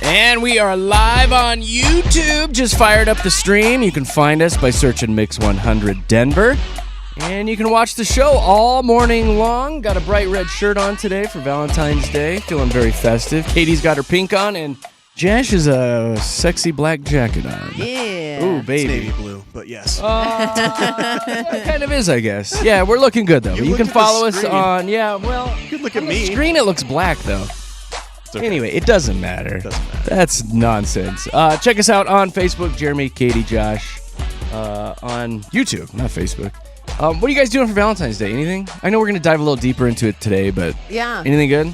And we are live on YouTube. Just fired up the stream. You can find us by searching Mix 100 Denver. And you can watch the show all morning long. Got a bright red shirt on today for Valentine's Day. Feeling very festive. Katie's got her pink on, and Josh is a sexy black jacket on. Yeah. Ooh, baby. It's navy blue, but yes. It kind of is, I guess. Yeah, we're looking good, though. You can follow us on, you can look at me. The screen, it looks black, though. Okay. Anyway, it doesn't matter. That's nonsense. Check us out on Facebook, Jeremy, Katy, Josh. On YouTube, not Facebook. What are you guys doing for Valentine's Day? Anything? I know we're going to dive a little deeper into it today, but yeah. Anything good?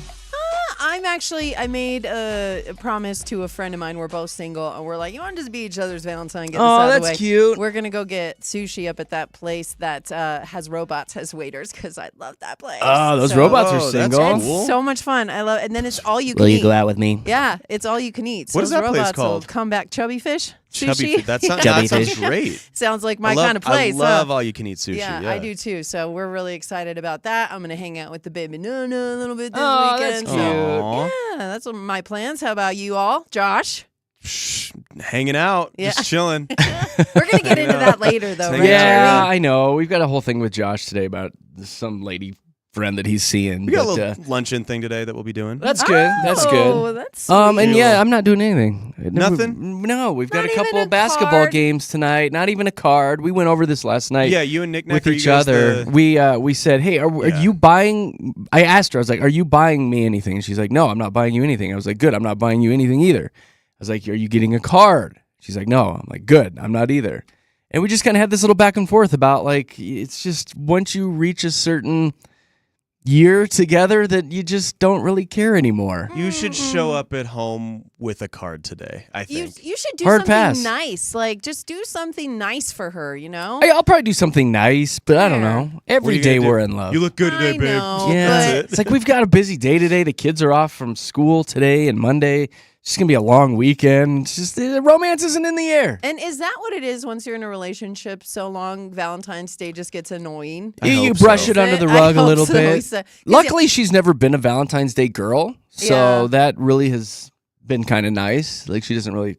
I made a promise to a friend of mine. We're both single, and we're like, you want to just be each other's Valentine? Get this out of the way. That's cute. We're going to go get sushi up at that place that has robots as waiters, because I love that place. Oh, those robots are single. That's cool. It's so much fun. I love it. And then it's all you can eat. Will you go out with me? Yeah, it's all you can eat. So what is that place called? Will come back. Chubby Fish? Chubby Sushi? Fish. That sounds great. Sounds like my kind of place. I love all you can eat sushi. Yeah, I do too. So we're really excited about that. I'm going to hang out with the baby Nuna a little bit this weekend. That's cute. So, yeah, that's what my plans. How about you all? Josh? Hanging out, just chilling. We're going to get into that later, though, right? Yeah, I know. We've got a whole thing with Josh today about some lady friend that he's seeing. We got a little luncheon thing today that we'll be doing. That's good. That's good. That's sweet. And yeah, I'm not doing anything. Nothing? No, we've got Not a couple even a of basketball card? games tonight. Not even a card. We went over this last night. Yeah, you and Nick with each other. We said, hey, are you buying? I asked her. I was like, are you buying me anything? And she's like, no, I'm not buying you anything. I was like, good. I'm not buying you anything either. I was like, are you getting a card? She's like, no. I'm like, good. I'm not either. And we just kind of had this little back and forth about, like, it's just once you reach a certain year together that you just don't really care anymore. You should show up at home with a card today, I think. You should do Hard something pass. nice. Like, just do something nice for her, you know? I'll probably do something nice, but I don't know. What are Every you day gonna do? we're in love. You look good today, I babe. know, Yeah, but- it's like we've got a busy day today. The kids are off from school today and Monday. It's just going to be a long weekend. It's just the romance isn't in the air. And is that what it is once you're in a relationship so long, Valentine's Day just gets annoying? You hope brush so. it under the I rug a hope little so. bit. So- 'cause Luckily, she's never been a Valentine's Day girl, so Yeah. that really has been kind of nice. Like, she doesn't really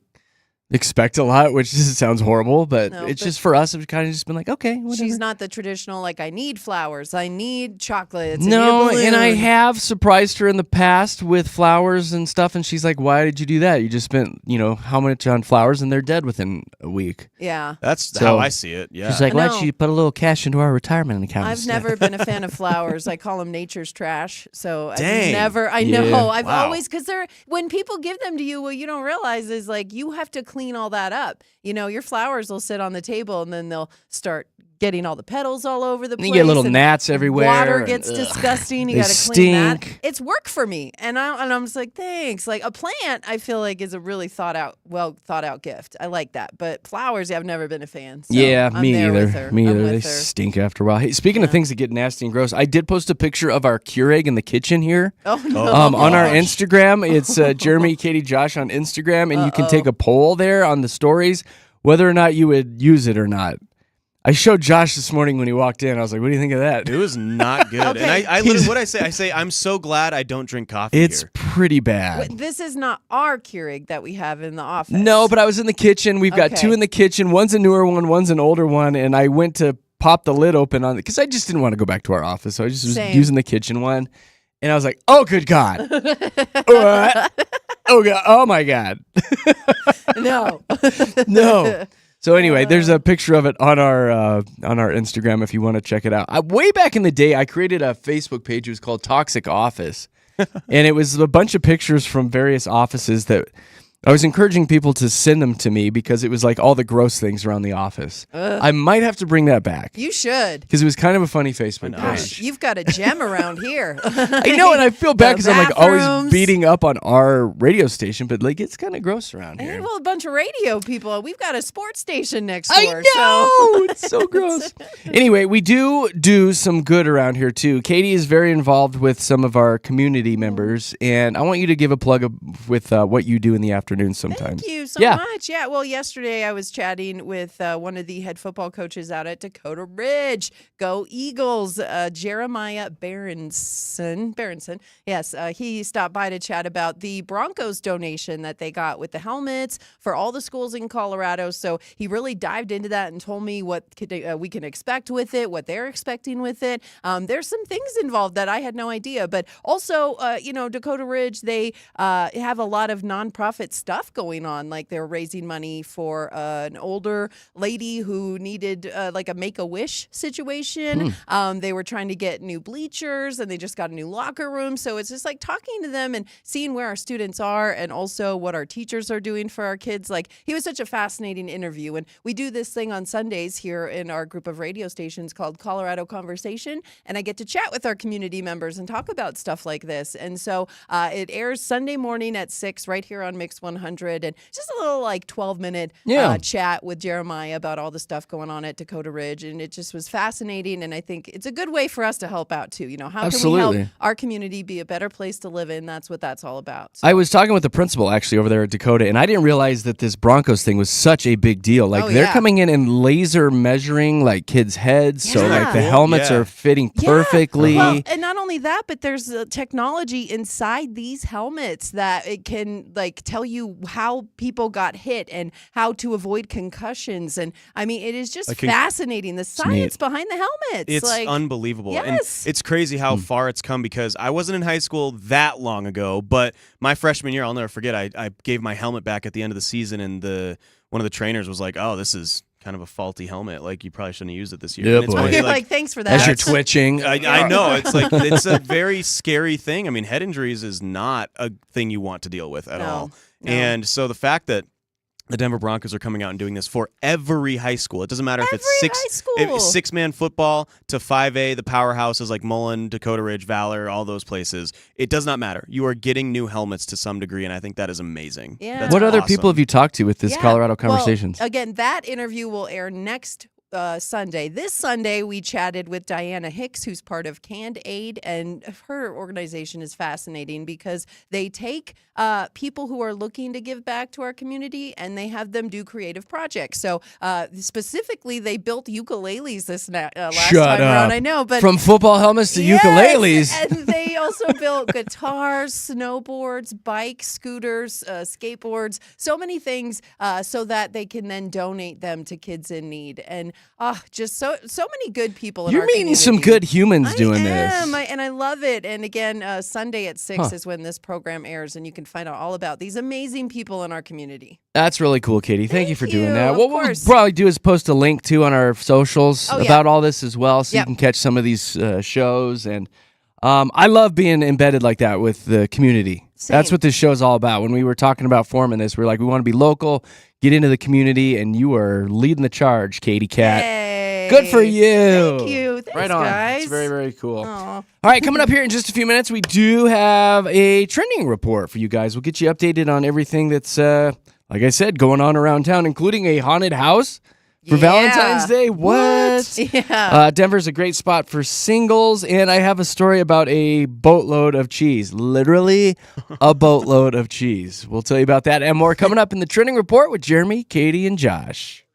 expect a lot, which just sounds horrible, but No, it's but- just for us, it's kind of just been like, okay, whatever. She's not the traditional, like, I need flowers, I need chocolates. No, I need a and I balloon. have surprised her in the past with flowers and stuff, and she's like, why did you do that? You just spent, how much on flowers, and they're dead within a week. Yeah. That's So- how I see it, yeah. She's like, why don't No. you put a little cash into our retirement account I've instead? never been a fan of flowers. I call them nature's trash. So Dang. I Yeah. know. I've Wow. always, because when people give them to you, what you don't realize is, like, you have to clean all that up. Your flowers will sit on the table and then they'll start getting all the petals all over the place. You get little and gnats everywhere. Water and, gets ugh, disgusting. You they got to clean that. stink. It's work for me. And I'm just like, thanks. Like, a plant, I feel like, is a really well thought out gift. I like that. But flowers, I've never been a fan. So Yeah, I'm me there either. with her. Me I'm either. with They her. stink after a while. Hey, speaking of things that get nasty and gross, I did post a picture of our Keurig in the kitchen here. Oh, no. On our gosh. Instagram. It's Jeremy, Katy, Josh on Instagram, and you can take a poll there on the stories whether or not you would use it or not. I showed Josh this morning when he walked in. I was like, what do you think of that? It was not good. Okay. And I literally, what I say, I'm so glad I don't drink coffee It's here. pretty bad. Wait, this is not our Keurig that we have in the office. No, but I was in the kitchen. We've got Okay. two in the kitchen. One's a newer one, one's an older one, and I went to pop the lid open on it because I just didn't want to go back to our office. So I just was Same. using the kitchen one, and I was like, "Oh, good God! Oh God! Oh my God! No. No!" So anyway, there's a picture of it on our Instagram if you want to check it out. Way back in the day, I created a Facebook page. It was called Toxic Office, and it was a bunch of pictures from various offices that I was encouraging people to send them to me because it was like all the gross things around the office. I might have to bring that back You should. because it was kind of a funny Facebook Gosh, page. you've got a gem around here. I know, and I feel bad because I'm like always bathrooms. beating up on our radio station, but like it's kind of gross around Hey, here. well, a bunch of radio people. We've got a sports station next I door. know! It's so gross. Anyway, we do some good around here, too. Katy is very involved with some of our community members, and I want you to give a plug with what you do in the afternoon. afternoons sometimes. Thank you so Yeah. much. Yeah, well, yesterday I was chatting with one of the head football coaches out at Dakota Ridge. Go Eagles, Jeremiah Berenson. Yes, he stopped by to chat about the Broncos donation that they got with the helmets for all the schools in Colorado. So he really dived into that and told me what we can expect with it, what they're expecting with it. There's some things involved that I had no idea, but also, Dakota Ridge, they have a lot of nonprofit stuff going on. Like they're raising money for an older lady who needed like a Make-A-Wish situation. They were trying to get new bleachers and they just got a new locker room. So it's just like talking to them and seeing where our students are and also what our teachers are doing for our kids. Like he was such a fascinating interview. And we do this thing on Sundays here in our group of radio stations called Colorado Conversation. And I get to chat with our community members and talk about stuff like this. And so it airs Sunday morning at 6 right here on Mix 100. And just a little like 12-minute chat with Jeremiah about all the stuff going on at Dakota Ridge. And it just was fascinating. And I think it's a good way for us to help out too. How can we help our community be a better place to live in? That's what that's all about. So. I was talking with the principal actually over there at Dakota, and I didn't realize that this Broncos thing was such a big deal. Like they're coming in and laser measuring like kids' heads, so like the helmets are fitting perfectly. Well, and not only that, but there's technology inside these helmets that it can like tell you how people got hit and how to avoid concussions. And I mean, it is just fascinating, the science behind the helmets. It's like, unbelievable. Yes. And it's crazy how far it's come because I wasn't in high school that long ago, but my freshman year, I'll never forget, I gave my helmet back at the end of the season and one of the trainers was like, oh, this is kind of a faulty helmet. Like, you probably shouldn't have used it this year. Yeah, it's boy. You're like, thanks for that. As you're twitching. I know. It's like, it's a very scary thing. I mean, head injuries is not a thing you want to deal with at all. No. And so the fact that the Denver Broncos are coming out and doing this for every high school. It doesn't matter if it's six-man football to 5A, the powerhouses like Mullen, Dakota Ridge, Valor, all those places. It does not matter. You are getting new helmets to some degree, and I think that is amazing. Yeah. That's what other awesome. people have you talked to with this Colorado Conversations? Well, again, that interview will air next Sunday. This Sunday, we chatted with Diana Hicks, who's part of Canned Aid, and her organization is fascinating because they take people who are looking to give back to our community and they have them do creative projects. So specifically, they built ukuleles this last time around. I know, but from football helmets to ukuleles, and they also built guitars, snowboards, bikes, scooters, skateboards, so many things, so that they can then donate them to kids in need. And just so many good people in our community. You're meeting some good humans doing this. And I love it. And again, Sunday at 6 is when this program airs, and you can find out all about these amazing people in our community. That's really cool, Katie. Thank you for doing that. What we'll probably do is post a link, too, on our socials about all this as well, so you can catch some of these shows. And I love being embedded like that with the community. Same. That's what this show is all about. When we were talking about forming this, we were like, we want to be local, get into the community, and you are leading the charge, Katie Cat. Yay. Good for you. Thank you. Thanks, right on. guys. It's very, very cool. Aww. All right, coming up here in just a few minutes, we do have a trending report for you guys. We'll get you updated on everything that's, like I said, going on around town, including a haunted house for Valentine's Day. What? Yeah. Denver's a great spot for singles, and I have a story about a boatload of cheese. Literally a boatload of cheese. We'll tell you about that and more coming up in the trending report with Jeremy, Katy, and Josh.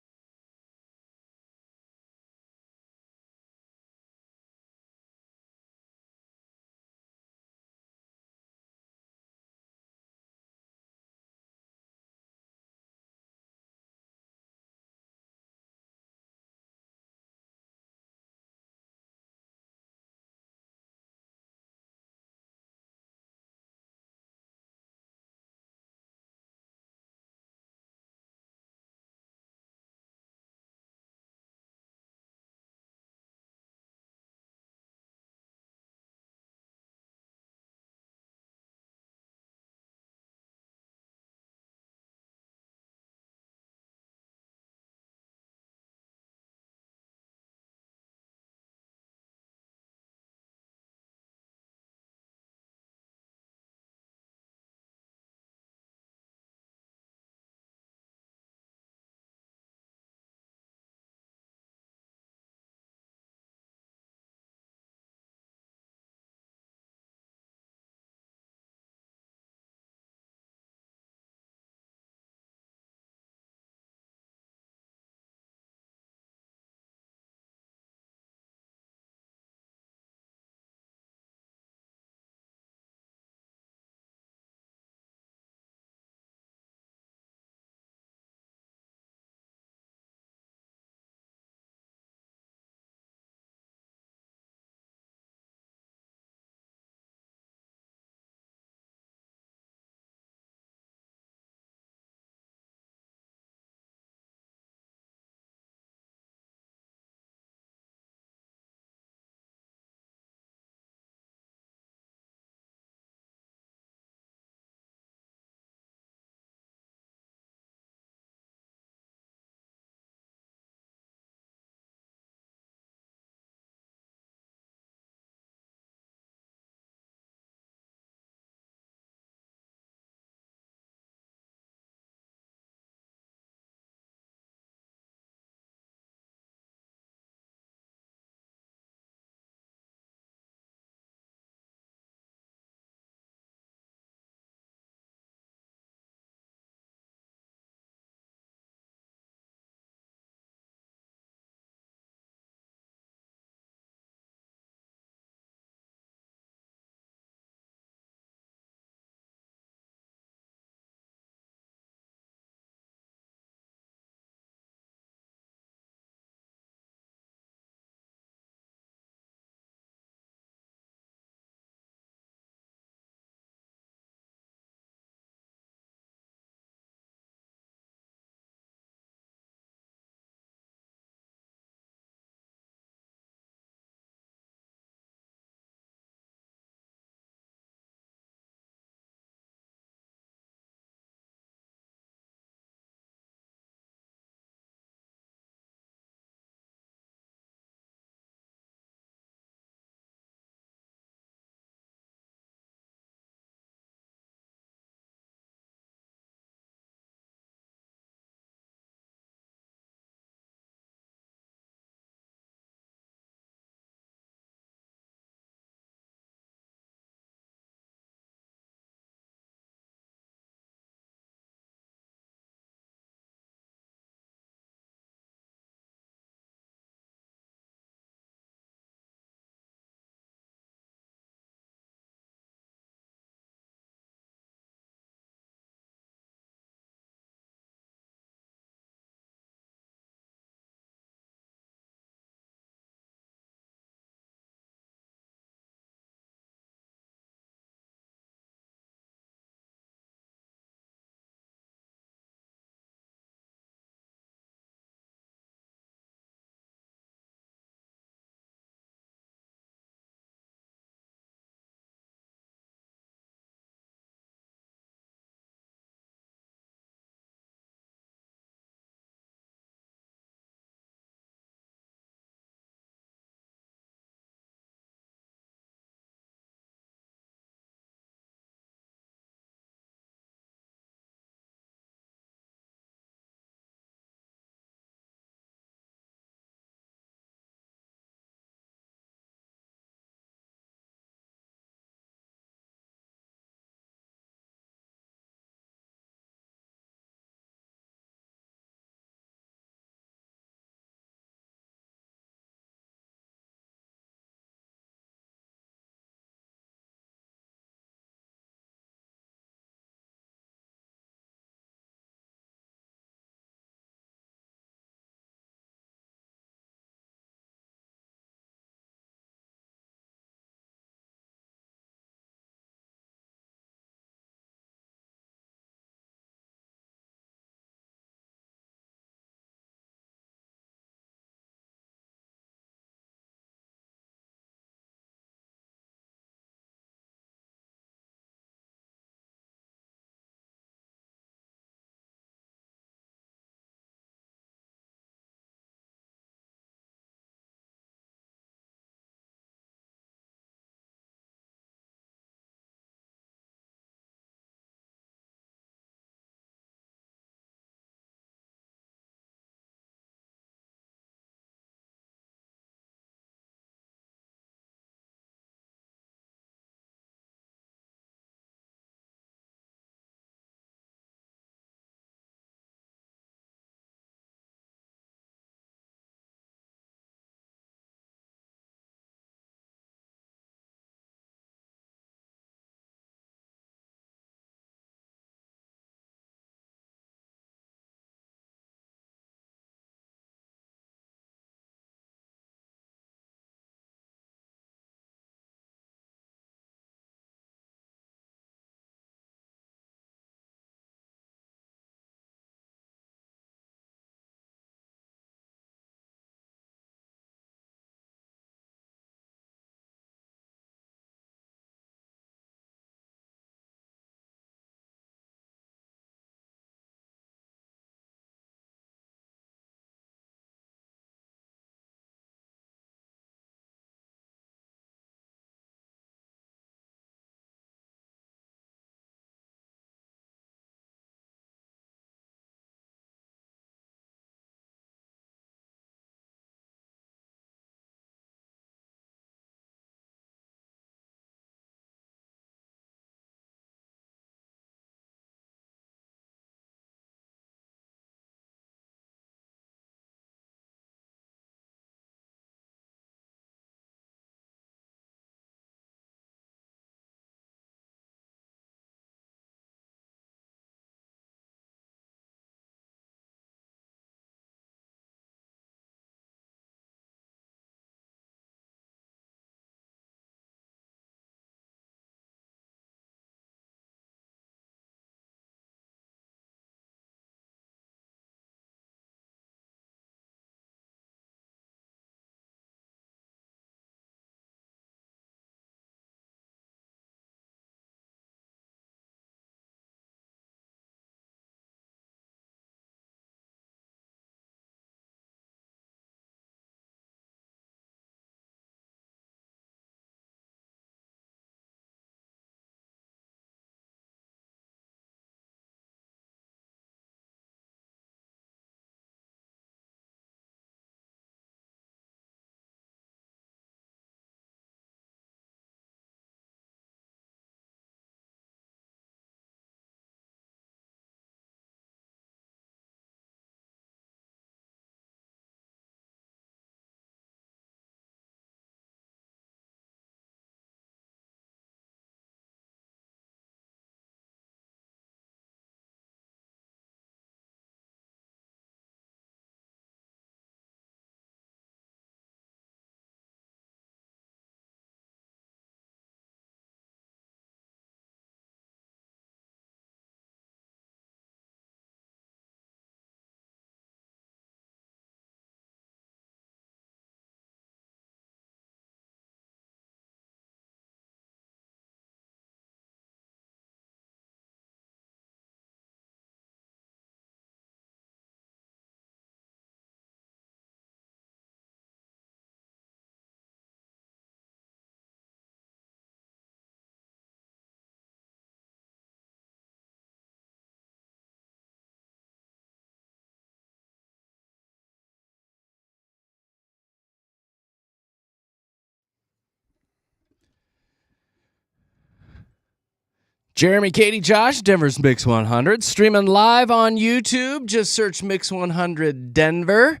Jeremy, Katy, Josh, Denver's Mix 100. Streaming live on YouTube. Just search Mix 100 Denver.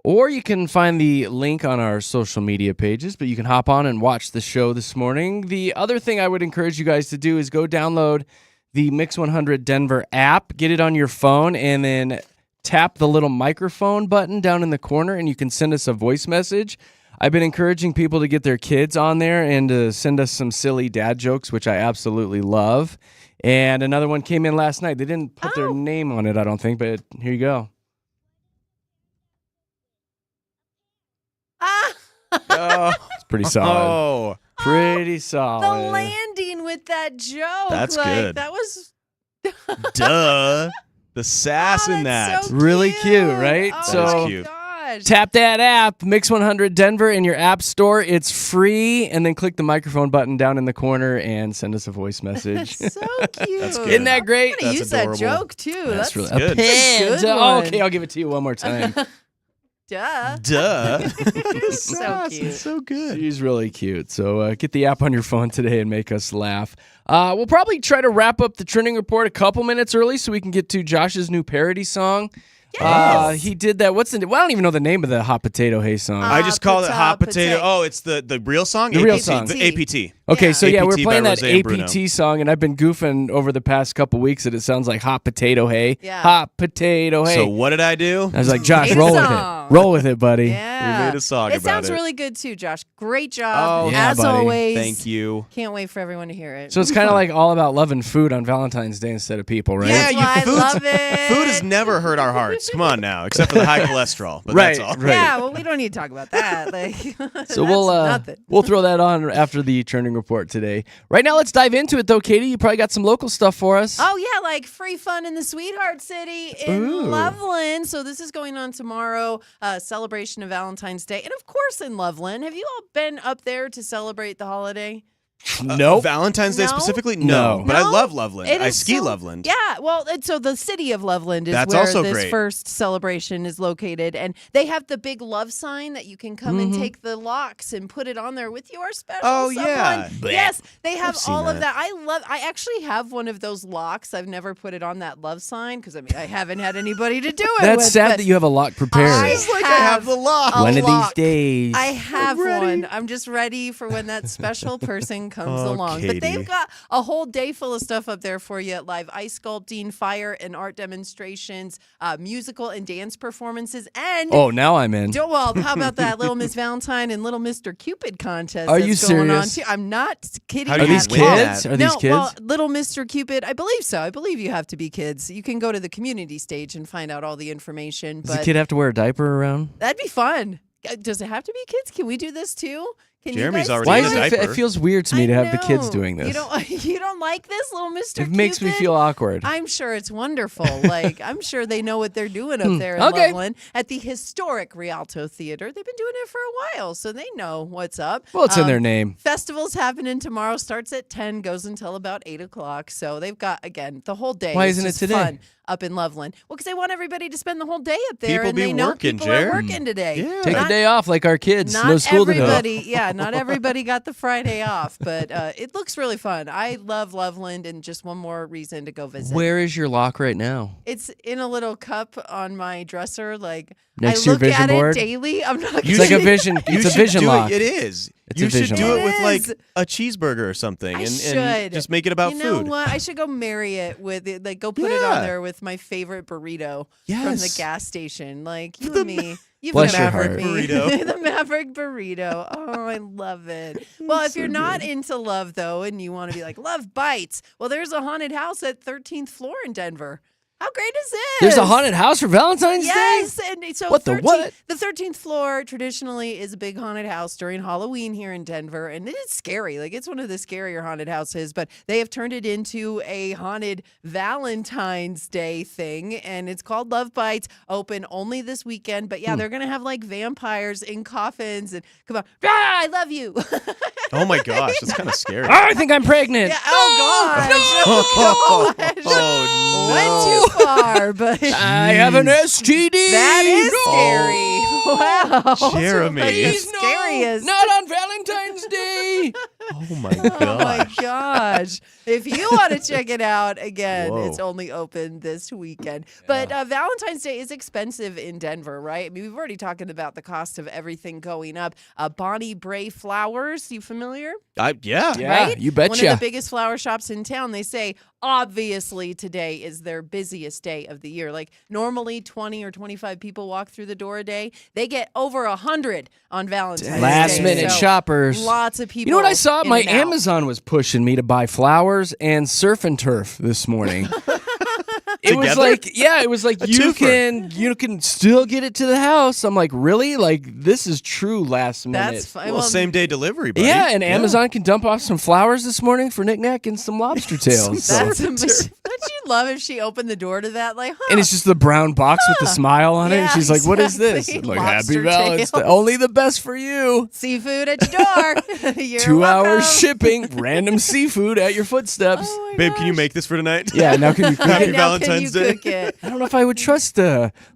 Or you can find the link on our social media pages, but you can hop on and watch the show this morning. The other thing I would encourage you guys to do is go download the Mix 100 Denver app, get it on your phone, and then tap the little microphone button down in the corner, and you can send us a voice message. I've been encouraging people to get their kids on there and to send us some silly dad jokes, which I absolutely love. And another one came in last night. They didn't put their name on it, I don't think, but here you go. It's pretty solid. Oh, Pretty solid. The landing with that joke. That's like, good. That was duh. The sass in that. so Really cute, right? Oh So- my cute. gosh. Tap that app, Mix 100 Denver, in your app store. It's free, and then click the microphone button down in the corner and send us a voice message. That's so cute. That's good. Isn't that great? I'm gonna use adorable. that joke too. That's really good. a pin. Good Oh, one. okay, I'll give it to you one more time. duh. Duh. So cute. It's so good. She's really cute. So get the app on your phone today and make us laugh. We'll probably try to wrap up the trending report a couple minutes early so we can get to Josh's new parody song. Yes. He did that. What's the? Well, I don't even know the name of the Hot Potato Hay song. I just call it hot potato. potato. Oh, it's the real song? The real APT. song. The APT. Okay, Yeah. so yeah, we're APT playing by that Roseanne Bruno. APT song, and I've been goofing over the past couple weeks that it sounds like hot potato hay. Yeah. Hot potato hay. So what did I do? I was like, Josh, Made a roll with song. it. Roll with it, buddy. Yeah. We made a song It about sounds it. really good too, Josh. Great job. Oh, yeah, as buddy. always. Thank you. Can't wait for everyone to hear it. So it's kind of like all about loving food on Valentine's Day instead of people, right? Yeah, That's why I food's- love it. Food has never hurt our hearts. Come on now, except for the high cholesterol. But Right, that's all. right. Yeah, well, we don't need to talk about that. Like, So that's nothing. we'll throw that on after the trending report today. Right now, let's dive into it, though, Katy. You probably got some local stuff for us. Oh, yeah, like free fun in the Sweetheart City in Ooh. Loveland. So this is going on tomorrow, celebration of Valentine's Day. And of course in Loveland. Have you all been up there to celebrate the holiday? Nope. Valentine's Day No? specifically? No. But I No? love Loveland. It I is ski so- Loveland. Yeah, well, and so the city of Loveland is That's where also this great. first celebration is located. And they have the big love sign that you can come and take the locks and put it on there with your special Oh, someone. yeah. Yes, they have seen all of that. that. I actually have one of those locks. I've never put it on that love sign because, I mean, I haven't had anybody to do it That's with, sad but that you have a lock prepared. It's like I have the lock. a One of lock. these days. I have ready. one. I'm just ready for when that special person comes Oh, along. Katy. But they've got a whole day full of stuff up there for you: live ice sculpting, fire and art demonstrations, musical and dance performances, and Oh, now I'm in. well, how about that Little Miss Valentine and Little Mr. Cupid contest? Are that's you going on serious? too? I'm not kidding. How do Are you these at all. win kids? that? Are No, these kids? well, Little Mr. Cupid, I believe so. I believe you have to be kids. You can go to the community stage and find out all the information. Does the But kid have to wear a diper around? that'd be fun. Does it have to be kids? Can we do this too? Can Jeremy's you guys already Why in is a it? diaper. It feels weird to me I to have the kids know. doing this. You don't like this, Little Mr. It makes me Cupid? feel awkward. I'm sure it's wonderful. Like, I'm sure they know what they're doing up there in Okay. Loveland at the historic Rialto Theater. They've been doing it for a while, so they know what's up. Well, it's in their name. Festival's happening tomorrow. Starts at 10, goes until about 8 o'clock. So they've got, again, the whole day. Why is isn't it just today? fun up in Loveland. Well, because they want everybody to spend the whole day up there. People and be they know working, people are Jer. working today. Yeah. Take Not- a day off like our kids. Not No school today. everybody, yeah, not everybody got the Friday off, but it looks really fun. I love Loveland, and just one more reason to go visit. Where is your lock right now? It's in a little cup on my dresser. Like, Next I to your look vision at board? it daily. I'm not. It's like a kidding. vision. You It's a should vision do lock. It is. It's you a should vision do lock. it with It like is. a cheeseburger or something, I and should. just make it about You know food. what? I should go marry it with it. Like, go put it on Yeah. there with my favorite burrito from the Yes. gas station. Like, you and me. You've Bless your met heart. me. Burrito. The Maverick burrito. Oh, I love it. Well, if you're not into love, though, and you want to be like, love bites, well, there's a haunted house at 13th floor in Denver. How great is this? There's a haunted house for Valentine's Yes, Day? and so What the what? The 13th floor traditionally is a big haunted house during Halloween here in Denver, and it's scary. Like, it's one of the scarier haunted houses, but they have turned it into a haunted Valentine's Day thing, and it's called Love Bites. Open only this weekend, but yeah, they're gonna have like vampires in coffins and come on, I love you. Oh my gosh, that's kind of scary. Oh, I think I'm pregnant. Yeah, oh gosh. Oh, no. Went too far, but I have an STD. that is No. scary. Wow. Jeremy. Like the Please, no. scariest. Not on Valentine's Day. Oh my Oh my gosh. If you want to check it out, again, Whoa. it's only open this weekend. But Valentine's Day is expensive in Denver, right? I mean, we've already talked about the cost of everything going up. Bonnie Bray Flowers, you familiar? Yeah. Right? You betcha. One of the biggest flower shops in town. They say, obviously, today is their busiest day of the year. Like, normally 20 or 25 people walk through the door a day. They get over 100 on Valentine's Day. Last minute So shoppers. Lots of people. You know what I saw? in My and out. Amazon was pushing me to buy flowers and surf and turf this morning. It was Together? like, yeah, it was like A you twofer. can still get it to the house. I'm like, really? Like, this is true last minute. That's fine. Well, same day delivery, buddy. Yeah, and Amazon can dump off some flowers this morning for Nick Nack and some lobster tails. So- That's amazing. Don't you love if she opened the door to that? Like, huh? and it's just the brown box with the smile on it. And Yeah, she's like, what is this? exactly. I'm like, happy Lobster Valentine's Day. tails. Only the best for you. Seafood at your door. You're 2 hours welcome. shipping, random seafood at your footsteps. Oh my Babe, can you gosh. make this for tonight? Yeah, now can you cook Happy it? Now Valentine's can you Day. cook it? I don't know if I would trust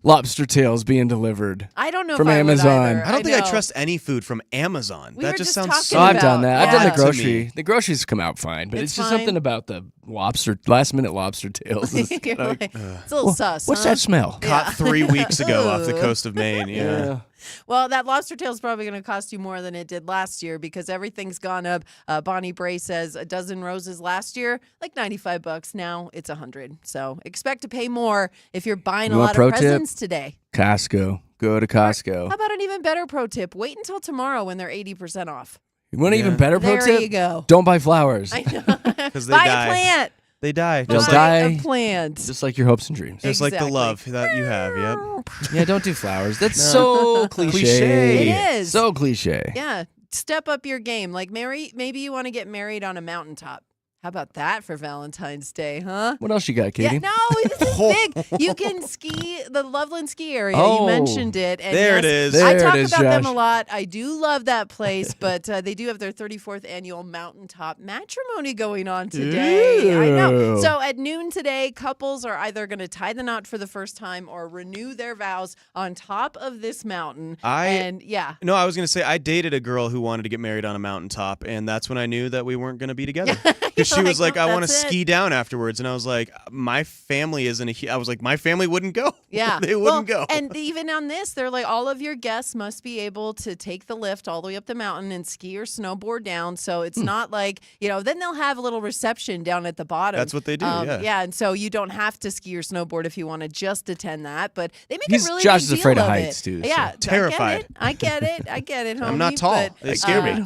lobster tails being delivered. I don't know From if I would Amazon. either. I don't think I know. trust any food from Amazon. We that were just just sounds talking Oh, so I've done that. I've done Yeah. the to grocery. me. The groceries come out fine, but It's it's just fine. something about the last minute lobster tails. It's You're like, like, it's a little sus. what's huh? that smell? Caught 3 weeks ago off the coast of Maine. Yeah. Well, that lobster tail is probably going to cost you more than it did last year because everything's gone up. Bonnie Bray says a dozen roses last year, like $95. Now it's $100. So expect to pay more if you're buying You a want lot pro of tip? presents today. Costco. Go to Costco. How about an even better pro tip? Wait until tomorrow when they're 80% off. You want an even Yeah. better pro There tip? you go. Don't buy flowers. I know. 'Cause they Buy die. a plant. They die. They'll Just Buy like, die. a plant. Just like your hopes and dreams. just like the Exactly. love that you have. Yep. Yeah, don't do flowers. That's so cliche. Cliche. It is. So cliche. Yeah, step up your game. Like maybe you want to get married on a mountaintop. How about that for Valentine's Day, huh? What else you got, Katie? Yeah, no, this is big. You can ski the Loveland ski area. Oh, You mentioned it. And there yes, it is. There I it talk is, about them Josh. a lot. I do love that place, but they do have their 34th annual mountaintop matrimony going on today. I know. Ooh. So at noon today, couples are either going to tie the knot for the first time or renew their vows on top of this mountain. And yeah. No, I was going to say I dated a girl who wanted to get married on a mountaintop, and that's when I knew that we weren't going to be together. Because she You're was like, like, "Nope, I want to that's it." ski down afterwards. And I was like, my family isn't I was like, my family wouldn't go. Yeah. They wouldn't go. And even on this, they're like, all of your guests must be able to take the lift all the way up the mountain and ski or snowboard down. So it's not like, then they'll have a little reception down at the bottom. That's what they do, yeah. Yeah. And so you don't have to ski or snowboard if you want to just attend that. But they make He's- a really Josh big is deal afraid of of heights, it. too, so. Yeah. Terrified. I get it, homie. I'm not tall. But, They scare me.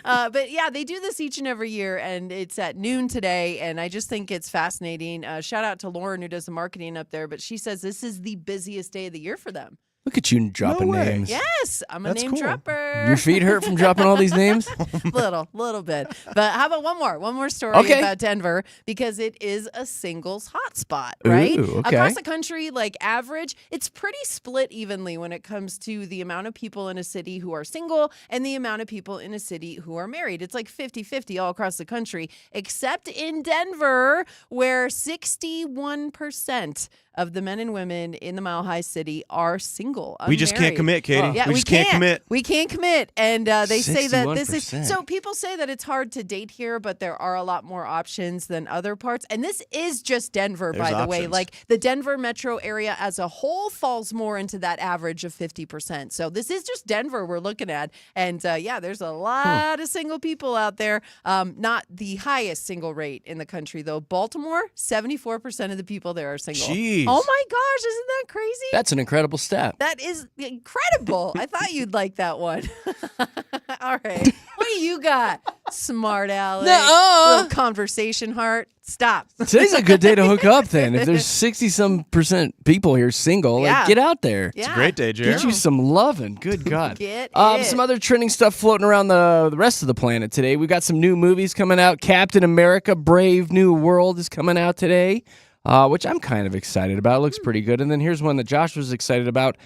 but yeah, they do this each and every year, and it's at noon today, and I just think it's fascinating. Shout out to Lauren who does the marketing up there, but she says this is the busiest day of the year for them. Look at you dropping way. names. Yes, I'm a That's name cool. dropper. Your feet hurt from dropping all these names? little bit. But how about one more story Okay. about Denver, because it is a singles hotspot, right? Ooh, okay. Across the country, like average, it's pretty split evenly when it comes to the amount of people in a city who are single and the amount of people in a city who are married. It's like 50-50 all across the country, except in Denver, where 61% of the men and women in the Mile High City are single. We just can't unmarried. commit, Katie. Yeah, we just can't commit. We can't commit. And they say that this is 61%. so people say that it's hard to date here, but there are a lot more options than other parts. And this is just Denver, There's by the way. options. Like the Denver metro area as a whole falls more into that average of 50%. So this is just Denver we're looking at. And yeah, there's a lot of single people out there. Not the highest single rate in the country, though. Baltimore, 74% of the people there are single. Jeez. Oh my gosh, isn't that crazy? That's an incredible stat. That is incredible. I thought you'd like that one. All right. What do you got, smart Alex? Nuh-uh. Little conversation heart. Stop. Today's a good day to hook up then. If there's 60-some% people here single, Yeah. like, get out there. Yeah. Great day, Jared. Get you some loving. Good God. Get it. Some other trending stuff floating around the rest of the planet today. We got some new movies coming out. Captain America, Brave New World is coming out today, which I'm kind of excited about. It looks pretty good. And then here's one that Josh was excited about.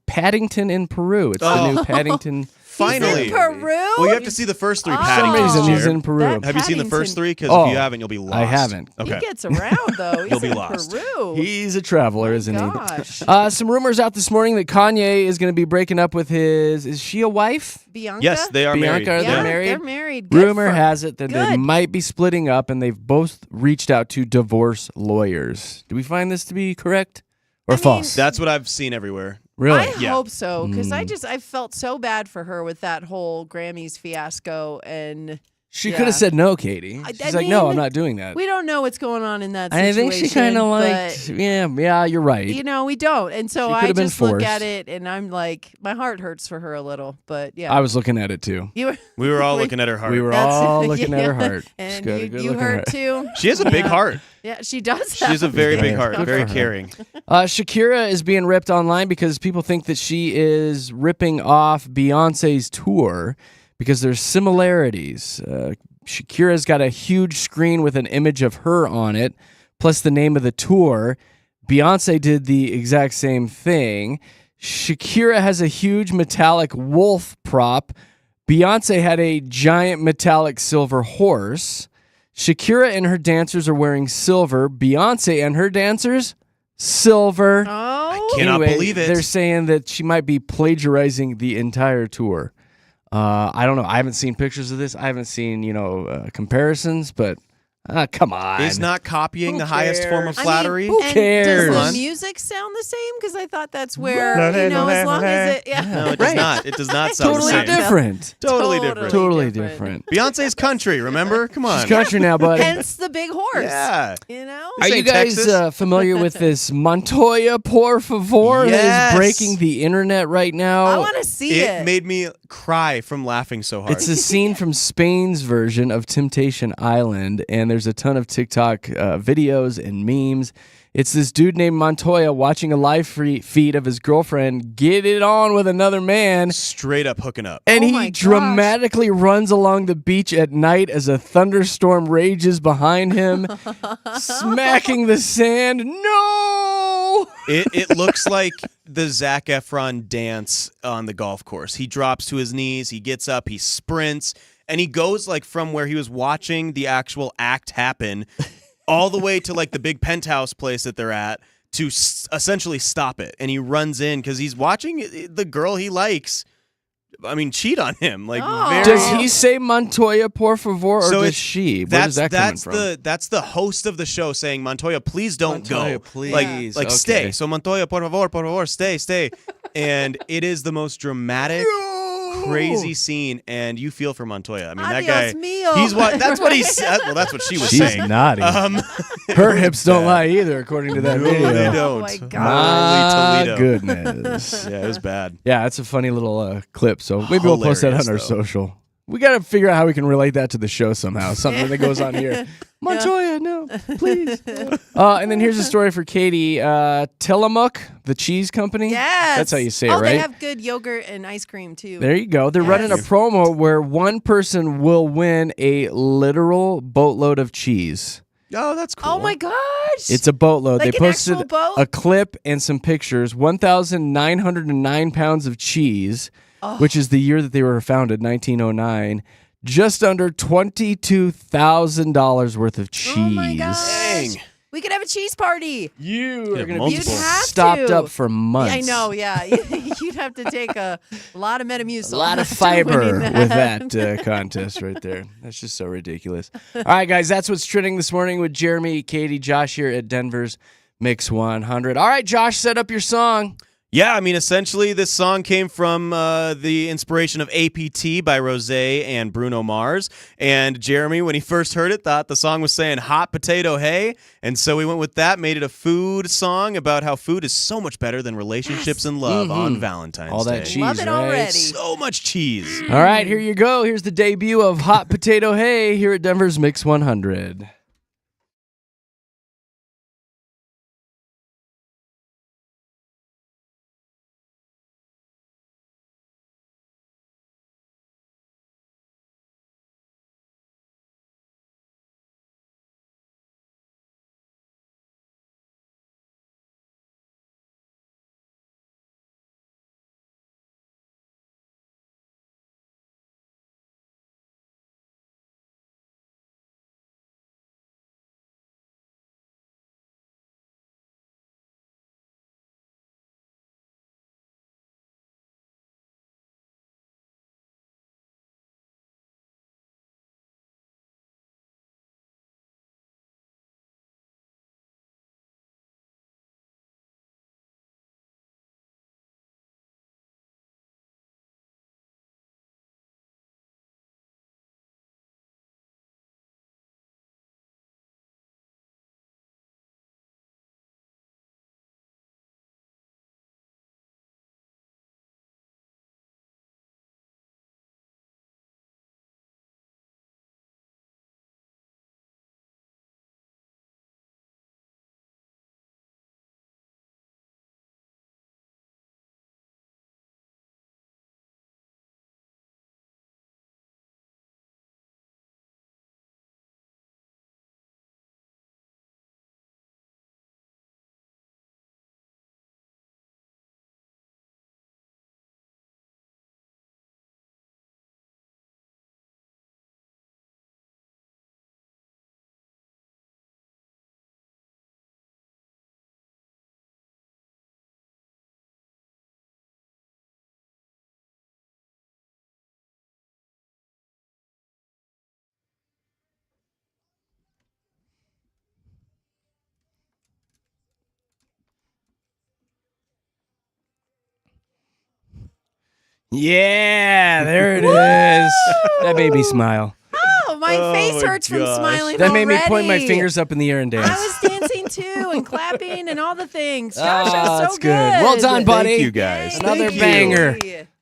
Paddington in Peru. It's the new Paddington Finally. He's in Peru? Well, you have to see the first 3 For For Paddingtons. some reason, he's Jared. in Peru. That- Have you seen the first Paddington. 3? Because Oh, if you haven't, you'll be lost. I haven't. Okay. He gets around, though. He's You'll be in lost. Peru. He's a traveler, isn't he? Gosh. Some rumors out this morning that Kanye is going to be breaking up with his. Is she a wife? Bianca? Yes, they are Bianca, married. are they Yeah, married? they're married. Good Rumor for- has it that they Good. might be splitting up, and they've both reached out to divorce lawyers. Do we find this to be correct or I mean, false? That's what I've seen everywhere. Really? I Yeah. hope so, because I felt so bad for her with that whole Grammys fiasco, and She yeah. could have said no, Katie. I She's like, no, mean, I'm not doing that. we don't know what's going on in that I situation. think she kind of liked, but, yeah, you're right. you know, we don't, and so She I could've been just look forced. at it, and I'm like, my heart hurts for her a little, but yeah, I was looking at it too. you were, We were all looking at her heart. We were That's- all looking at her yeah. heart. She's and got a good you looking hurt heart. too. She has a big Yeah. heart. Yeah, she does. She has a very big Yeah. heart. Good Very for her. caring. Shakira is being ripped online because people think that she is ripping off Beyonce's tour because there's similarities. Shakira's got a huge screen with an image of her on it, plus the name of the tour. Beyonce did the exact same thing. Shakira has a huge metallic wolf prop. Beyonce had a giant metallic silver horse. Shakira and her dancers are wearing silver. Beyonce and her dancers, silver. Oh, Cannot believe it. They're saying that she might be plagiarizing the entire tour. I don't know. I haven't seen pictures of this. I haven't seen, comparisons, but come on. Is not copying Who the highest form of cares? flattery. Who and cares? does Fun. the music sound the same? Because I thought that's where, as long as it, No, it does Right. not. It does not sound Totally the same. different. Totally different. Totally different. Beyonce's country, remember? Come on. She's country now, buddy. Hence the big horse. Yeah. You know? Are you St. guys Texas? familiar with this Montoya por favor Yes. that is breaking the internet right now? I want to see it. It made me cry from laughing so hard. It's a scene from Spain's version of Temptation Island, and there's a ton of TikTok videos and memes. It's this dude named Montoya watching a live feed of his girlfriend get it on with another man, straight up hooking up. and Oh he my gosh. dramatically runs along the beach at night as a thunderstorm rages behind him, smacking the sand. No! It looks like the Zac Efron dance on the golf course. He drops to his knees, he gets up, he sprints, and he goes like from where he was watching the actual act happen all the way to like the big penthouse place that they're at to essentially stop it. And he runs in because he's watching the girl he likes, cheat on him. Like, Oh. very. Does he say Montoya por favor, or So does it's- she? Where does that come from? That's the host of the show saying, Montoya, please don't Montoya, go. please. Like Okay. stay. So Montoya, por favor, stay. And it is the most dramatic, crazy scene, and you feel for Montoya. That guy. Adios mio. He's what? That's what he said. Well, that's what she was She's saying. naughty. Her hips don't lie either, according to that No, video. they Oh don't. my God. My Toledo. goodness. Yeah, it was bad. Yeah, it's a funny little clip. So maybe we'll post that on Hilarious, our though. social. We got to figure out how we can relate that to the show somehow. Something that goes on here. Montoya, no, please. And then here's a story for Katie. Tillamook, the cheese company. Yes. That's how you say it, Oh, right? they have good yogurt and ice cream, too. There you go. They're Yes. running a promo where one person will win a literal boatload of cheese. Oh, that's cool. Oh, my gosh. It's a boatload. Like They an posted actual boat? a clip and some pictures. 1,909 pounds of cheese, which is the year that they were founded, 1909. Just under $22,000 worth of cheese. Oh, my gosh. Dang. We could have a cheese party. You Yeah, are going to be multiple. You'd have stopped to. up for months. I know, yeah. You'd have to take a lot of Metamucil. A lot of after fiber winning with that contest right there. That's just so ridiculous. All right, guys, that's what's trending this morning with Jeremy, Katie, Josh here at Denver's Mix 100. All right, Josh, set up your song. Yeah, essentially this song came from the inspiration of APT by Rosé and Bruno Mars. And Jeremy, when he first heard it, thought the song was saying hot potato hey. And so we went with that, made it a food song about how food is so much better than relationships and love on Valentine's Day. All that cheese, Love it right? already. So much cheese. All right, here you go. Here's the debut of Hot Potato Hey here at Denver's Mix 100. Yeah, there it is. That made me smile. Oh, my face hurts from smiling That made already. me point my fingers up in the air and dance. I was dancing too and clapping and all the things. Josh, that was so that's good. Well done, buddy. Thank you, guys. Another Thank you. banger.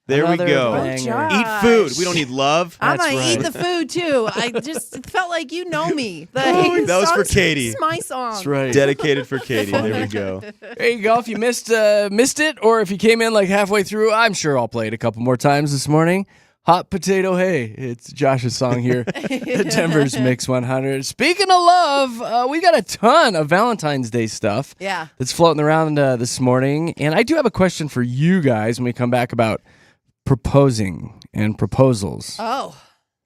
There Another we go. banger. Josh. Eat food. We don't need love. I'm That's gonna eat right. the food too. I just felt like you know me. That was for Katy. It's my song. That's right. Dedicated for Katy. There we go. There you go. If you missed it, or if you came in like halfway through, I'm sure I'll play it a couple more times this morning. Hot Potato Hey. It's Josh's song here at Denver's Mix 100. Speaking of love, we got a ton of Valentine's Day stuff that's floating around this morning. And I do have a question for you guys when we come back about proposing and proposals. Oh.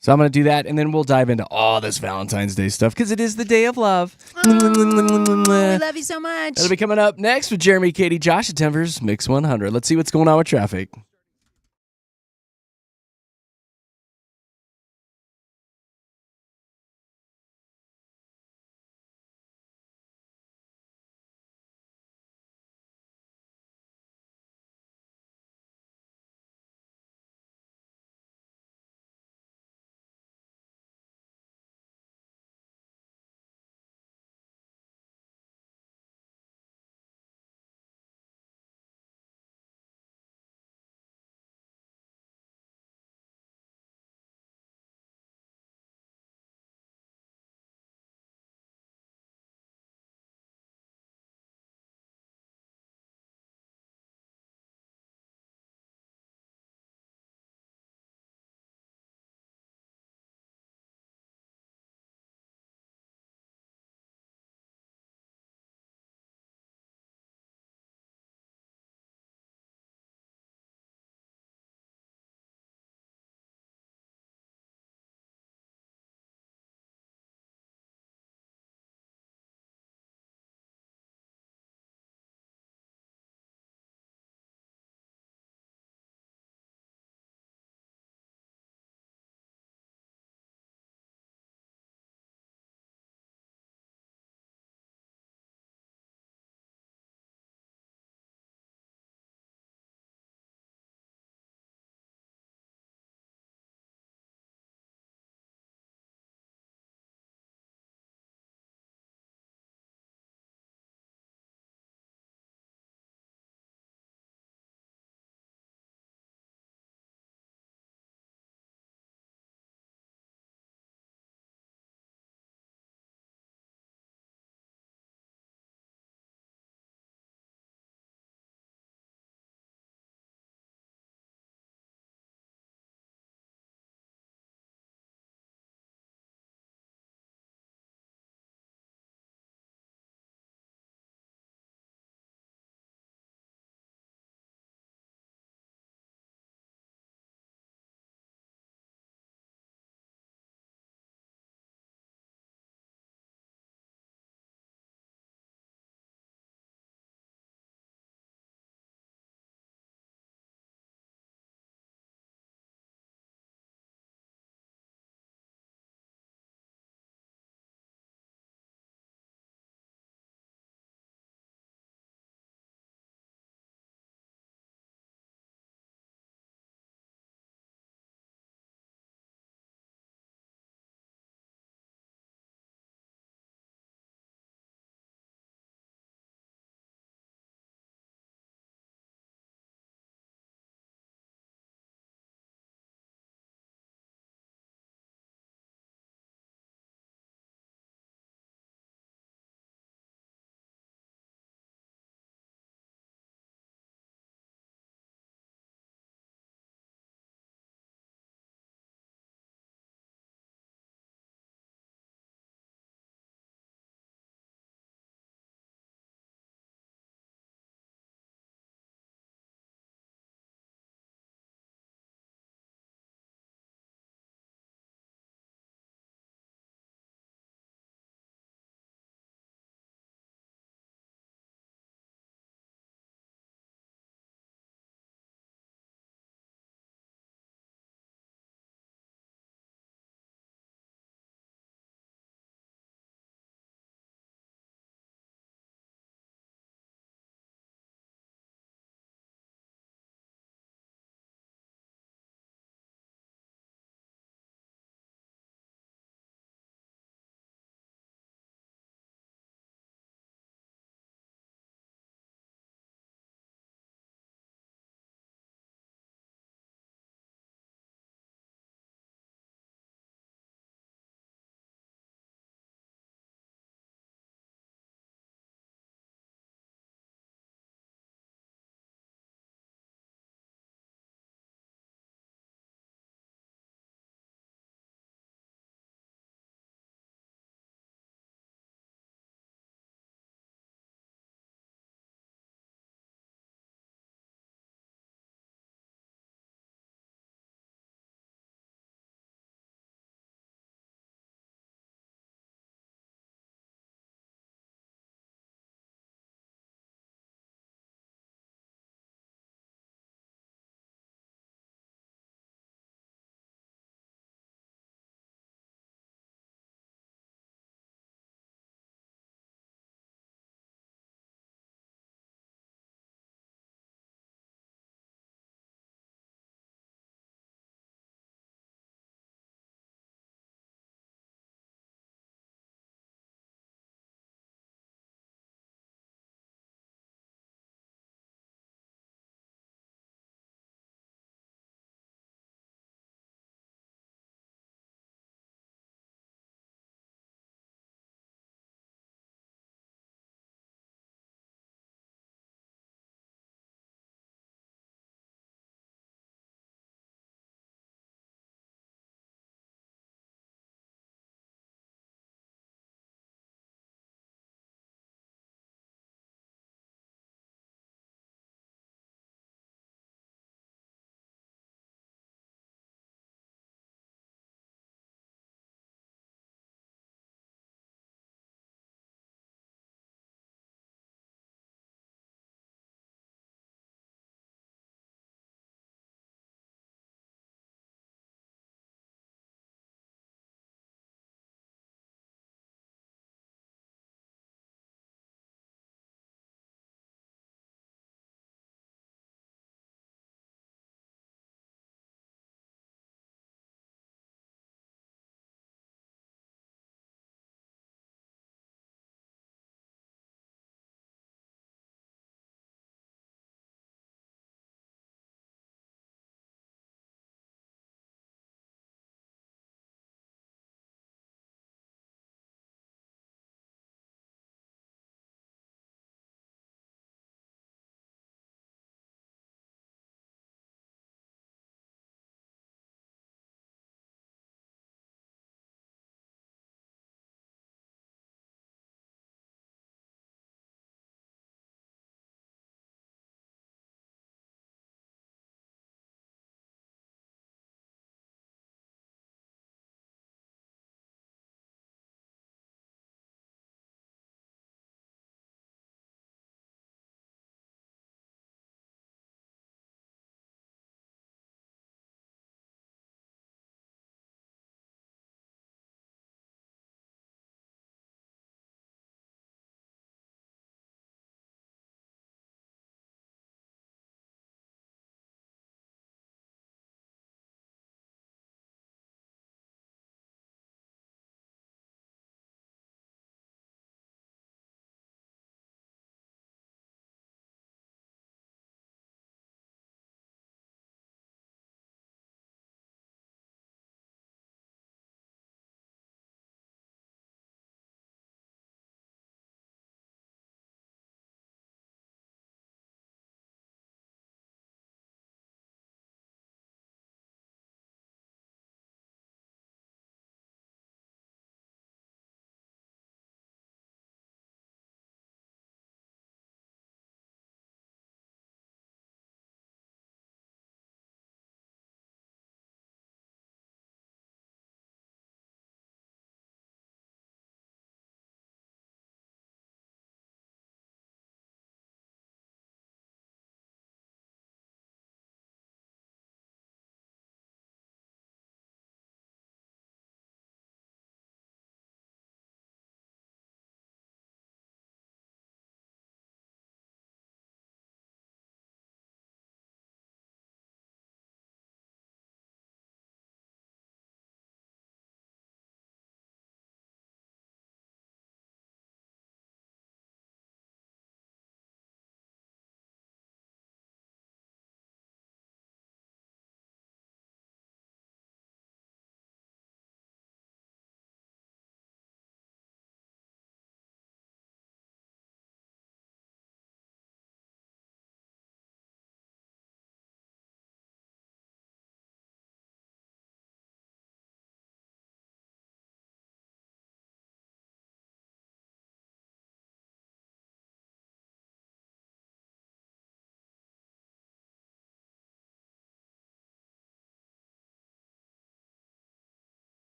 So I'm going to do that, and then we'll dive into all this Valentine's Day stuff because it is the day of love. We love you so much. That'll be coming up next with Jeremy, Katy, Josh at Denver's Mix 100. Let's see what's going on with traffic.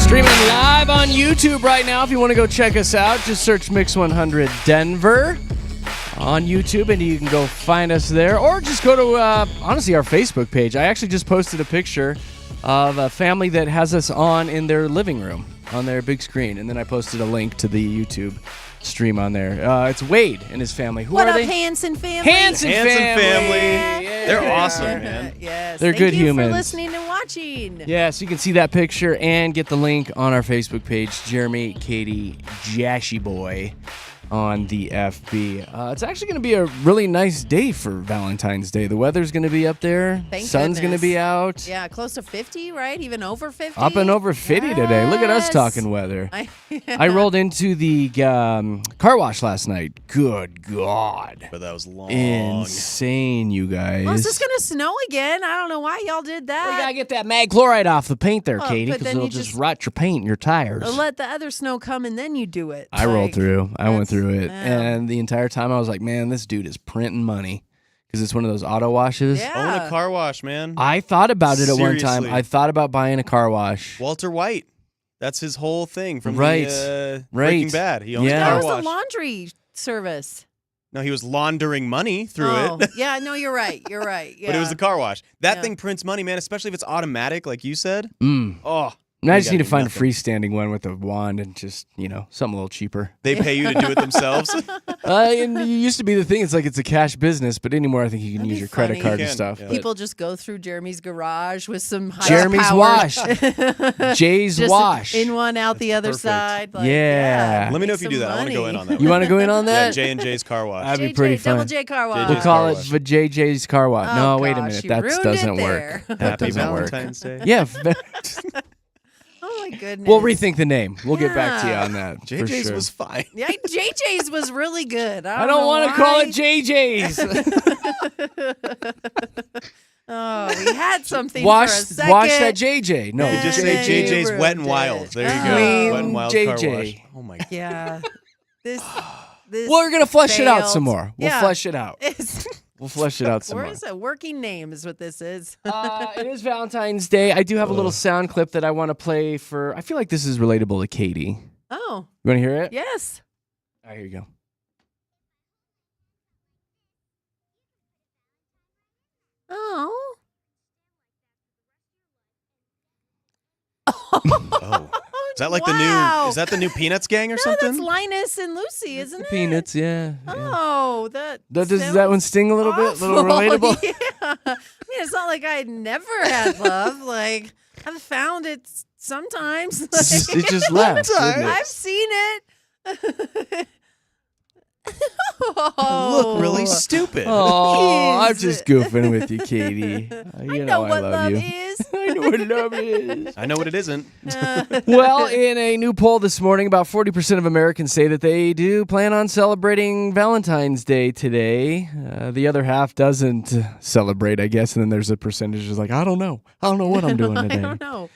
Streaming live on YouTube right now. If you want to go check us out, just search Mix 100 Denver on YouTube, and you can go find us there. Or just go to, honestly, our Facebook page. I actually just posted a picture of a family that has us on in their living room on their big screen, and then I posted a link to the YouTube stream on there. It's Wade and his family. Who what are up, they? Hanson family? Hanson family. Yeah. They're awesome, man. Yes. They're good humans. Thank you for listening and watching. Yeah, so you can see that picture and get the link on our Facebook page, Jeremy, Katy, Joshy Boy on the FB. It's actually going to be a really nice day for Valentine's Day. The weather's going to be up there. Sun's going to be out. Yeah, close to 50, right? Even over 50? Up and over 50 today. Look at us talking weather. I rolled into the car wash last night. Good God. But that was long. Insane, you guys. Well, is this going to snow again? I don't know why y'all did that. Well, you got to get that mag chloride off the paint there, Oh, Katie, but because then it'll you just rot your paint and your tires. Let the other snow come and then you do it. I rolled through. I went through it. Yeah. And the entire time I was like, man, this dude is printing money. Because it's one of those auto washes. Yeah. Own a car wash, man. I thought about it at one time. Seriously. I thought about buying a car wash. Walter White. That's his whole thing from Right. Breaking Bad. He owns Yeah. a That car was wash. the laundry service. No, he was laundering money through Oh, it. yeah, no, you're right. You're right. Yeah. But it was the car wash. That Yeah. thing prints money, man, especially if it's automatic, like you said. Mm. Oh, And I you just gotta need to do find nothing. a freestanding one with a wand and just, something a little cheaper. They pay you to do it themselves. And it used to be the thing. It's like it's a cash business, but anymore I think you can That'd use be your credit funny. card You and can, stuff. yeah. but- People just go through Jeremy's garage with some high Jeremy's wash. Jay's Just wash. in one, out the other perfect. side. Like, Yeah. Let me know make if you do some that. I want to go in money. on that. You one. want to go in on Yeah, that? J&J's car wash. That'd be JJ, pretty Double fun. J car wash. JJ's We'll call car it wash. VJJ's car wash. Oh, No, wait a gosh, minute. you That ruined doesn't it work. there. That Happy doesn't work. Valentine's Day. Yeah. Oh my goodness. We'll rethink the name. We'll get back to you Yeah. on that. for JJ's sure. was fine. Yeah, JJ's was really good. I don't want to call it JJ. JJ's. Oh, we had something wash for a second. that JJ. No, Yeah. Just And say then JJ's you Wet and ruined Wild. it. There you Oh. go. Clean Wet and Wild car JJ. wash. Oh my god. Yeah. This We're gonna flesh it out failed. some more. We'll Yeah. flesh it out. is We'll flesh it out some where more. is a working name is what this is. It is Valentine's Day. I do have a little sound clip that I want to play for. I feel like this is relatable to Katie. Oh, You want to hear it? yes. All right, here you go. Oh. Oh. Is that like the new? Is that the new Peanuts gang or No, something? that's Linus and Lucy, isn't it? Peanuts, yeah. yeah. Oh, that. Does that one sting a little bit? A little awful. relatable? Yeah. I mean, it's not like I never had love. Like, I've found it sometimes. It just- Like, it just left. didn't it? I've seen it. Look really stupid. Oh, I'm Jeez. just goofing with you, Katie. I You know I what love love you. is. I know what love is. I know what it isn't. Well, in a new poll this morning, about 40% of Americans say that they do plan on celebrating Valentine's Day today. The other half doesn't celebrate, I guess. And then there's a percentage that's like, I don't know. I don't know what I'm doing I today. don't know.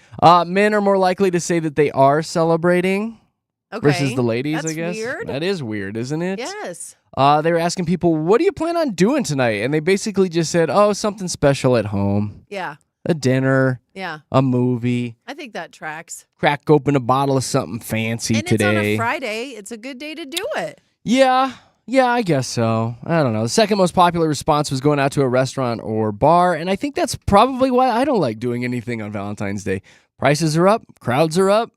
Men are more likely to say that they are celebrating Okay. versus the ladies, That's I guess. weird. That is weird, isn't it? Yes. They were asking people, what do you plan on doing tonight? And they basically just said, oh, something special at home. Yeah. A dinner, Yeah. a movie, I think that tracks. crack open a bottle of something fancy And today. it's on a Friday. It's a good day to do it. Yeah, I guess so. I don't know. The second most popular response was going out to a restaurant or bar, and I think that's probably why I don't like doing anything on Valentine's Day. Prices are up, crowds are up,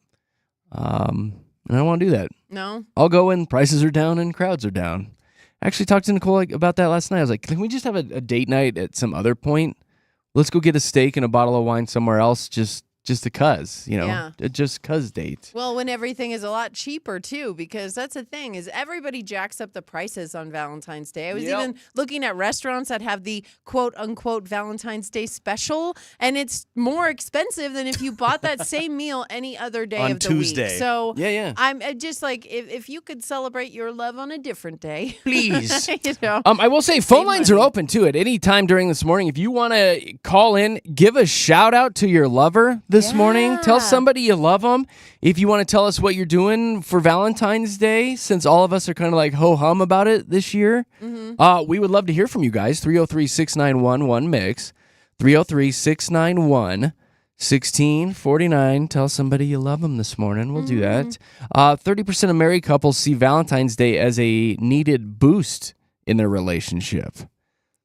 and I don't want to do that. No? I'll go when prices are down and crowds are down. I actually talked to Nicole about that last night. I was like, can we just have a date night at some other point? Let's go get a steak and a bottle of wine somewhere else just a cuz, Yeah. just cuz date. Well, when everything is a lot cheaper, too, because that's the thing, is everybody jacks up the prices on Valentine's Day. I was Yep. even looking at restaurants that have the quote-unquote Valentine's Day special, and it's more expensive than if you bought that same meal any other day On of the Tuesday. week. So Yeah. I'm just like, if you could celebrate your love on a different day. Please. You know? I will say phone Save lines are money. open too at any time during this morning. If you want to call in, give a shout out to your lover this morning. Tell Yeah. somebody you love them. If you want to tell us what you're doing for Valentine's Day, since all of us are kind of like ho-hum about it this year, we would love to hear from you guys. 303-691-1MIX. 303-691 1649. Tell somebody you love them this morning. We'll do that. 30% of married couples see Valentine's Day as a needed boost in their relationship.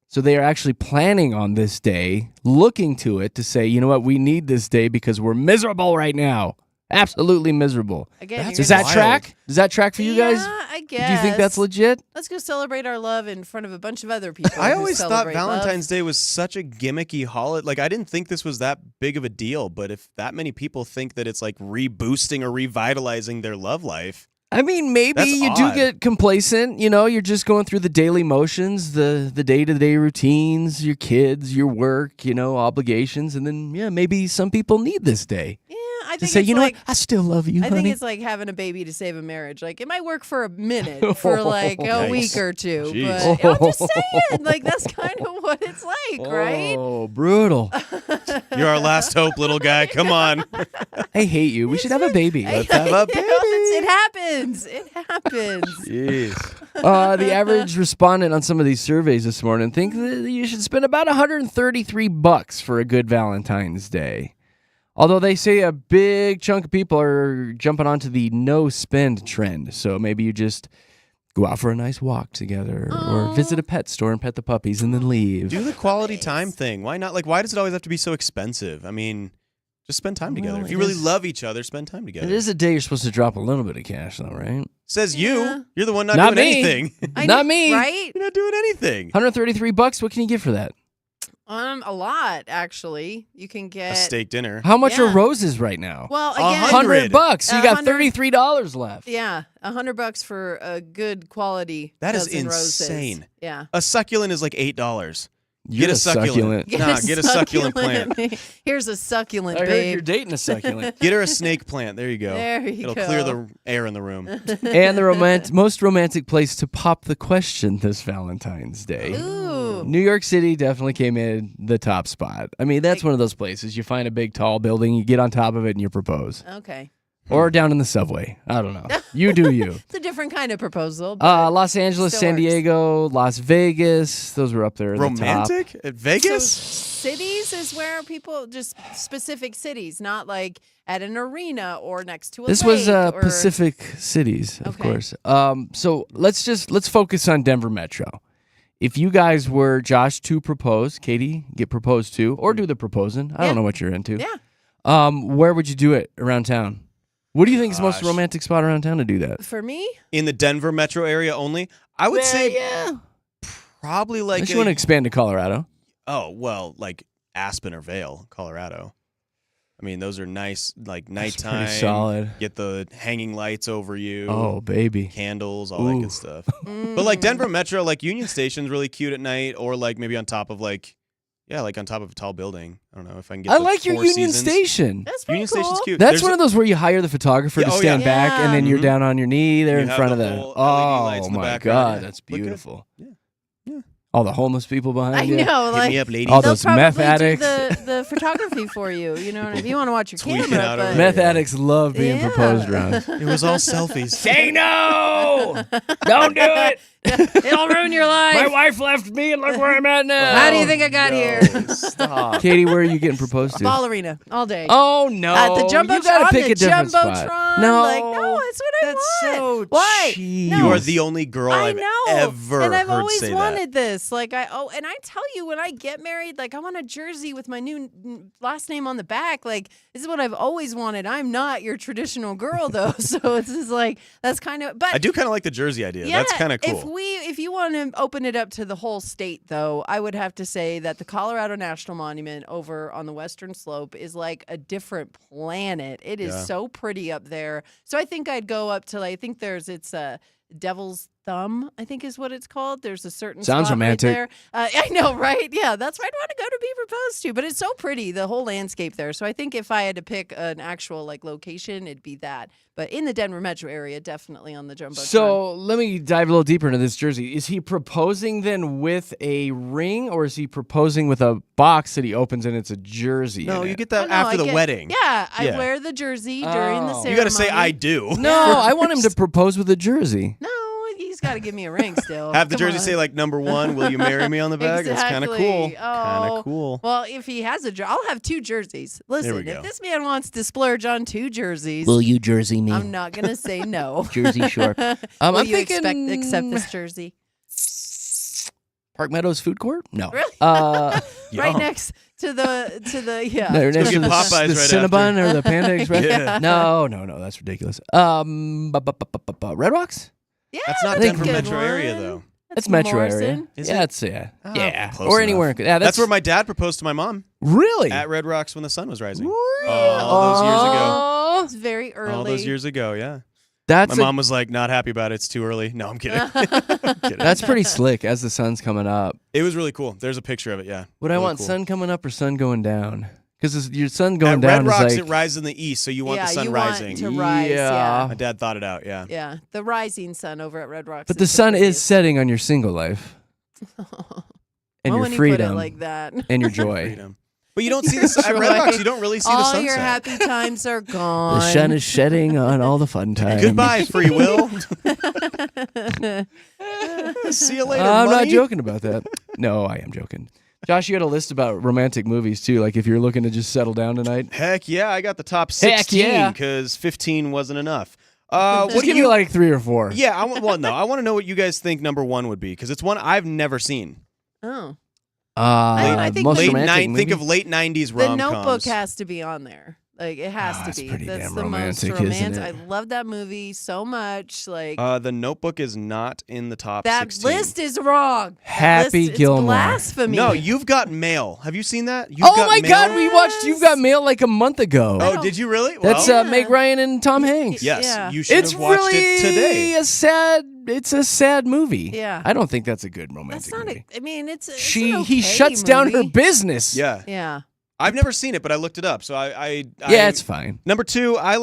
So they are actually planning on this day, looking to it to say, you know what, we need this day because we're miserable right now. Absolutely miserable. Again, does that track? Does that track for you guys? I guess. Do you think that's legit? Let's go celebrate our love in front of a bunch of other people. I always thought Valentine's Day was such a gimmicky holiday. Like, I didn't think this was that big of a deal, but if that many people think that it's like reboosting or revitalizing their love life. I mean, maybe you do get complacent. You know, you're just going through the daily motions, the day-to-day routines, your kids, your work, obligations. And then, maybe some people need this day. Yeah, I think to say, you know what, I still love you, I honey. think it's like having a baby to save a marriage. Like, it might work for a minute, for like a week or two. Jeez. But I'm just saying, like, that's kind of what it's like, right? Oh, brutal. You're our last hope, little guy. Come on. I hate you. We should have a baby. Let's have a baby. It happens. It happens. Jeez. The average respondent on some of these surveys this morning think that you should spend about $133 for a good Valentine's Day. Although they say a big chunk of people are jumping onto the no-spend trend. So maybe you just go out for a nice walk together or visit a pet store and pet the puppies and then leave. Do the quality time thing. Why not? Like, why does it always have to be so expensive? I mean, just spend time together. If you really love each other, spend time together. It is a day you're supposed to drop a little bit of cash, though, right? Says you. You're the one not doing me. anything. Not me. Right? You're not doing anything. $133. What can you get for that? A lot, actually. You can get A steak dinner. How much are roses right now? Well, again, $100. So you got 100 $33 left. Yeah, $100 for a good quality. That is dozen insane. Roses. Yeah. A succulent is like $8. Get a succulent. Get a succulent plant. Here's a succulent, I heard babe. you're dating a succulent. Get her a snake plant. There you go. There you It'll go. clear the air in the room. And the most romantic place to pop the question this Valentine's Day. Ooh. New York City definitely came in the top spot. I mean, that's one of those places. You find a big, tall building, you get on top of it, and you propose. Okay. Or down in the subway. I don't know. You do you. It's a different kind of proposal. But Los Angeles, still San works. Diego, Las Vegas. Those were up there at the top. Romantic? At So Vegas? cities is where people, just specific cities, not like at an arena or next to a This lake. was or, Pacific cities, of Okay. course. So let's focus on Denver Metro. If you guys were Josh to propose, Katie get proposed to, or do the proposing. I don't know what you're into. Yeah. Where would you do it around town? What do you think is the most Gosh. romantic spot around town to do that? For me, In the Denver metro area only? I would say probably like Unless you want to expand to Colorado. like Aspen or Vail, Colorado. I mean, those are nice, like nighttime. Pretty solid. Get the hanging lights over you. Oh, baby. Candles, all that good stuff. But like Denver Metro, like Union Station's really cute at night, or like maybe on top of like on top of a tall building. I don't know if I can get. I the like your Four Union Seasons. Station. that's pretty Union cool. Station's cute. That's There's one of those where you hire the photographer to Yeah, stand yeah. back, and then you're Mhm. down on your knee there You in have front of the the. whole LED lights Oh in the my background, God, yeah. that's Look good. beautiful. Yeah. All the homeless people behind I you. know, Hit like me up, ladies. All they'll those meth probably addicts. do the photography for you. You know what I mean? If you want to watch your Tweaking camera, out but over Meth Yeah. addicts love being Yeah. proposed around. It was all selfies. Say no! Don't do it! it'll ruin your life. My wife left me, and look where I'm at now. How do you think I got here? Stop. Katie, where are you getting proposed to? Ball arena all day. Oh no! At the You Jumbotron, gotta pick the a different Jumbotron. spot. No, Like, no, that's what I that's want. so Why? cheap. No. You are the only girl I I've know. ever and I've heard always say wanted this. Like and I tell you, when I get married, like I want a jersey with my new last name on the back. Like this is what I've always wanted. I'm not your traditional girl though, so it's just like that's kind of. But I do kind of like the jersey idea. yeah, That's kind of cool. If you want to open it up to the whole state, though, I would have to say that the Colorado National Monument over on the western slope is like a different planet. It is so pretty up there. So I think I'd go up to, I think it's Devil's Thumb, I think is what it's called. There's a certain Sounds spot romantic. right there. I know, right? Yeah, that's where I'd want to go to be proposed to. But it's so pretty, the whole landscape there. So I think if I had to pick an actual like location, it'd be that. But in the Denver metro area, definitely on the Jumbotron. So let me dive a little deeper into this jersey. Is he proposing then with a ring, or is he proposing with a box that he opens and it's a jersey? No, in you it? get that No, after I the get- wedding. Yeah, I Yeah. wear the jersey during the Oh. ceremony. You got to say I do. No, I want him to propose with a jersey. No, he's She's got to give me a ring still. Have the Come jersey on. say like number 1, will you marry me on the back? That's kind of cool. Exactly. Kind Oh. of cool. Well, if he has I'll have 2 jerseys. Listen, we go. if this man wants to splurge on 2 jerseys, Will you jersey me? I'm not gonna say no. Jersey Shore. Will I'm you thinking accept this jersey? Park Meadows Food Court? No. Really? Uh, Right next to the yeah. no, next get to the, Popeyes the right Cinnabon or the Panda Express? Yeah. No, that's ridiculous. Red Rocks? Yeah, That's not that's a Denver good metro area, one. though. That's metro area. Morrison. Is Yeah, it? it's Oh, yeah, close or enough. anywhere. Yeah, That's where my dad proposed to my mom. really At Red Rocks when the sun was rising. Really? All those years ago. It's very early. All those years ago, yeah. That's My mom was like, not happy about it. It's too early. No, I'm kidding. that's pretty slick as the sun's coming up. It was really cool. There's a picture of it, yeah. Would I Really want cool. sun coming up or sun going down? Because your sun going At down Red Rocks, is like it rises in the east, so you want Yeah, the sun you want rising. to rise. Yeah. My dad thought it out, yeah. Yeah, the rising sun over at Red Rocks. but the sun is setting on your single life and your when freedom you put it like that. and your joy. Freedom. But you don't see the at Red Rocks. You don't really see the All sunset. your happy times are gone. The sun is shedding on all the fun times. Goodbye, free will. See you later. I'm not money. joking about that. No, I am joking. Josh, you had a list about romantic movies too. Like if you're looking to just settle down tonight, Heck yeah, I got the top Heck 16 yeah. because 15 wasn't enough. just What do give me you? like 3 or 4. Yeah, I want. Well, no, I want to know what you guys think number 1 would be because it's one I've never seen. Oh, I think most late romantic Think movie? of late 90s the rom-coms. Notebook has to be on there. Like it has to that's be. pretty That's damn the romantic, most isn't romantic. it? I love that movie so much. Like The Notebook is not in the top that 16. list is wrong. That Happy list is Gilmore. blasphemy. No, You've Got Mail. Have you seen that? You've Oh Got my Mail? God, we watched You've Got Mail like a month ago. Oh, did you really? That's Well, Yeah. Meg Ryan and Tom Hanks. yes, Yeah. you should It's have watched really it today. It's a sad movie. Yeah. I don't think that's a good romantic That's not. movie. I mean, it's He an okay shuts down her movie. business. Yeah, Yeah. I've never seen it, but I looked it up. So Yeah, it's fine. number 2. I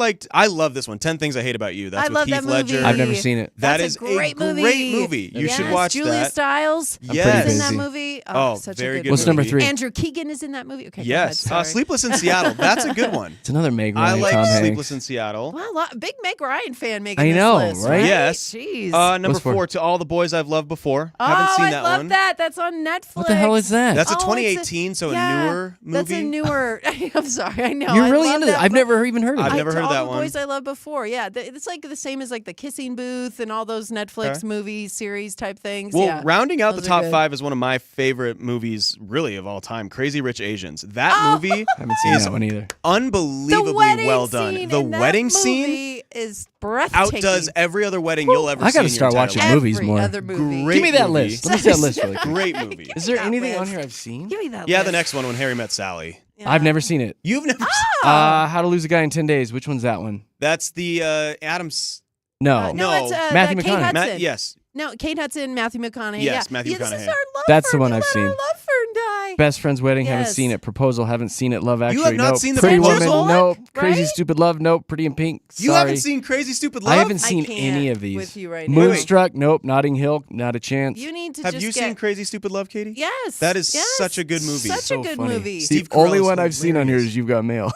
love this one. 10 Things I Hate About You. That's I with love Heath that Ledger. movie. I've never seen it. That That's is a great movie. movie. You should Yes, watch Julia that. Stiles Yes. is in that busy. movie. Oh, such very a good good What's movie. number 3? Andrew Keegan is in that movie. Okay, Yes, go ahead, sorry. Sleepless in Seattle. That's a good one. It's another Meg I Ryan, like Tom Sleepless Hanks. in Seattle. Well, big Meg Ryan fan making I this know, list, right? Yes. Jeez. Number What's 4, To All the Boys I've Loved Before. oh, Haven't seen I that love one. that. That's on Netflix. What the hell is that? That's a Oh, it's 2018, so yeah, a newer movie. That's a newer. I'm sorry. I know. You're I really love into that this. I've never even heard of I've it. never heard all that the one. Boys I Loved Before. Yeah, it's like the same as like the Kissing Booth and all those Netflix Okay. movie series type things. Well, yeah. rounding out the Those are top good. 5 is one of my favorite movies, really, of all time. Crazy Rich Asians. That Oh! movie I haven't seen is that one either. unbelievably the wedding well done. scene The in that wedding scene movie is breathtaking. outdoes every other wedding you'll ever see. I gotta in your start entire watching life. Every movies more. other movie. Great Give me that movie. list. Let me see that list really quick. Great movie. Is there that anything on list. here I've seen? Give me that. Yeah, list. the next one, When Harry Met Sally. Yeah. I've never seen it. You've never. How to Lose a Guy in 10 Days. Which one's that one? That's the Adams. No. No, No. it's Matthew Kate McConaughey. Hudson. Yes. No, Kate Hudson, Matthew McConaughey. Yes, yeah. Matthew yeah, This is McConaughey. our love That's the fern. one We I've let seen. Our love fern die. Best Friends Wedding. Haven't Yes. seen it. Proposal. Haven't seen it. Love Actually. have not Nope. seen The Pretty Proposal? Woman. Nope. Right? Crazy Stupid Love. Nope. Pretty in Pink. You Sorry. haven't seen Crazy Stupid Love? I haven't I seen can't any of these. with you right now. Moonstruck. Nope. Notting Hill. Not a chance. You need to Have just you get... seen Crazy Stupid Love, Katie? Yes. That is yes. such a good movie. Such So a good funny. movie. The Steve only Carell's one I've seen on here hilarious. is You've Got Mail.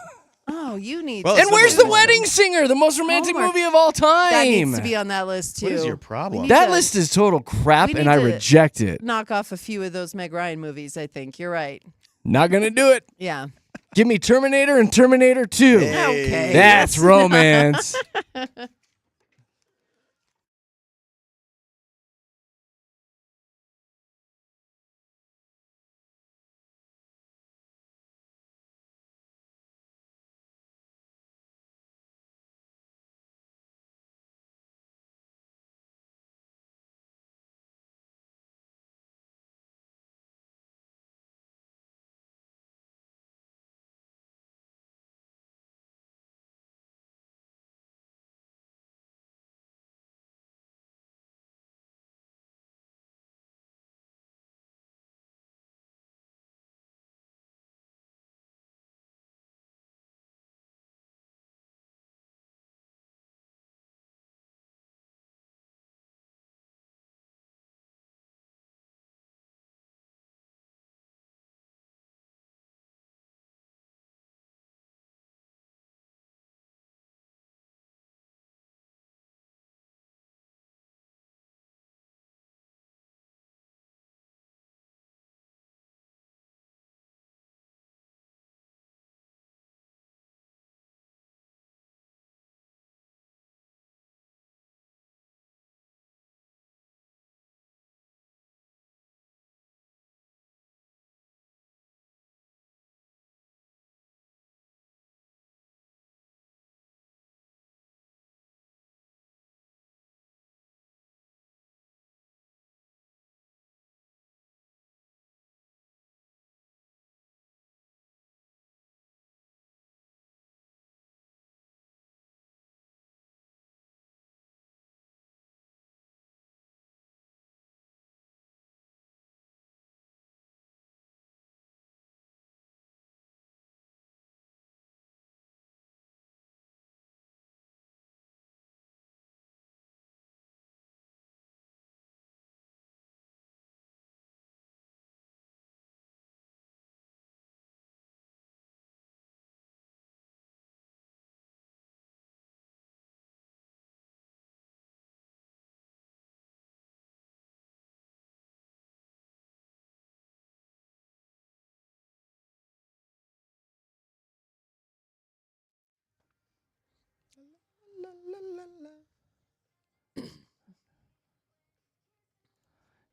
Oh, you need Well, to. And it's where's number The one. Wedding Singer? The most romantic Homework. movie of all time. That needs to be on that list too. What is your problem? We need That to list is total crap, we and need I to- reject it. knock off a few of those Meg Ryan movies. I think you're right. Not gonna do it. Yeah. Give me Terminator and Terminator 2. Hey. Okay. That's romance.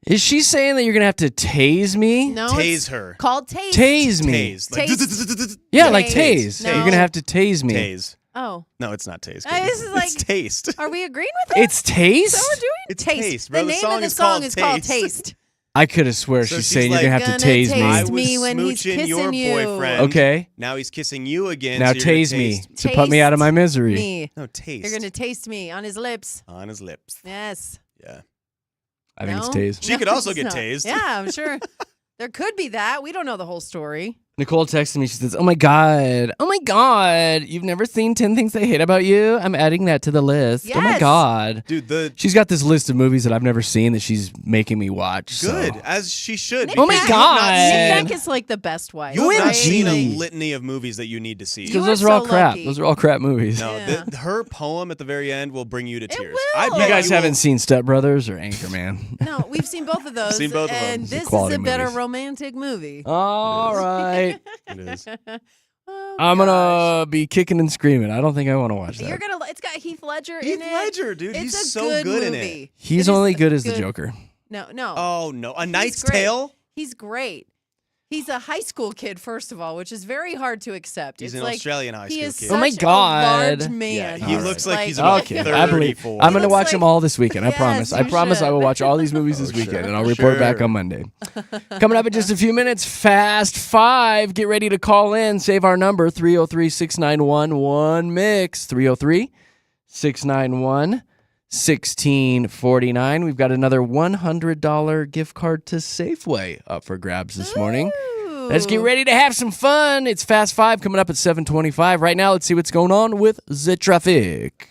Is she saying that you're gonna have to tase me? No, Tase it's her. called tase. Tase me. Tase. Like, Taste. Yeah, like Tase. tase. No. You're gonna have to tase me. Tase. Oh, No, it's not taste. This is like. It's taste. Are we agreeing with it? It's taste. So we're doing It's taste. taste, bro. The The name song of the is song called is called Taste. Taste. I could have swear So she's she's saying you're gonna have to Gonna tase I taste me. was me when he's smooching kissing your you. boyfriend. Okay. Now he's kissing you again. Now so you're gonna tase me taste to put me out of my misery. Me. No, taste. You're gonna taste me on his lips. on his lips. Yes. Yeah. I think it's No? tase. She could also it's get not. tased. Yeah, I'm sure. There could be that. We don't know the whole story. Nicole texted me. She says, "Oh my god, you've never seen 10 Things I Hate About You? I'm adding that to the list. Oh my Yes. god, Dude, she's got this list of movies that I've never seen that she's making me watch. good, So. as she should. Oh my because God. Nick And- Nack is like the best wife. You have not right? seen a OMG. litany of movies that you need to see. You Because are those are all so crap. lucky. Those are all crap movies. No, Yeah. her poem at the very end will bring you to tears. will. I You bet You guys will- haven't seen Step Brothers or Anchorman. No, we've seen both of those. Seen both of them. And It's a this is quality a better movies. romantic movie. All right, It is. Oh, I'm gosh. gonna be kicking and screaming. I don't think I want to watch that. You're gonna. It's got Heath Ledger Heath in it. Ledger, dude. It's He's a so good in movie. it. He's It is only a good as the Joker. No. Oh no, A Knight's great. Tale. He's great. He's a high school kid, first of all, which is very hard to accept. He's it's an like, Australian high he school is kid. such Oh my a God. large man. Yeah, he All looks right. like he's about Okay, 34. I believe. I'm gonna looks watch like- them all this weekend. I Yes, promise. I you promise I should. will watch all these movies this weekend, and I'll report back on Monday. Coming up in just a few minutes, Fast Five. Get ready to call in. Save our number 303-691-1MIX. 303-691-1649. We've got another $100 gift card to Safeway up for grabs this morning. Let's get ready to have some fun. It's Fast Five coming up at 7:25. Right now, let's see what's going on with the traffic.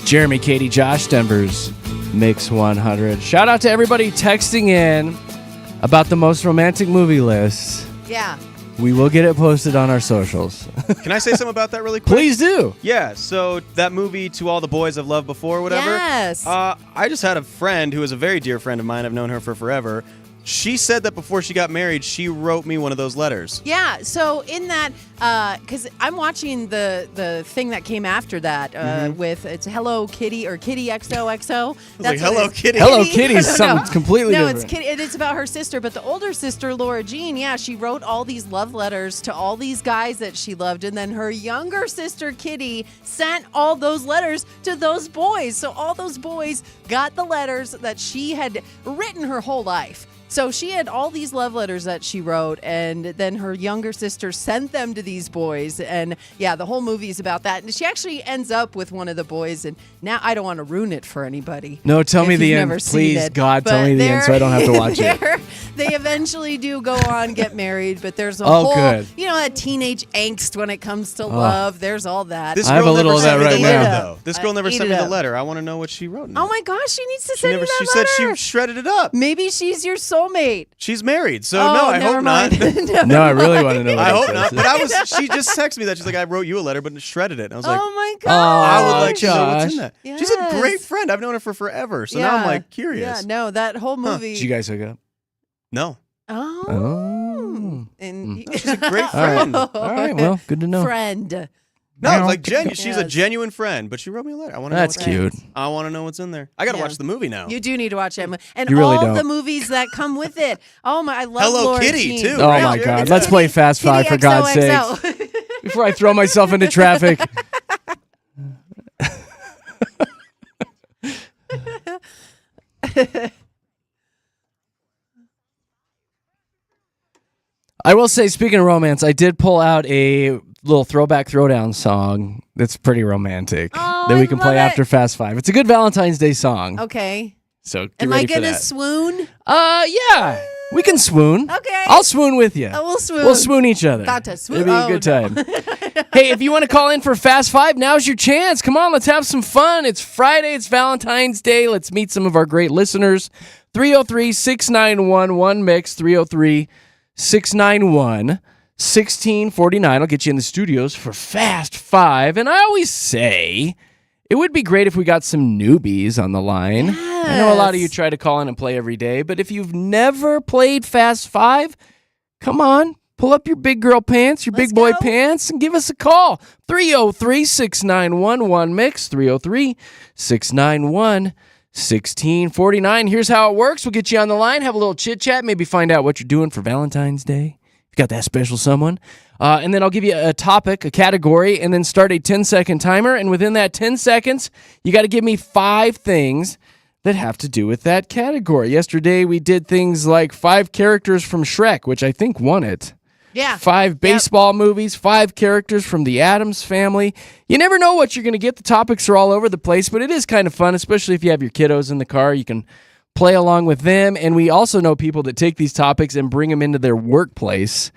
Jeremy, Katy, Josh, Denver's Mix 100. Shout out to everybody texting in about the most romantic movie lists. Yeah. We will get it posted on our socials. Can I say something about that really quick? Please do. Yeah, so that movie, To All the Boys I've Loved Before, whatever. Yes. I just had a friend who is a very dear friend of mine. I've known her for forever. She said that before she got married, she wrote me one of those letters. Yeah, so in that, because I'm watching the thing that came after that with, it's Hello Kitty or Kitty XOXO. Like, Hello Kitty. Hello Kitty is something completely different. No, it's Kitty. It's about her sister, but the older sister, Laura Jean, yeah, she wrote all these love letters to all these guys that she loved, and then her younger sister, Kitty, sent all those letters to those boys. So all those boys got the letters that she had written her whole life. So she had all these love letters that she wrote, and then her younger sister sent them to these boys. And yeah, the whole movie is about that. And she actually ends up with one of the boys. And now I don't want to ruin it for anybody. No, tell me the end. Please, God, tell me the end so I don't have to watch it. They eventually do go on, get married, but there's a whole, good. that teenage angst when it comes to love. There's all that. This I have girl a little never of that sent me right the letter, now. though. This girl never sent me the letter. I want to know what she wrote. Oh my gosh, she needs to send you that She letter. said she shredded it up. Maybe she's your soulmate. She's married, so no, I hope not. No, I really want to know. I hope not. But she just texted me that. She's like, I wrote you a letter, but shredded it. And I was like, oh my god. I would like to know Josh. what's in that. Yes. She's a great friend. I've known her for forever. So now I'm like curious. Yeah, no, that whole movie. Did you guys hook up? No. Oh. And She's a great friend. All right, well, good to know. Friend. No, like she's a Yes. genuine friend, but she wrote me a letter. I want to know That's what's in cute. it. I want to know what's in there. I got to Yeah. watch the movie now. You do need to watch it. And You really all don't. the movies that come with it. Oh my, I love Hello Laura Kitty, Jean. too. Oh Right, my Jeremy? God. Let's play Fast Five for Kitty God's sake. XOXO. Before I throw myself into traffic. I will say, speaking of romance, I did pull out a little throwback throwdown song that's pretty romantic Oh, that we I can play love it. after Fast Five. It's a good Valentine's Day song. Okay. So get Am I ready for gonna that. swoon? Yeah. We can swoon. Okay. I'll swoon with you. Oh, we'll swoon. We'll swoon each other. About to swoon. It'll be a Oh, good no. time. Hey, if you want to call in for Fast Five, now's your chance. Come on, let's have some fun. It's Friday. It's Valentine's Day. Let's meet some of our great listeners. 303-691-1MIX. 303-691-1649. I'll get you in the studios for Fast Five. And I always say it would be great if we got some newbies on the line. I know a lot of you try to call in and play every day, but if you've never played Fast Five, come on, pull up your big girl pants, your Let's big boy go. pants, and give us a call. 303-691-1MIX, 303-691-1649. Here's how it works. We'll get you on the line, have a little chit-chat, maybe find out what you're doing for Valentine's Day. You got that special someone. And then I'll give you a topic, a category, and then start a 10-second timer. And within that 10 seconds, you got to give me 5 things that have to do with that category. Yesterday, we did things like 5 characters from Shrek, which I think won it. Yeah. 5 baseball movies, 5 characters from the Addams Family. You never know what you're going to get. The topics are all over the place, but it is kind of fun, especially if you have your kiddos in the car. You can play along with them. And we also know people that take these topics and bring them into their workplace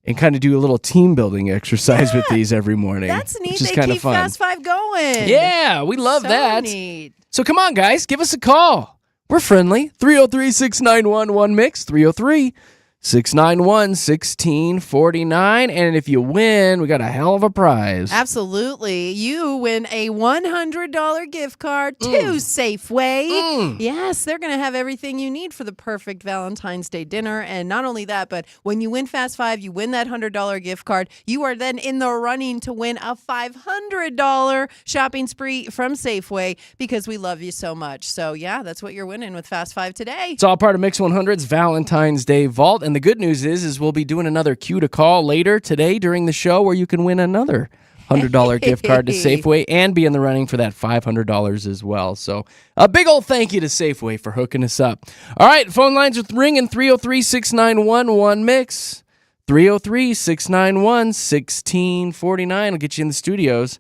and kind of do a little team building exercise with these every morning. That's neat. Which is They kind of keep fun. Fast Five going. Yeah, we love So that. neat. So come on, guys, give us a call. We're friendly. 303-691-1MIX, 303-691-1649. And if you win, we got a hell of a prize. Absolutely. You win a $100 gift card to Safeway. Yes, they're going to have everything you need for the perfect Valentine's Day dinner. And not only that, but when you win Fast Five, you win that $100 gift card. You are then in the running to win a $500 shopping spree from Safeway because we love you so much. So, yeah, that's what you're winning with Fast Five today. It's all part of Mix 100's Valentine's Day Vault. And the good news is we'll be doing another cue to call later today during the show where you can win another $100 gift card to Safeway and be in the running for that $500 as well. So a big old thank you to Safeway for hooking us up. All right, phone lines are ringing. 303-691-1MIX. 303-691-1649. I'll get you in the studios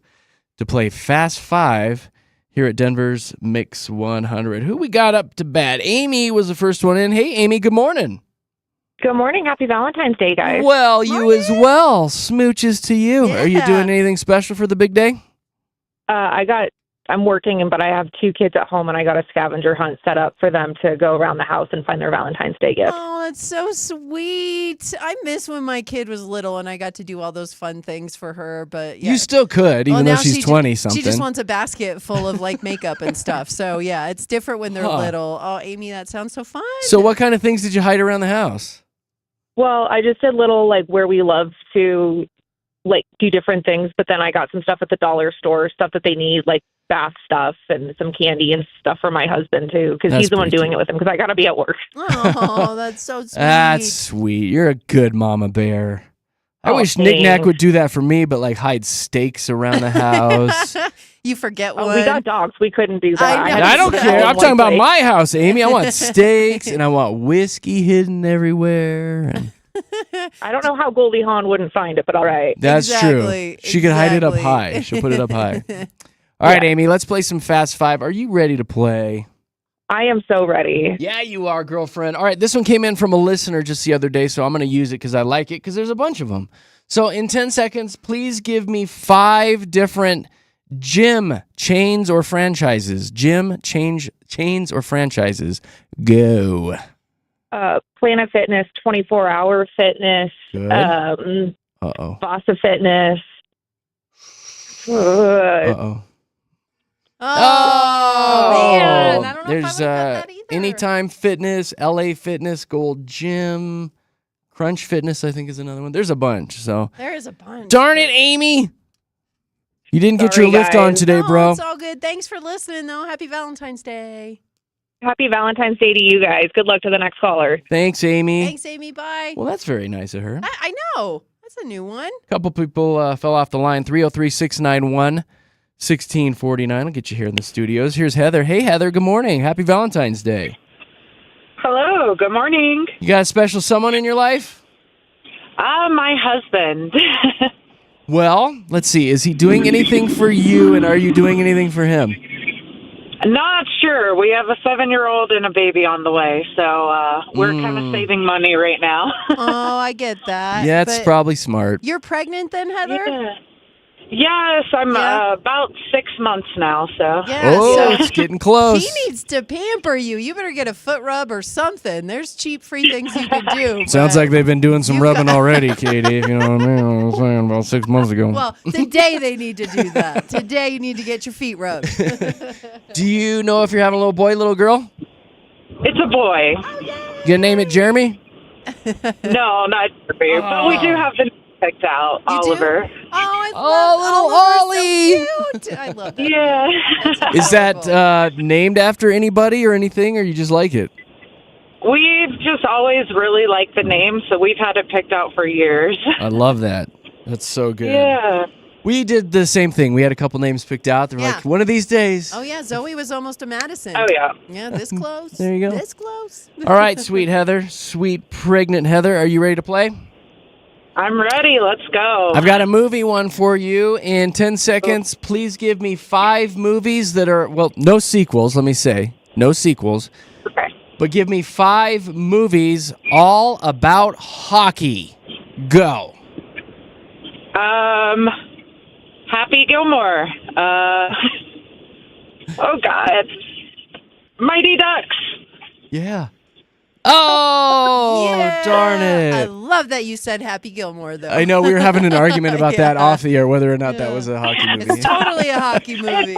to play Fast Five here at Denver's Mix 100. Who we got up to bat? Amy was the first one in. Hey, Amy, good morning. Good morning. Happy Valentine's Day, guys. Well, you as well. Smooches to you. Are you Yeah. doing anything special for the big day? I got I'm working, but I have 2 kids at home, and I got a scavenger hunt set up for them to go around the house and find their Valentine's Day gift. Oh, that's so sweet. I miss when my kid was little and I got to do all those fun things for her. But yeah. You still could, even though now she's 20-something. She just wants a basket full of like makeup and stuff. So yeah, it's different when they're little. Oh, Amy, that sounds so fun. So what kind of things did you hide around the house? Well, I just did little, like, where we love to, like, do different things, but then I got some stuff at the dollar store, stuff that they need, like bath stuff and some candy and stuff for my husband, too, because he's the one doing it with him, because I got to be at work. Oh, that's so sweet. That's sweet. You're a good mama bear. I wish thanks. Knick Knack would do that for me, but, like, hide steaks around the house. You forget one. We got dogs. We couldn't do that. I don't care. I'm talking about my house, Amy. I want steaks, and I want whiskey hidden everywhere. And I don't know how Goldie Hawn wouldn't find it, but all right. that's true. She could hide it up high. She'll put it up high. All right, Amy, let's play some Fast Five. Are you ready to play? I am so ready. Yeah, you are, girlfriend. All right, this one came in from a listener just the other day, so I'm going to use it because I like it because there's a bunch of them. So in 10 seconds, please give me 5 different gym chains or franchises. Gym chains or franchises. Go. Planet Fitness, 24-Hour Fitness. Good. Vasa Fitness. Man. I don't know There's if I would've got that either. Anytime Fitness, LA Fitness, Gold Gym, Crunch Fitness, I think is another one. There's a bunch. So There is a bunch. darn it, Amy. You didn't get Sorry, your lift on guys. today, No, bro. it's all good. Thanks for listening, though. Happy Valentine's Day. Happy Valentine's Day to you guys. Good luck to the next caller. Thanks, Amy. Thanks, Amy. Bye. Well, that's very nice of her. I know. That's a new one. A couple people fell off the line. 303-691-1649. I'll get you here in the studios. Here's Heather. Hey, Heather. Good morning. Happy Valentine's Day. Hello, good morning. You got a special someone in your life? My husband. Well, let's see. Is he doing anything for you, and are you doing anything for him? Not sure. We have a 7-year-old and a baby on the way, so we're kind of saving money right now. Oh, I get that. Yeah, it's But probably smart. You're pregnant then, Heather? Yeah. Yes, I'm about 6 months now, so. Yeah, Oh, so it's getting close. he needs to pamper you. You better get a foot rub or something. There's cheap free things you could do. Sounds but- like they've been doing some You've rubbing got- already, Katie. You know what I mean? I was saying about 6 months ago. Well, today they need to do that. Today you need to get your feet rubbed. Do you know if you're having a little boy, little girl? It's a boy. You gonna name it Jeremy? No, not Jeremy, but we do have the name picked out, You do? Oliver. Oh, I Oh, love little Oliver, Ollie. so cute. I love that. Yeah. Is adorable. that named after anybody or anything, or you just like it? We've just always really liked the name, so we've had it picked out for years. I love that. That's so good. Yeah. We did the same thing. We had a couple names picked out. They're Yeah. like, one of these days. Oh, yeah. Zoe was almost a Madison. Oh, yeah. Yeah, this close. There you go. This close. All right, sweet Heather. Sweet pregnant Heather. Are you ready to play? I'm ready. Let's go. I've got a movie one for you in 10 seconds. Please give me 5 movies that are, well, no sequels, let me say. No sequels. Okay. But give me 5 movies all about hockey. Go. Happy Gilmore. Oh, God. Mighty Ducks. Yeah. Oh, Yeah. darn I it. love that you said Happy Gilmore, though. I know we were having an argument about that Yeah. off the air, whether or not that was a hockey movie. It's totally a hockey movie.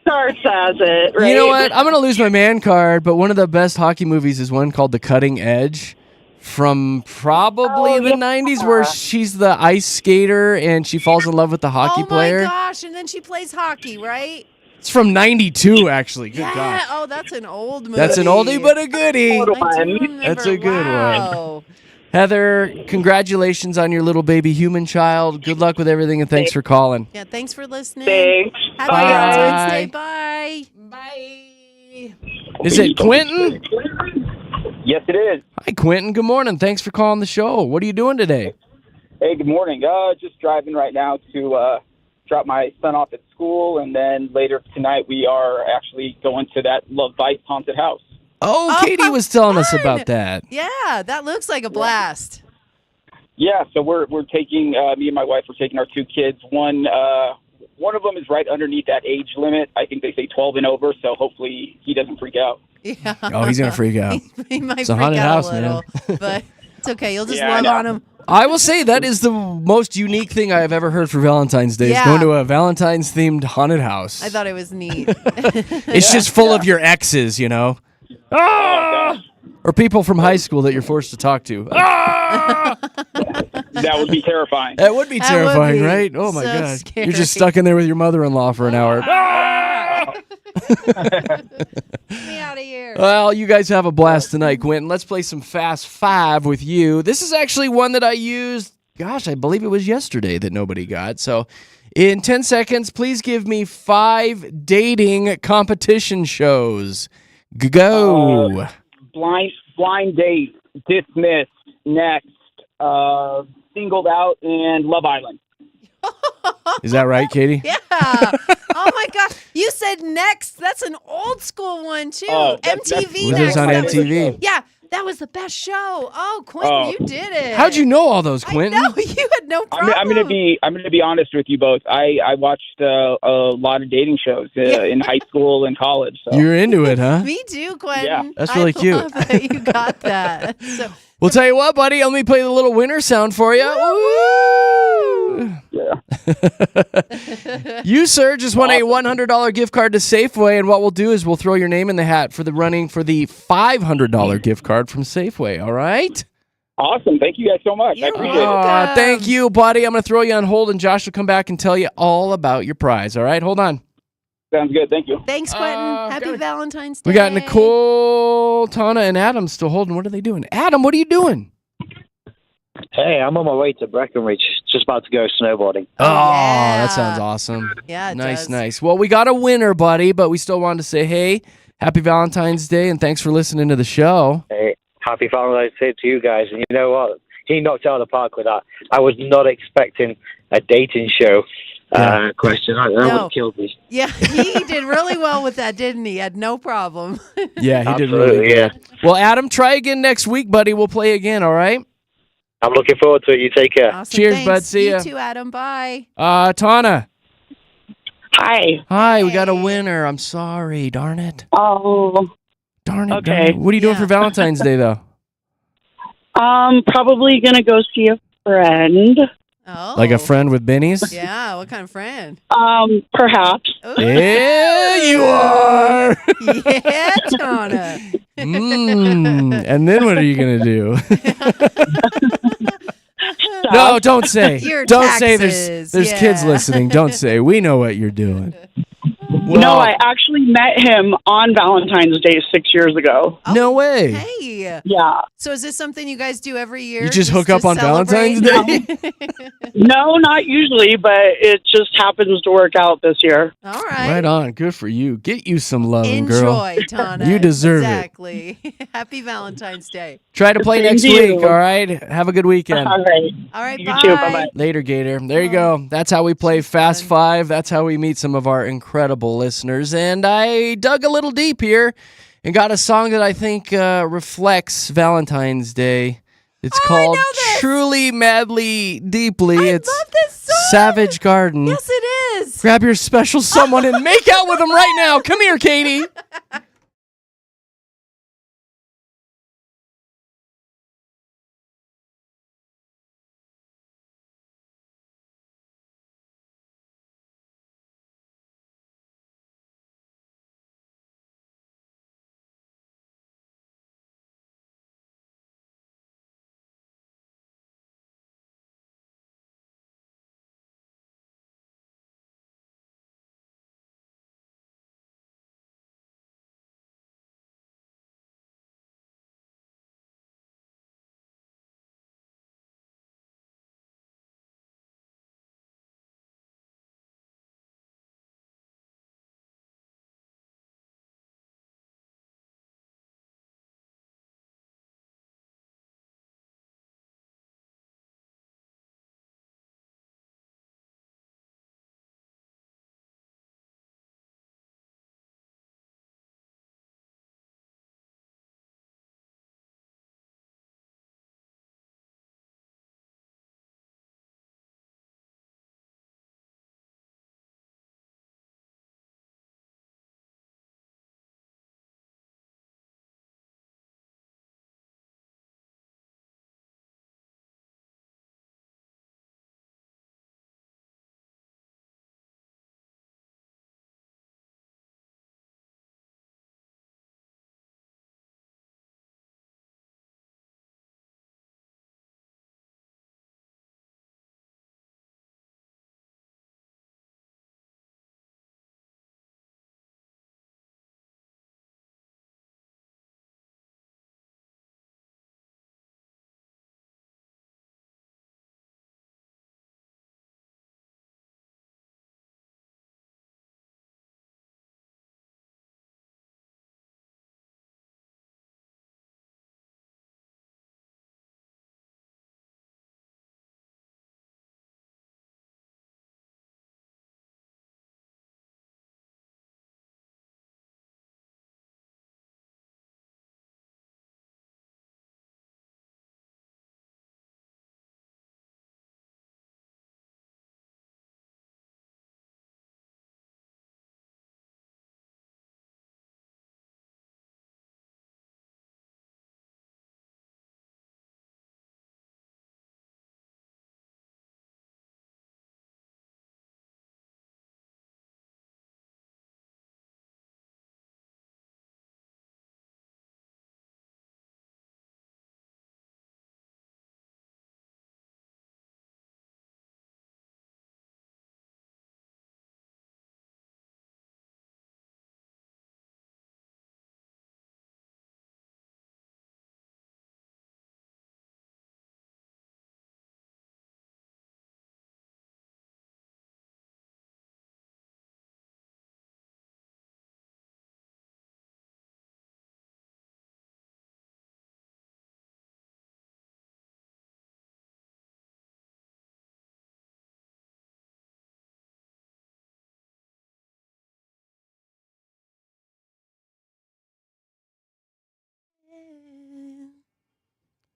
Starts as it, right? You know what? I'm going to lose my man card, but one of the best hockey movies is one called The Cutting Edge from probably the 90s where she's the ice skater and she falls in love with the hockey player. Oh, my gosh. And then she plays hockey, right? It's from 92, actually. Good yeah. gosh. Oh, that's an old movie. That's an oldie but a goodie. I do remember. That's a good one. Wow. Heather, congratulations on your little baby human child. Good luck with everything and thanks for calling. Yeah, thanks for listening. Thanks. Happy Bye. Valentine's Day. Bye. Bye. Is it Quentin? Yes, it is. Hi, Quentin. Good morning. Thanks for calling the show. What are you doing today? Hey, good morning. Just driving right now to drop my son off at school, and then later tonight we are actually going to that Love Bites haunted house. Oh, Oh, Katie was telling us fun. about that. Yeah, that looks like a blast. Yeah, so we're taking me and my wife are taking our 2 kids. One one of them is right underneath that age limit. I think they say 12 and over, so hopefully he doesn't freak out. Yeah. Oh, he's gonna freak out. He might It's a freak haunted out house, a little, but it's okay. You'll just Yeah, I love know. on him. I will say that is the most unique thing I have ever heard for Valentine's Day. Is Yeah. going to a Valentine's themed haunted house. I thought it was neat. It's just full of your exes, you know. Oh, gosh. Or people from high school that you're forced to talk to. That would be terrifying. That would be That would terrifying, be right? Oh my so god. scary. You're just stuck in there with your mother-in-law for an hour. Get me out of here. Well, you guys have a blast tonight, Quentin. Let's play some Fast Five with you. This is actually one that I used, gosh, I believe it was yesterday that nobody got. So in 10 seconds, please give me 5 dating competition shows. Go. Blind date, dismissed, next, singled out, and Love Island. Is that right, Katie? Yeah. Oh my God. You said Next. That's an old school one too. Oh, MTV Was Next. this on That was- MTV? Yeah, that was the best show. Oh, Quentin, Oh. you did it. How'd you know all those, Quentin? I know you had no problem. I'm gonna be honest with you both. I watched a lot of dating shows in high school and college. So. You're into it, huh? Me too, Quentin. Yeah. That's really I cute. love that you got that. So, We'll tell you what, buddy. Let me play the little winner sound for you. Woo! Yeah. You, sir, just won a $100 gift card to Safeway, and what we'll do is we'll throw your name in the hat for the running for the $500 gift card from Safeway, all right? Awesome. Thank you guys so much. I You're appreciate it. welcome. Thank you, buddy. I'm going to throw you on hold, and Josh will come back and tell you all about your prize, all right? Hold on. Sounds good. Thank you. thanks, Quentin. Happy Valentine's Day. We got Nicole, Tana, and Adam still holding. What are they doing? Adam, what are you doing? Hey, I'm on my way to Breckenridge. Just about to go snowboarding. Oh, yeah. that sounds awesome. Yeah, it Nice, does. nice. Well, we got a winner, buddy, but we still wanted to say, hey, happy Valentine's Day, and thanks for listening to the show. Hey, happy Valentine's Day to you guys. And you know what? He knocked it out of the park with that. I was not expecting a dating show question. That would have killed me. Yeah, he did really well with that, didn't he? Had no problem. Yeah, he did Absolutely, really good. Well, Adam, try again next week, buddy. We'll play again, all right? I'm looking forward to it. You take care. Awesome. Cheers, Thanks. bud. See ya. You too, Adam. Bye. Tana. Hi. Hi, we got a winner. I'm sorry. Darn it. Oh, Darn it. Okay. Darn it. What are you doing Yeah. for Valentine's Day, though? probably gonna go see a friend. Oh. Like a friend with bennies? Yeah, what kind of friend? Perhaps. Ooh. Yeah, you are. Yeah, Tana. And then what are you going to do? No, don't say. Your Don't say taxes, there's kids yeah. listening. Don't say. We know what you're doing. No, I actually met him on Valentine's Day 6 years ago. No way. Hey. Yeah. So is this something you guys do every year? You just hook to up on celebrate? Valentine's Day? No, not usually, but it just happens to work out this year. All right. Right on. Good for you. Get you some loving, girl. Enjoy, Tana. You deserve it. Exactly. Happy Valentine's Day. Try to play Thank next you. week, all right? Have a good weekend. All right. All right, You bye. too. Bye-bye. Later, Gator. There you go. That's how we play Fast Five. That's how we meet some of our incredible listeners. And I dug a little deep here and got a song that I think reflects Valentine's Day. It's called know this. Truly, Madly, Deeply. I It's love this song. Savage Garden. Yes, it is. Grab your special someone and make out with them right now. Come here, Katie.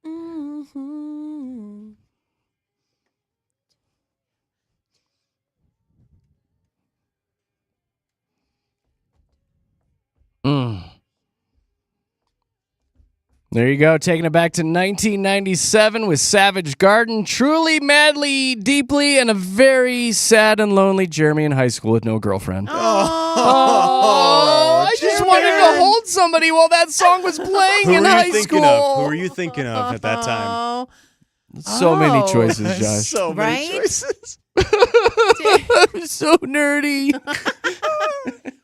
Mm-hmm. Mm. There you go, taking it back to 1997 with Savage Garden. Truly, madly, deeply, and a very sad and lonely Jeremy in high school with no girlfriend. Oh, I just wanted to hold somebody while that song was playing in high school. Who were you thinking of at that time? Oh. So many choices, Josh. So many Right? choices. So nerdy.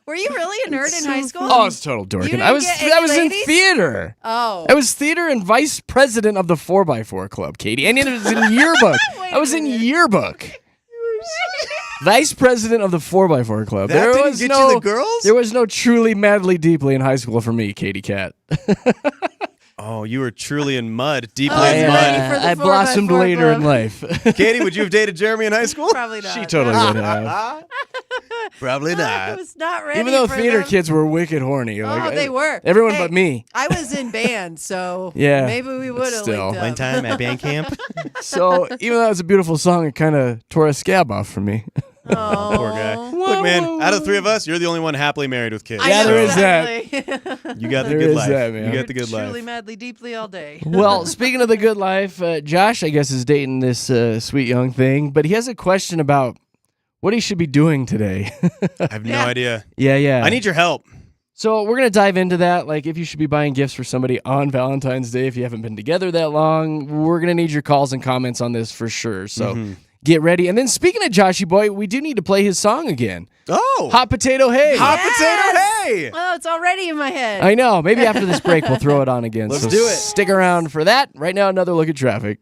Were you really a nerd in high school? Oh, it's total dorking. didn't I was get any in ladies? theater. Oh. I was theater and vice president of the 4x4 club, Katie. And it was in yearbook. I was in yearbook. Vice president of the 4x4 club. That didn't get you the girls? There was no truly, madly, deeply in high school for me, Katie Cat. Oh, you were truly in mud, deeply I in was ready mud. for the I blossomed 4x4 later in club. life. Katie, would you have dated Jeremy in high school? Probably not. She totally would have. Probably I not. was not ready. Even though for theater them. kids were wicked horny. Oh, they were. Everyone Hey, but me. I was in band, so Yeah, maybe we would have still. linked up. One time at band camp. So even though it was a beautiful song, it kind of tore a scab off from me. Oh, Poor guy. Look, man, out of the three of us, you're the only one happily married with kids. I Yeah, know there is that. exactly. You got the There good is life. that, man. You got the good Truly, life. madly, deeply all day. Well, speaking of the good life, Josh, I guess, is dating this sweet young thing, but he has a question about what he should be doing today. I have no Yeah. idea. Yeah. I need your help. So we're going to dive into that, like if you should be buying gifts for somebody on Valentine's Day if you haven't been together that long. We're going to need your calls and comments on this for sure. So get ready. And then speaking of Joshy Boy, we do need to play his song again. Oh. Hot Potato Hey. Hot Yes! potato, hey! Oh, it's already in my head. I know. Maybe after this break, we'll throw it on again. Let's so do it. Stick around for that. Right now, another look at traffic.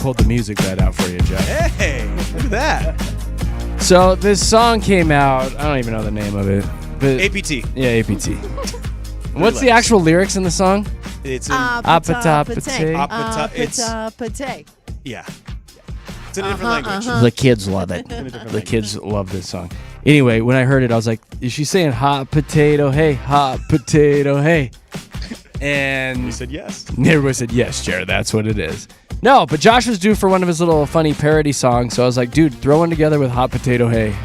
pulled the music bed out for you, Jeff. Hey, look at that. So this song came out. I don't even know the name of it. But APT. Yeah, APT. What's the actual lyrics in the song? It's in It's yeah. It's in a different language. The kids love it. The kids love this song. Anyway, when I heard it, I was like, is she saying hot potato, hey, hot potato, hey? And You said yes. everybody said, yes, Jared, that's what it is. No, but Josh was due for one of his little funny parody songs, so I was like, dude, throw one together with hot potato, hey.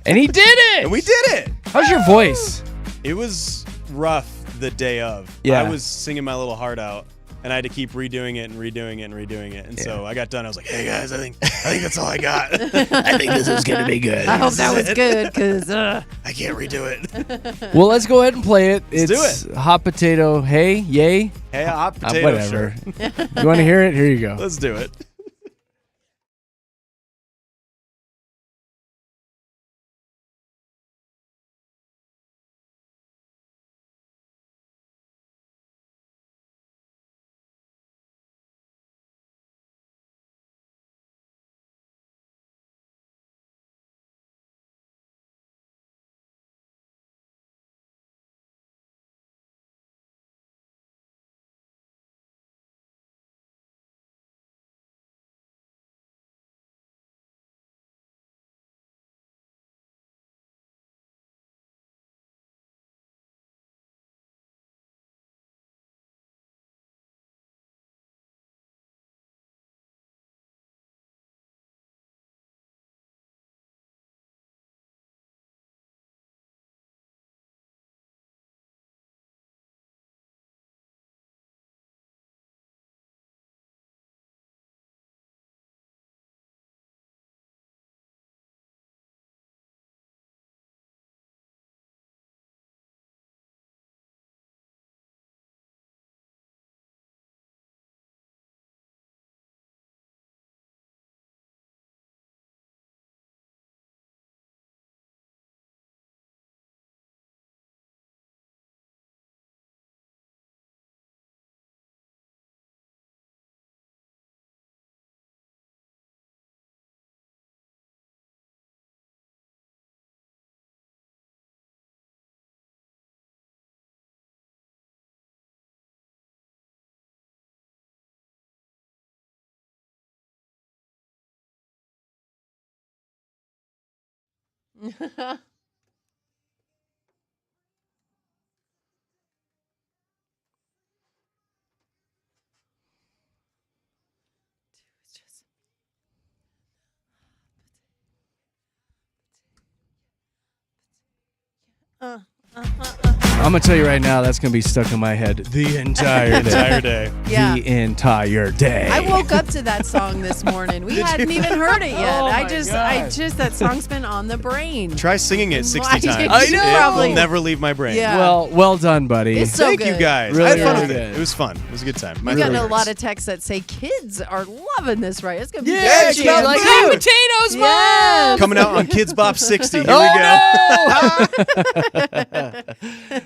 And he did it! And we did it. How's your voice? It was rough the day of. Yeah. I was singing my little heart out, and I had to keep redoing it. And so I got done. I was like, hey, guys, I think that's all I got. I think this is going to be good. I hope that was good because I can't redo it. Well, let's go ahead and play it. Let's do It's hot potato, hey, yay. Hey, hot potato, whatever. sure. You want to hear it? Here you go. Let's do it. I'm going to tell you right now, that's going to be stuck in my head the entire day. Yeah. The entire day. I woke up to that song this morning. We hadn't even heard it yet. Oh I my just God. that song's been on the brain. Try singing it 60 times. I know. It Probably. will never leave my brain. Yeah. Well done, buddy. It's so Thank good. you guys. Really, I had fun really with good. it. It was fun. It was a good time. My We've gotten a favorites. lot of texts that say kids are loving this, right? It's gonna be Yeah, good. kids are like, hot potatoes, Mom! Yes. Coming out on Kids Bop 60. Here Oh, we go.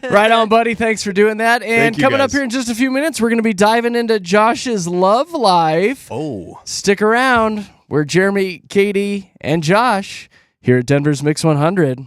no! Right on, buddy. Thanks for doing that. And Thank you, coming up guys. here in just a few minutes, we're going to be diving into Josh's love life. Oh. Stick around. We're Jeremy, Katy, and Josh here at Denver's Mix 100.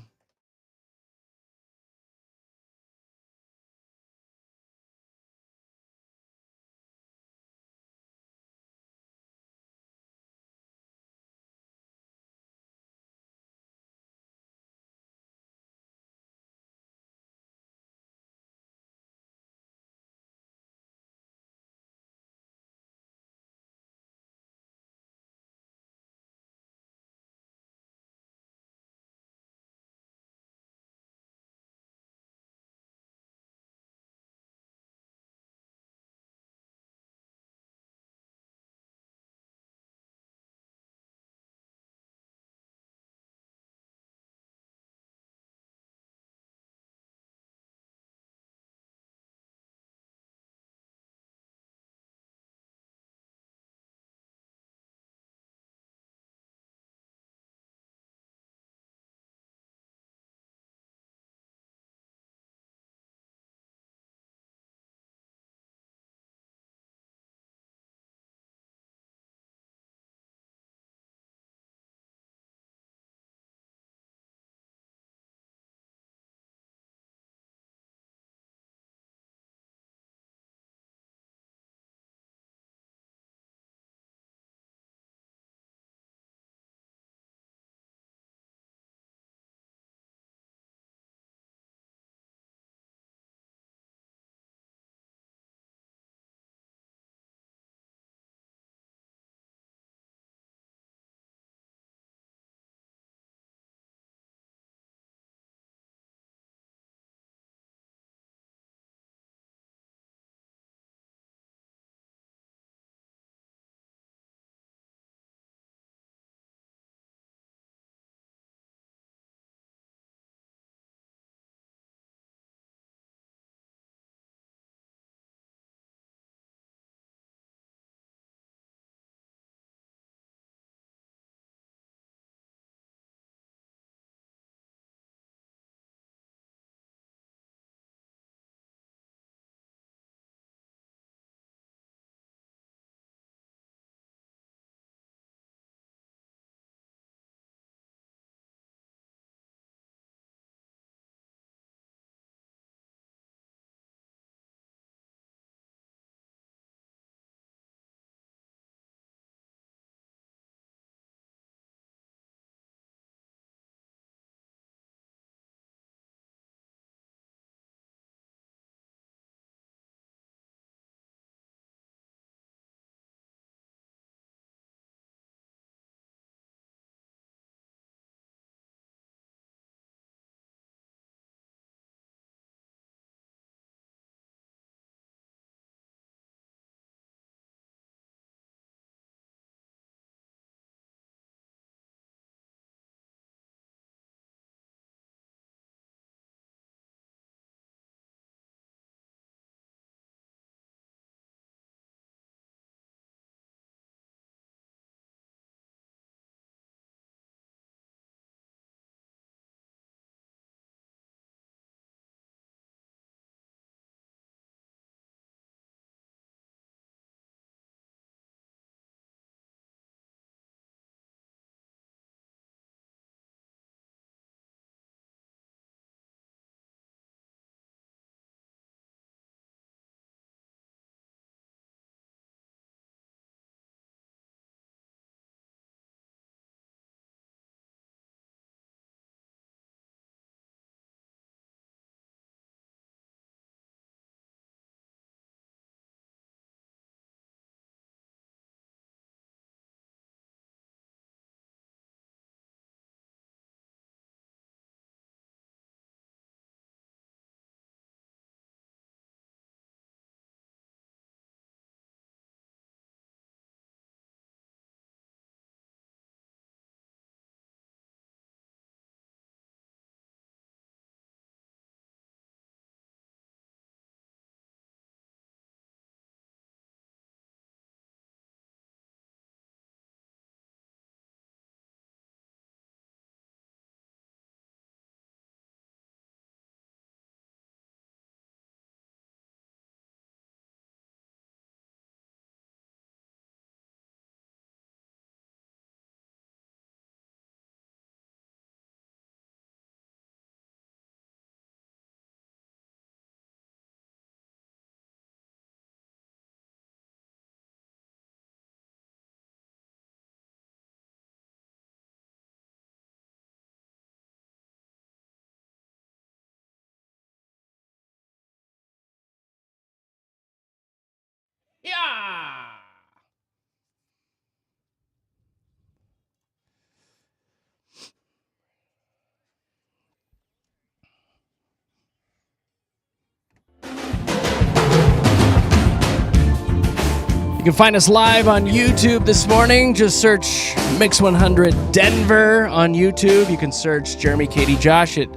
You can find us live on YouTube this morning. Just search Mix 100 Denver on YouTube. You can search Jeremy, Katy, Josh. It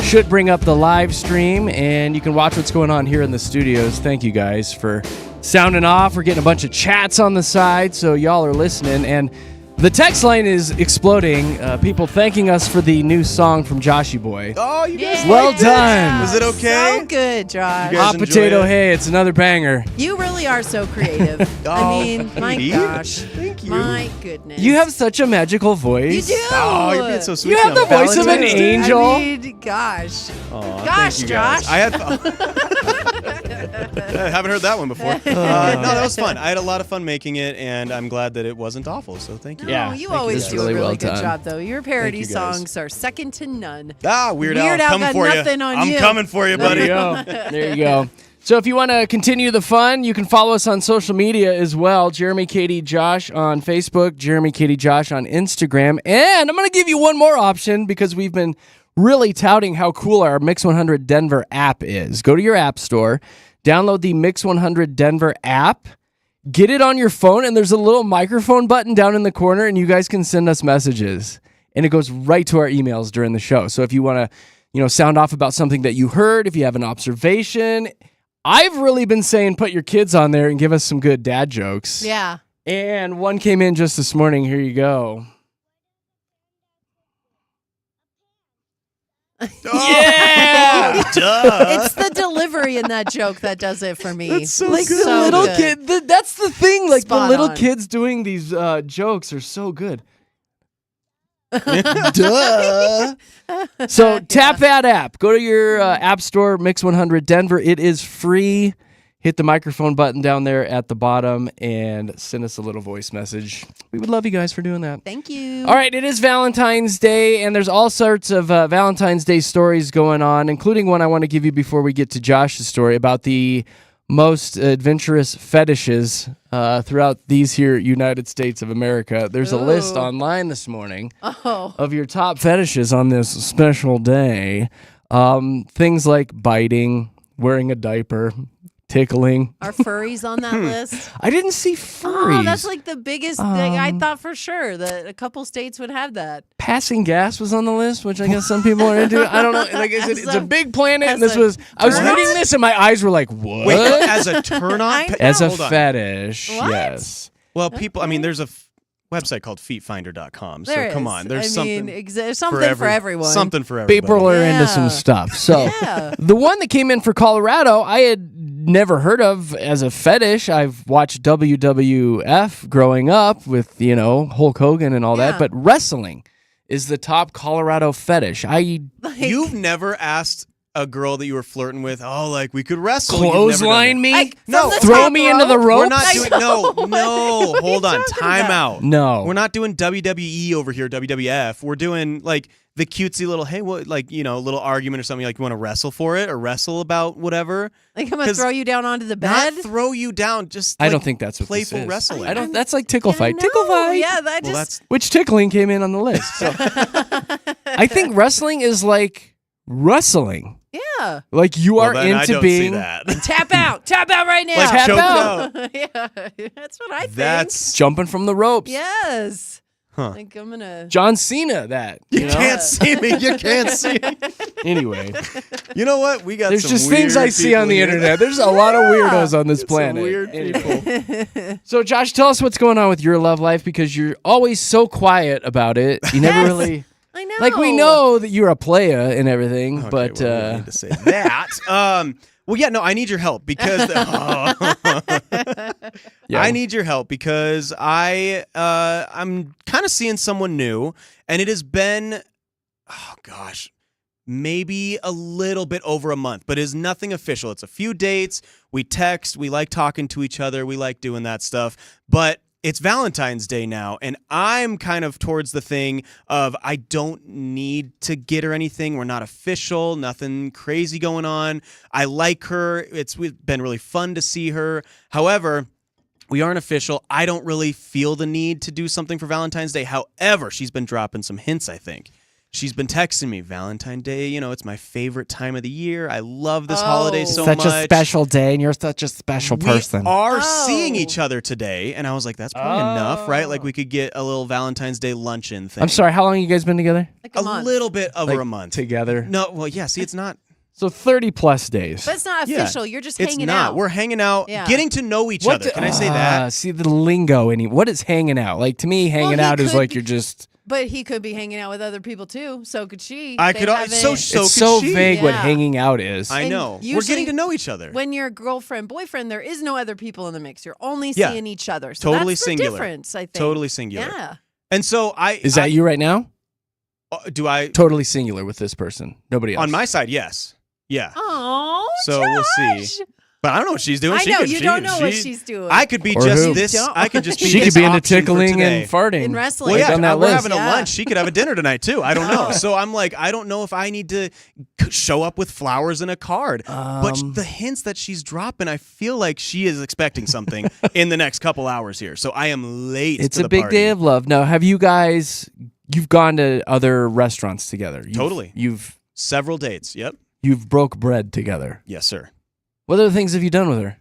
should bring up the live stream, and you can watch what's going on here in the studios. Thank you guys for sounding off. We're getting a bunch of chats on the side, so y'all are listening. And the text line is exploding. People thanking us for the new song from Joshy Boy. Oh, you guys Well liked it? done. Was it okay? So good, Josh. You guys Hot enjoy potato, it? hey, it's another banger. You really are so creative. I mean, my Katy. gosh. Thank you. My goodness. You have such a magical voice. You do. Oh, you're being so sweet. You have to me the on voice of an Valentine's Day. angel. I mean, gosh. Aw, Gosh, thank you guys. Josh. I haven't heard that one before. No, that was fun. I had a lot of fun making it, and I'm glad that it wasn't awful. So thank you. Yeah, No, you thank you. always That's do really a really well good done. job, though. Your parody Thank you, guys. songs are second to none. Weird Al, Weird Al I'm coming got for you. nothing on I'm you. coming for you, There buddy. you go. There you go. So if you want to continue the fun, you can follow us on social media as well. Jeremy, Katy, Josh on Facebook, Jeremy, Katy, Josh on Instagram. And I'm going to give you one more option because we've been really touting how cool our Mix 100 Denver app is. Go to your app store, download the Mix 100 Denver app, get it on your phone, and there's a little microphone button down in the corner, and you guys can send us messages. And it goes right to our emails during the show. So if you want to, sound off about something that you heard, if you have an observation, I've really been saying put your kids on there and give us some good dad jokes. Yeah. And one came in just this morning. Here you go. Yeah! Duh. It's the delivery in that joke that does it for me. That's so Like good. the So little good. kid. That's the thing. Like Spot the little on. kids doing these jokes are so good. Duh. So tap that app. Go to your app store, Mix 100 Denver. It is free. Hit the microphone button down there at the bottom and send us a little voice message. We would love you guys for doing that. Thank you. All right, it is Valentine's Day, and there's all sorts of Valentine's Day stories going on, including one I want to give you before we get to Josh's story about the most adventurous fetishes throughout these here United States of America. There's a list Ooh. online this morning Oh. of your top fetishes on this special day. Things like biting, wearing a diaper, tickling. Are furries on that list? I didn't see furries. Oh, that's like the biggest thing. I thought for sure that a couple states would have that. Passing gas was on the list, which I guess some people are into. I don't know. Like I said, it's a big planet, and as this a was. I was turn on? reading this, and my eyes were like, "What?" Wait, as a turn on? I know. As a Hold on. fetish, What? yes. Well, people, I mean, there's a website called feetfinder.com. So There come is. on. There's I something. mean, something for everyone. Something for everybody. People are into some Yeah. stuff. So Yeah. the one that came in for Colorado, I had never heard of as a fetish. I've watched WWF growing up with, Hulk Hogan and all Yeah. that, but wrestling is the top Colorado fetish. You've never asked a girl that you were flirting with, we could wrestle. You've never done Clothesline that. me? Like, No. from the Throw top me rope? into the ropes? We're not doing no. What are Hold you on, talking time about? out. No. We're not doing WWE over here, WWF. We're doing the cutesy little little argument or something, like you want to wrestle for it or wrestle about whatever. Like I'm gonna 'Cause throw you down onto the bed. Not throw you down, just I don't think that's what playful this is. wrestling. I don't. That's like tickle Yeah, fight. no, Tickle fight. Yeah, that Well, just that's Which tickling came in on the list. So I think wrestling is like wrestling. yeah. Like you well, are then I into don't being. see that. Tap out right now. Like Tap choked out. out. Yeah, that's what I think. That's Jumping from the ropes. yes. Huh. Like I'm gonna. John Cena, that. You know? can't see me. You can't see me. Anyway, You know what? We got there's some just things I weird see on the people here. internet. There's a lot of weirdos on this Some planet. weird Anyway. So, Josh, tell us what's going on with your love life because you're always so quiet about it. You never Yes. really. I know. Like, we know that you're a playa and everything, Okay, but. well, we don't need to say that. Well, yeah, no, I need your help because Yeah. I need your help because I'm kind of seeing someone new, and it has been, maybe a little bit over a month, but it is nothing official. It's a few dates. We text. We like talking to each other. We like doing that stuff, but it's Valentine's Day now, and I'm kind of towards the thing of I don't need to get her anything. We're not official, nothing crazy going on. I like her. It's been really fun to see her. However, We aren't official. I don't really feel the need to do something for Valentine's Day. However, she's been dropping some hints, I think. She's been texting me, Valentine's Day, it's my favorite time of the year. I love this holiday so much. Such a special day, and you're such a special person. We are seeing each other today, and I was like, that's probably enough, right? Like, we could get a little Valentine's Day luncheon thing. I'm sorry, how long have you guys been together? Like a month. little bit over a month. Together? No, well, yeah, see, it's not. So 30-plus days. But it's not official. You're just It's hanging not. out. We're hanging out, getting to know each other. Can I say that? See, the lingo. What is hanging out? Like, to me, hanging out is like you're just... But he could be hanging out with other people too. So could she. I could. It's it's so vague what hanging out is. I know. We're getting to know each other. When you're girlfriend, boyfriend, there is no other people in the mix. You're only seeing each other. So totally that's singular. The difference, I think. Totally singular. Yeah. And so Is that you right now? Do I? Totally singular with this person. Nobody else. On my side, yes. Yeah. Oh, so Josh. we'll see. But I don't know what she's doing. I know you don't know what she's doing. I could be Or just who? this. I could just be. She this could be into option for tickling today. and farting. In wrestling. Well, yeah, on that we're list. having a lunch. She could have a dinner tonight too. I don't know. Oh. So I'm like, I don't know if I need to show up with flowers and a card. But the hints that she's dropping, I feel like she is expecting something in the next couple hours here. So I am late. It's to a the big party. day of love. Now, have you guys? You've gone to other restaurants together. Totally. You've several dates. Yep. You've broke bread together. Yes, sir. What other things have you done with her?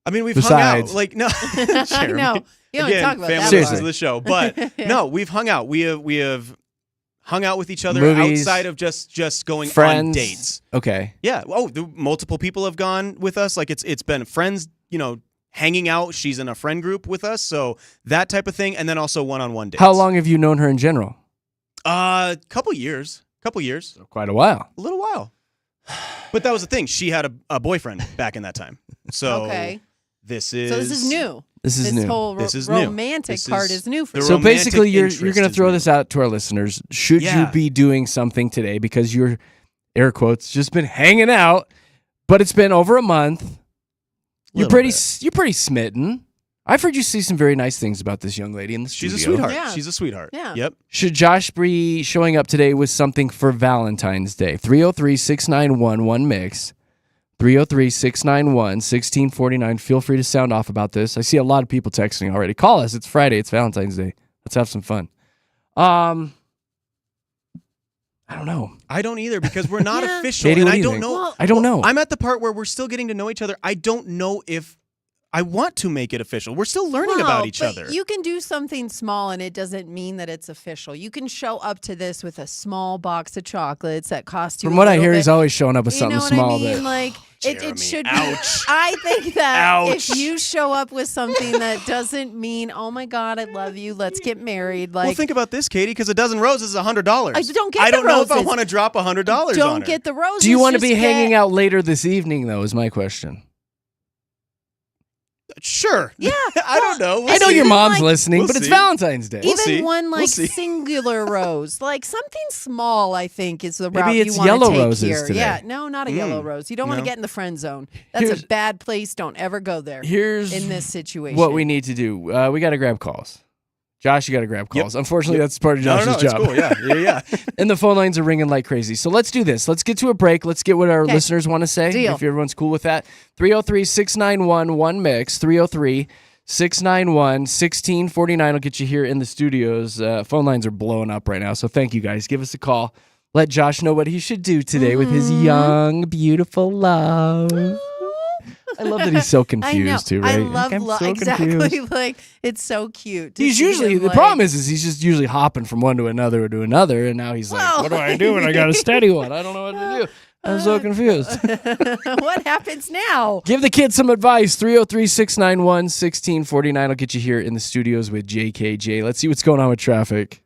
I mean, we've Besides. hung out. Like, no. I know. You don't Again, talk about family that. listens Seriously. to the show. But no, we've hung out. We have hung out with each other Movies, outside of just going friends. on dates. Okay. Yeah. Oh, multiple people have gone with us. Like it's been friends, hanging out. She's in a friend group with us. So that type of thing. And then also one-on-one dates. How long have you known her in general? Couple years. Quite a while. A little while. But that was the thing. She had a boyfriend back in that time. So Okay. this is new. This is This new. whole This is new. romantic This part is is new for the you. So romantic basically, you're interest going to is throw new. this out to our listeners. Should you Yeah. be doing something today because you're, air quotes, just been hanging out, but it's been over a month? You're pretty smitten. I've heard you say some very nice things about this young lady in the She's studio. a sweetheart. Yeah. She's a sweetheart. Yeah. Yep. Should Josh be showing up today with something for Valentine's Day? 303-691-1MIX. 303-691-1649. Feel free to sound off about this. I see a lot of people texting already. Call us. It's Friday. It's Valentine's Day. Let's have some fun. I don't know. I don't either because we're not Yeah. official. Katie, And what I do you don't think? know. Well, I don't know. I'm at the part where we're still getting to know each other. I don't know if I want to make it official. We're still learning about each but other. You can do something small and it doesn't mean that it's official. You can show up to this with a small box of chocolates that cost you From a what I little hear, bit. he's always showing up with You something know what small. I mean? That, Like it Jeremy, should be. ouch. I think that Ouch. if you show up with something that doesn't mean, oh my God, I love you, let's get married. Like well, think about this, Katie, because a dozen roses is $100. I don't get I the don't know if I roses. want to drop $100 on her. don't get the roses. do you want to be just hanging get- out later this evening, though, is my question. Sure. Yeah, I don't know. We'll I know see. your even, mom's like- listening, We'll but it's see. Valentine's Day. We'll Even see. one We'll like see. singular rose, like something small, I think is the Maybe route it's you want to yellow take roses here. today. Yeah, no, not a yellow rose. You don't want to No. get in the friend zone. That's Here's- a bad place. Don't ever go there. Here's in this situation, what we need to do. We got to grab calls. Josh, you got to grab calls. Unfortunately, that's part of No, Josh's it's job. cool. Yeah. And the phone lines are ringing like crazy. So let's do this. Let's get to a break. Let's get what our Okay. listeners want to say. Deal. If everyone's cool with that. 303-691-1MIX. 303-691-1649 will get you here in the studios. Phone lines are blowing up right now. So thank you guys. Give us a call. Let Josh know what he should do today with his young, beautiful love. I love that he's so I know. confused too, right? I love I'm so exactly. confused. Like it's so cute. to He's see usually him, the like- problem is he's just usually hopping from one to another, and now he's like, Well- "What do I do when I got a steady one? I don't know what to do. I'm so confused." What happens now? Give the kids some advice. 303-691-1649 will get you here in the studios with JKJ. Let's see what's going on with traffic.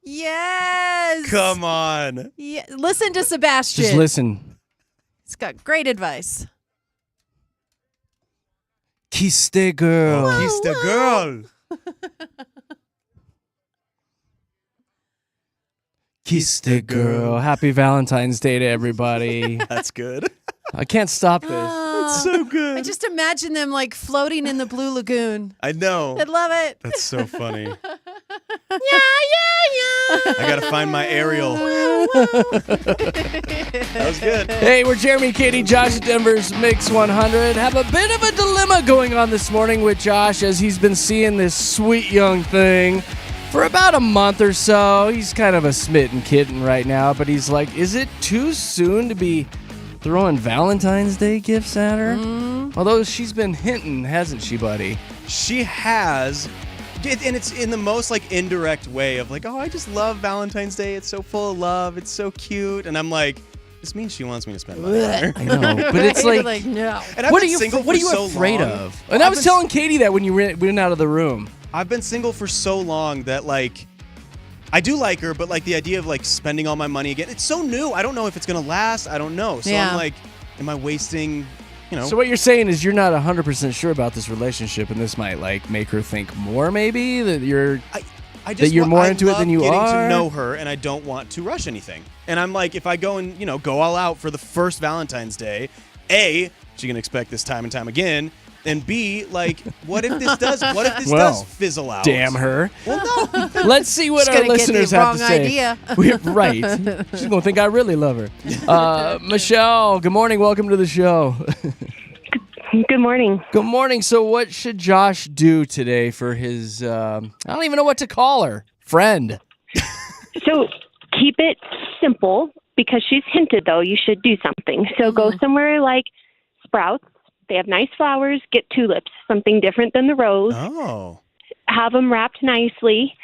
Yes. Come on. Yeah. Listen to Sebastian. Just listen. He's got great advice. Kiss the girl. Kiss the girl. Kiss the girl. Happy Valentine's Day to everybody. That's good. I can't stop this. That's so good. I just imagine them like floating in the blue lagoon. I know. I'd love it. That's so funny. Yeah. I gotta find my Ariel. That was good. Hey, we're Jeremy, Katy, Josh at Denver's Mix 100. Have a bit of a dilemma going on this morning with Josh as he's been seeing this sweet young thing for about a month or so. He's kind of a smitten kitten right now, but he's like, is it too soon to be throwing Valentine's Day gifts at her? Although she's been hinting, hasn't she, buddy? She has. And it's in the most like indirect way of like, oh, I just love Valentine's Day. It's so full of love. It's so cute. And I'm like, this means she wants me to spend money on her. I know, but it's You're like no. And I've what are been you single what are for you so afraid long. of? And I was telling Katy that when you went out of the room. I've been single for so long that like I do like her, but like the idea of like spending all my money again, it's so new. I don't know if it's gonna last. I don't know. So Yeah. I'm like, am I wasting, you know? So what you're saying is you're not 100% sure about this relationship, and this might like make her think more, maybe that you're. I just that you're more I into it than you love getting are? to know her, and I don't want to rush anything. And I'm like, if I go and go all out for the first Valentine's Day, A, she can expect this time and time again, and B, like, what if this does fizzle out? Damn her. Well, no. Let's see what She's our gonna get the listeners have wrong to say. idea. Right. She's gonna think I really love her. Michelle, good morning. Welcome to the show. Good morning. Good morning. So what should Josh do today for his, I don't even know what to call her, friend? So keep it simple because she's hinted, though, you should do something. So go somewhere like Sprouts. They have nice flowers. Get tulips, something different than the rose. Oh. Have them wrapped nicely.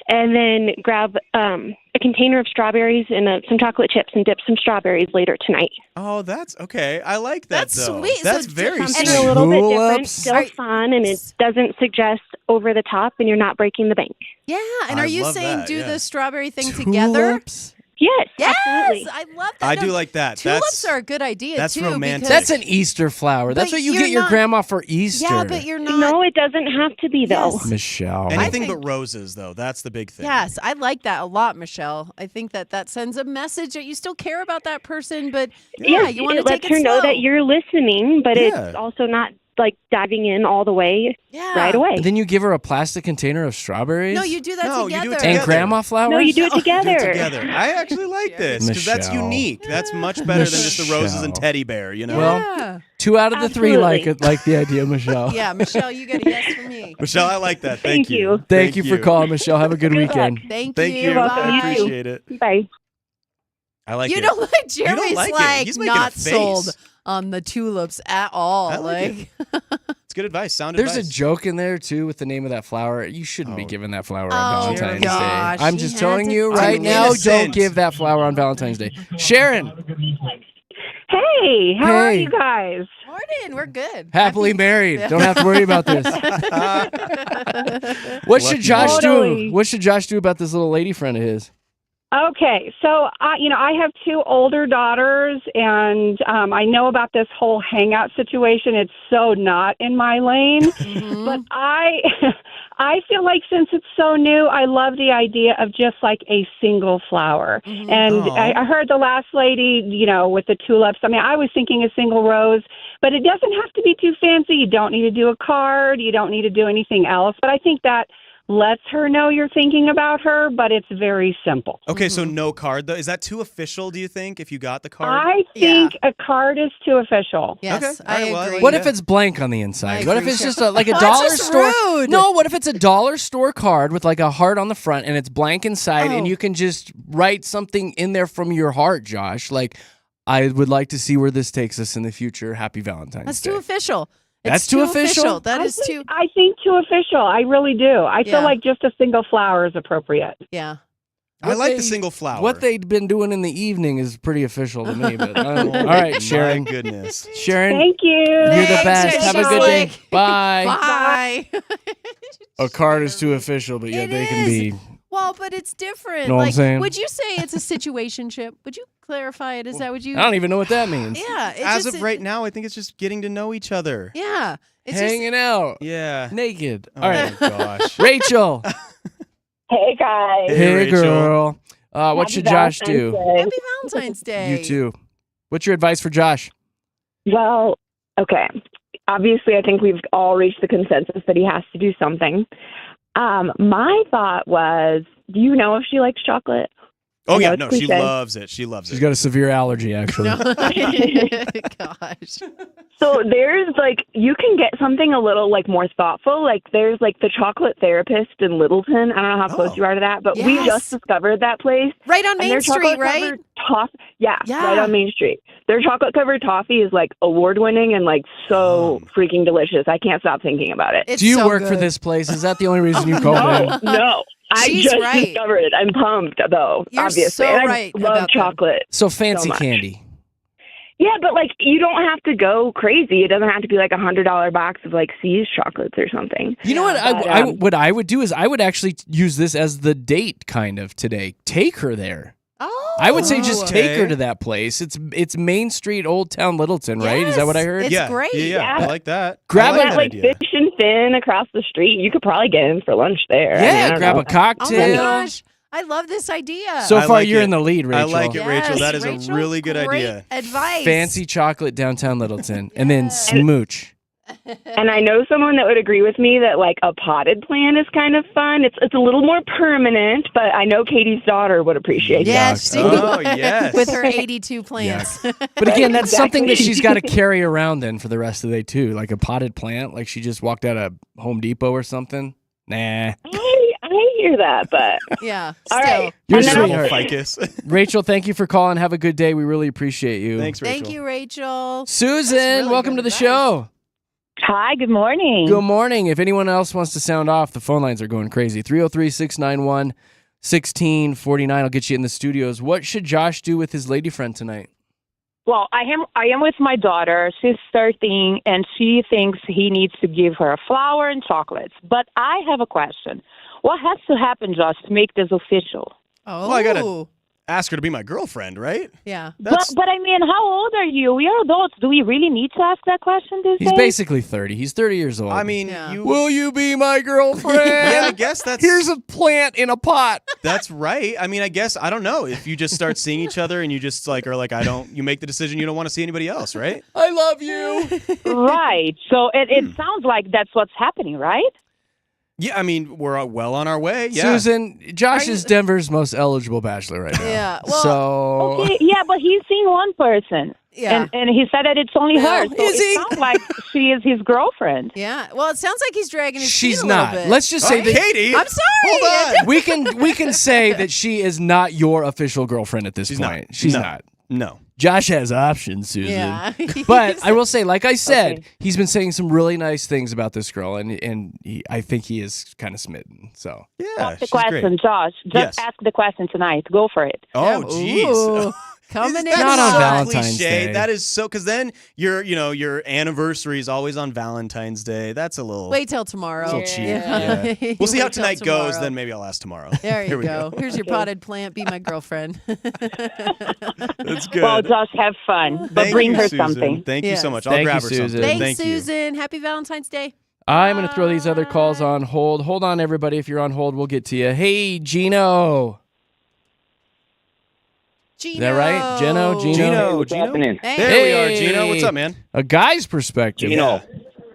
And then grab a container of strawberries and some chocolate chips and dip some strawberries later tonight. Oh, that's okay. I like that, That's though. sweet. That's So very Something sweet. a little bit different, Tulips? still fun, and it doesn't suggest over the top, and you're not breaking the bank. Yeah, and I are you love saying that, do yeah. the strawberry thing together? Tulips? Yes, Yes, absolutely. I love that. I do like that. Tulips are a good idea that's too. romantic. because- That's an Easter flower. That's But what you you're get your not- grandma for Easter. Yeah, but you're not. No, it doesn't have to be, though. Yes. Michelle. Anything think- but roses, though. That's the big thing. Yes, I like that a lot, Michelle. I think that sends a message that you still care about that person, but yeah, you want to it take lets it her know slow. that you're listening, but Yeah. it's also not like diving in all the way yeah. right away. And then you give her a plastic container of strawberries? No, you do that No, you do together. it And together. grandma flowers? No, you do it Do together. it together. I actually like this because that's Michelle. unique. That's much better than just the roses and Michelle. teddy bear, you know? Well, Yeah. 2 out of the 3 like Absolutely. it, like the idea, Michelle. Yeah, Michelle, you get a yes from me. Michelle, I like that. Thank you. Thank you for calling, Michelle. Have a good Good weekend. Thank Thank you. you. welcome. I You Bye. too. appreciate it. Bye. I like You it. don't like Jeremy's like it. like He's making a not face. sold on the tulips at all. I like It's good advice. Sound There's advice. a joke in there, too, with the name of that flower. You shouldn't be Oh. giving that flower Oh, on Valentine's gosh, Day. I'm he just had telling to you do right it. now, don't Innocent. give that flower on Valentine's Day. Sharon, Hey, how are Hey. you guys? Morning, we're good. happily married. Don't have to worry about this. What should Lucky Josh do? Totally. What should Josh do about this little lady friend of his? Okay, so I have 2 older daughters, and I know about this whole hangout situation. It's so not in my lane, Mhm. but I feel like since it's so new, I love the idea of just like a single flower. Mhm. And Aw. I heard the last lady, with the tulips. I mean, I was thinking a single rose, but it doesn't have to be too fancy. You don't need to do a card. You don't need to do anything else. But I think that lets her know you're thinking about her, but it's very simple. Okay, so no card, though. Is that too official, do you think, if you got the card? I think a card is too official. Yes, Okay. All I right, well, I agree. like What that. if it's blank on the inside? I What if agree. it's just like a That's dollar just store? rude. No, what if it's a dollar store card with like a heart on the front and it's blank inside and Oh. you can just write something in there from your heart, Josh? Like, I would like to see where this takes us in the future. Happy Valentine's That's Day. too official. That's It's too official? That is too. I think too official. I really do. I Yeah. feel like just a single flower is appropriate. Yeah. I What like they- the single flower. What they've been doing in the evening is pretty official to me. But all Oh, right, Sharon. My goodness. Sharon, Thank you. you're the Thanks, best. Have a good day. Sharon. Bye. Bye. A card is too official, but yet they can be. Well, but it's different. Know what I'm saying? Would you say it's a situationship? Would you clarify it? Is that what you? I don't even know what that means. Yeah. As of right now, I think it's just getting to know each other. Yeah. It's Hanging out. Yeah. Naked. Oh All right. my gosh. Rachel. Hey, guys. Hey, Rachel. girl. What should Josh do? Happy Valentine's Day. You too. What's your advice for Josh? Well, okay. Obviously, I think we've all reached the consensus that he has to do something. My thought was, do you know if she likes chocolate? Oh, I know yeah. it's No, she cliche. loves it. She loves She's it. got a severe allergy, actually. Gosh. So there's you can get something a little more thoughtful. There's the chocolate therapist in Littleton. I don't know how close you are to that, but we Yes. just discovered that place. Right on And Main their Street, right? chocolate-covered yeah, Yeah. right on Main Street. Their chocolate covered toffee is award winning and so freaking delicious. I can't stop thinking about it. It's Do you so work for good. this place? Is that the only reason you called in? No. I She's just right. discovered it. I'm pumped, though, You're obviously. so And right I love about them. chocolate. So fancy much. candy. Yeah, but you don't have to go crazy. It doesn't have to be $100 box of C's chocolates or something. You know what? But, What I would do is I would actually use this as the date kind of today. Take her there. Oh. I would say just take her Okay. to that place. It's Main Street, Old Town Littleton, right? Is that what I heard? It's yeah. great. Yeah. I like that. Grab I a- like that idea. Fish and Fin across the street. You could probably get in for lunch there. Yeah, I don't grab know. a Oh cocktail. my gosh. I love this idea. So I far, like you're it. in the lead, Rachel. I like it, Rachel. Yes, That is Rachel, a really good great idea. advice. Fancy chocolate downtown Littleton, and then smooch. And I know someone that would agree with me that a potted plant is kind of fun. It's a little more permanent, but I know Katie's daughter would appreciate Yes, that. she Oh, would. yes. With her 82 plants. But again, that's something that Exactly. she's got to carry around then for the rest of the day too, like a potted plant, like she just walked out of Home Depot or something. Nah. I hear that, but Yeah. all Still. right. You're And then sweet. I'll- Sweetheart. Ficus. Rachel, thank you for calling. Have a good day. We really appreciate you. Thanks, Rachel. Thank you, Rachel. Susan, That's really welcome good to the advice. show. Hi, good morning. Good morning. If anyone else wants to sound off, the phone lines are going crazy. 303-691-1649. I'll get you in the studios. What should Josh do with his lady friend tonight? Well, I am with my daughter. She's 13, and she thinks he needs to give her a flower and chocolates. But I have a question. What has to happen, Josh, to make this official? Oh. Well, I gotta ask her to be my girlfriend, right? Yeah. That's But I mean, how old are you? We are adults. Do we really need to ask that question these He's days? basically 30. He's 30 years old. I mean, Yeah. you. Will you be my girlfriend? Yeah, I guess that's Here's a plant in a pot. that's right. I mean, I guess I don't know if you just start seeing each other and you just are like you make the decision you don't want to see anybody else, right? I love you. Right. So it sounds like that's what's happening, right? Yeah, I mean, we're well on our way. Yeah. Susan, Josh is Denver's most eligible bachelor right now. Yeah, well, so Okay, yeah, but he's seeing one person. Yeah. And he said that it's only her. So Is it he? sounds like she is his girlfriend. Yeah. Well, it sounds like he's dragging his she's feet a little not. bit. Let's just say Oh, that Katie. I'm sorry. Hold on. we can say that she is not your official girlfriend at this She's point. not. She's No. not. No. Josh has options, Susan. Yeah. But I will say, like I said, Okay. he's been saying some really nice things about this girl, and I think he is kind of smitten. So Yeah. Ask the she's great. question, Josh. Just Yes. ask the question tonight. Go for it. Oh, Ooh, jeez. coming in That's Not on so Valentine's cliche. Day. That is so because then your anniversary is always on Valentine's Day. That's a little Wait till tomorrow. a little cheap. Yeah. Yeah. We'll see how Wait till tonight goes. tomorrow. Then maybe I'll ask tomorrow. There Here you we go. Here's your potted plant. Be my girlfriend. That's good. Well, Josh, have fun. But Thank bring you, her Susan. something. Thank you Yes. so much. I'll Thank grab you, her Susan. something. Thanks, Thank you. Susan. Happy Valentine's Day. I'm going to throw these other calls on hold. Hold on, everybody. If you're on hold, we'll get to you. Hey, Gino. Gino. Is that right? Gino? Gino. What's happening? Hey. There we are, Gino. What's up, man? A guy's perspective. Gino.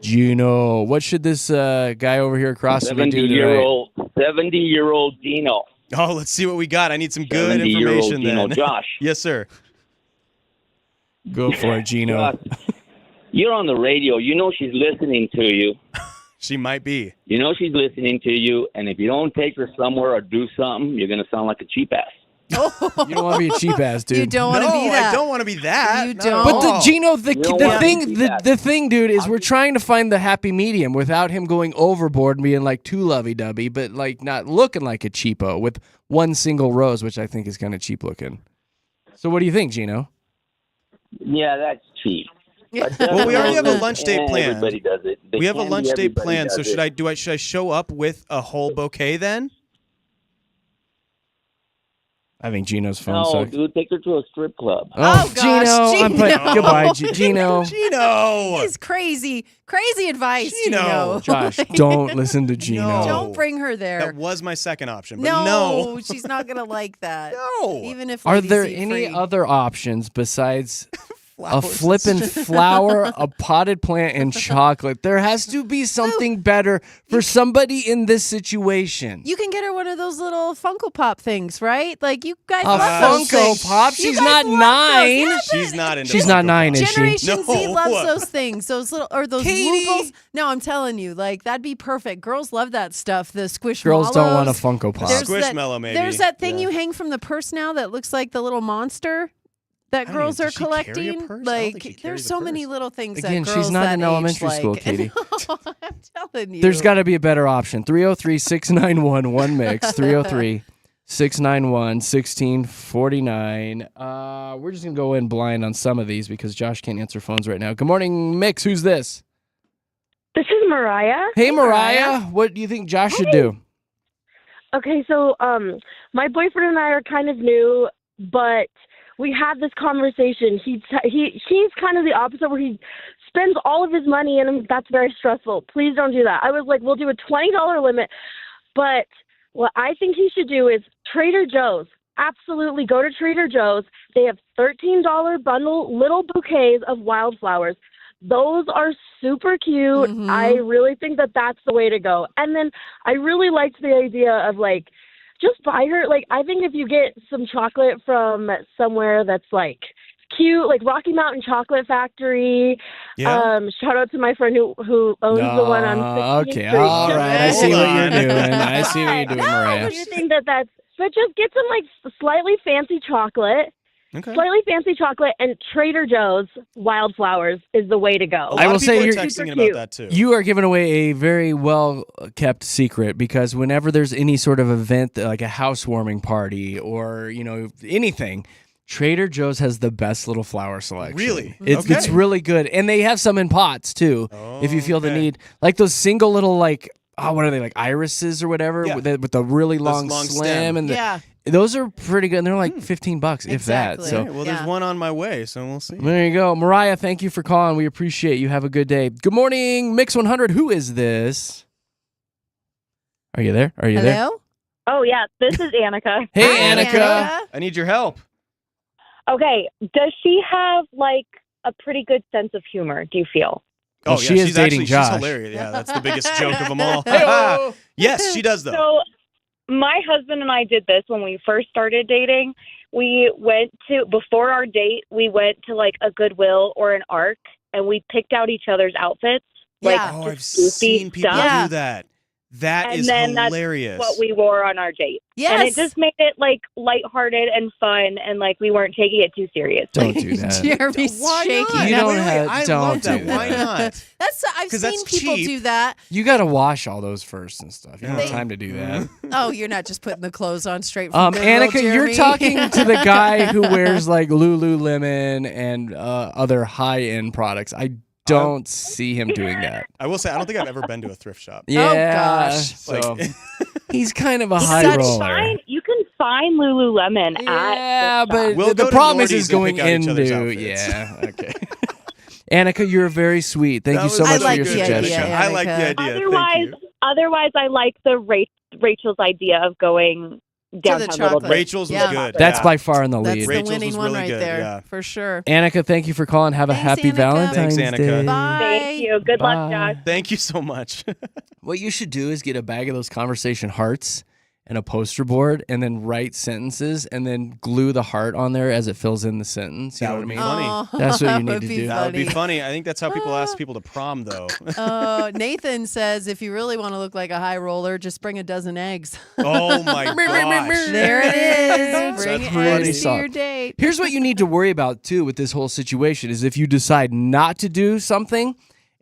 Gino. What should this guy over here across from me do tonight? 70-year-old Gino. Oh, let's see what we got. I need some good 70-year-old information Gino. then. Josh. Yes, sir. Go for it, Gino. Josh, you're on the radio. You know she's listening to you. She might be. You know she's listening to you, and if you don't take her somewhere or do something, you're going to sound like a cheap ass. You don't want to be a cheap ass, dude. You don't want to No, be that. I don't want to be that. You Not don't. at But all. Gino, the don't wanna thing, be the, that. the thing, dude, is we're trying to find the happy medium without him going overboard and being like too lovey-dovey, but like not looking like a cheapo with one single rose, which I think is kind of cheap looking. So what do you think, Gino? Yeah, that's cheap. Well, we already have a lunch date planned. Everybody does it. We have a lunch date planned. So should I show up with a whole bouquet then? I think Gino's phone No, sucks. dude, take her to a strip club. Oh, gosh, Gino. I'm playing. Goodbye, Gino. Gino. He's crazy. Crazy advice, Gino. Josh, don't listen to Gino. No. Don't bring her there. That was my second option, but no. She's not going to like that. No. Even if Are ladies there eat any free. other options besides a Flowers. flippin' flower, a potted plant, and chocolate? There has to be something better for somebody in this situation. You can get her one of those little Funko Pop things, right? Like, you guys A love those Funko things. Pop? You She's guys not love 9. those. Yeah, She's not into She's Funko not 9, Pop. is she? Generation Z No. loves those things. Those little, or those Katie. Woogles. No, I'm telling you, like, that'd be perfect. Girls love that stuff. The Squishmallows. Girls don't want a Funko Pop. There's Squishmallow, maybe. There's that thing Yeah. you hang from the purse now that looks like the little monster that I don't girls even- are does she carry a collecting. purse? I don't Like, think she carries there's a so many purse. little things Again, that she's girls not that in age elementary like. school, Katie. I'm telling you. There's got to be a better option. 303-691 one mix. 303-691-1649. We're just gonna go in blind on some of these because Josh can't answer phones right now. Good morning, Mix. Who's this? This is Mariah. Hey, Mariah. What do you think Josh should do? Okay, so my boyfriend and I are kind of new, but we had this conversation. He's kind of the opposite, where he spends all of his money, and that's very stressful. Please don't do that. I was like, we'll do a $20 limit, but what I think he should do is Trader Joe's. Absolutely, go to Trader Joe's. They have $13 bundle little bouquets of wildflowers. Those are super cute. Mhm. I really think that that's the way to go. And then I really liked the idea of, like, just buy her, like, I think if you get some chocolate from somewhere that's, like, cute, like Rocky Mountain Chocolate Factory. Yeah. Shout out to my friend who owns the one on 16th Okay, Street. all right. I see what you're Hold on. doing. I see what you're doing, Mariah. I do think that's, but just get some, like, slightly fancy chocolate. Okay. Slightly fancy chocolate, and Trader Joe's wildflowers is the way to go. I will say you're you're- texting Super about cute. that too. You are giving away a very well kept secret because whenever there's any sort of event like a housewarming party or, anything, Trader Joe's has the best little flower selection. Really? It's Okay. really good. And they have some in pots too. If you feel the Okay. need. Like those single little what are they, like irises or whatever Yeah. with the really Those long, long stem stem. and Yeah. those are pretty good and they're like $15 if Exactly. that. So Okay, well, Yeah. there's one on my way, so we'll see. there you go. Mariah, thank you for calling. We appreciate you. Have a good day. Good morning, Mix 100. Who is this? Are you there? Are you there? Hello? Oh, yeah, this is Annika. Hey, Hi, Annika. I need your help. Okay, does she have, like, a pretty good sense of humor, do you feel? Well, Oh, yeah, she is she's dating actually Josh. she's hilarious. Yeah, that's the biggest joke of them all. Hey-o. Yes, she does though. So, my husband and I did this when we first started dating. Before our date, we went to like a Goodwill or an Arc, and we picked out each other's outfits. Like, Yeah. Oh, just I've goofy seen people stuff. Yeah. do that. That And is then that's hilarious. what we wore on our date. Yes. And it just made it like lighthearted and fun, and like we weren't taking it too seriously. Don't do that. Jeremy's Why shaking. not? You don't Wait, have- I don't love that. do Why that. not? I've 'Cause seen that's people cheap. do that. You got to wash all those first and stuff. You don't have They- time to do that. Oh, you're not just putting the clothes on straight from Goodwill, Annika, you're Jeremy. talking to the guy who wears like Lululemon and other high-end products. I don't see him doing that. I will say I don't think I've ever been to a thrift shop. Yeah, gosh. so Like- he's kind of a He's high such roller. You can find Lululemon Yeah, at but We'll the go to problem is Nordy's and going pick out each other's into outfits. yeah. Okay, Annika, you're very sweet. Thank That you so was much I like for the your idea, suggestion. yeah. I like the Annika. idea. Thank you. Otherwise, I like the Rachel's idea of going downtown Little chocolate. Dip. Rachel's Yeah. was good. That's Yeah. by far in the That's lead. the Rachel's winning was one really right good, there, yeah. for sure. Annika, thank you for calling. Have a Thanks, happy Annika. Valentine's Thanks, Day. Annika. Bye. Thank you. Good luck, Bye. Josh. Thank you so much. What you should do is get a bag of those conversation hearts and a poster board and then write sentences and then glue the heart on there as it fills in the sentence. You That know would what be I mean? funny. Oh, That's what you that need would to be do. That would be funny. funny. I think that's how people ask people to prom, though. Nathan says if you really want to look like a high roller, just bring a dozen eggs. Oh my gosh. There it is. Bring That's pretty eggs to solid. your date. Here's what you need to worry about too with this whole situation is if you decide not to do something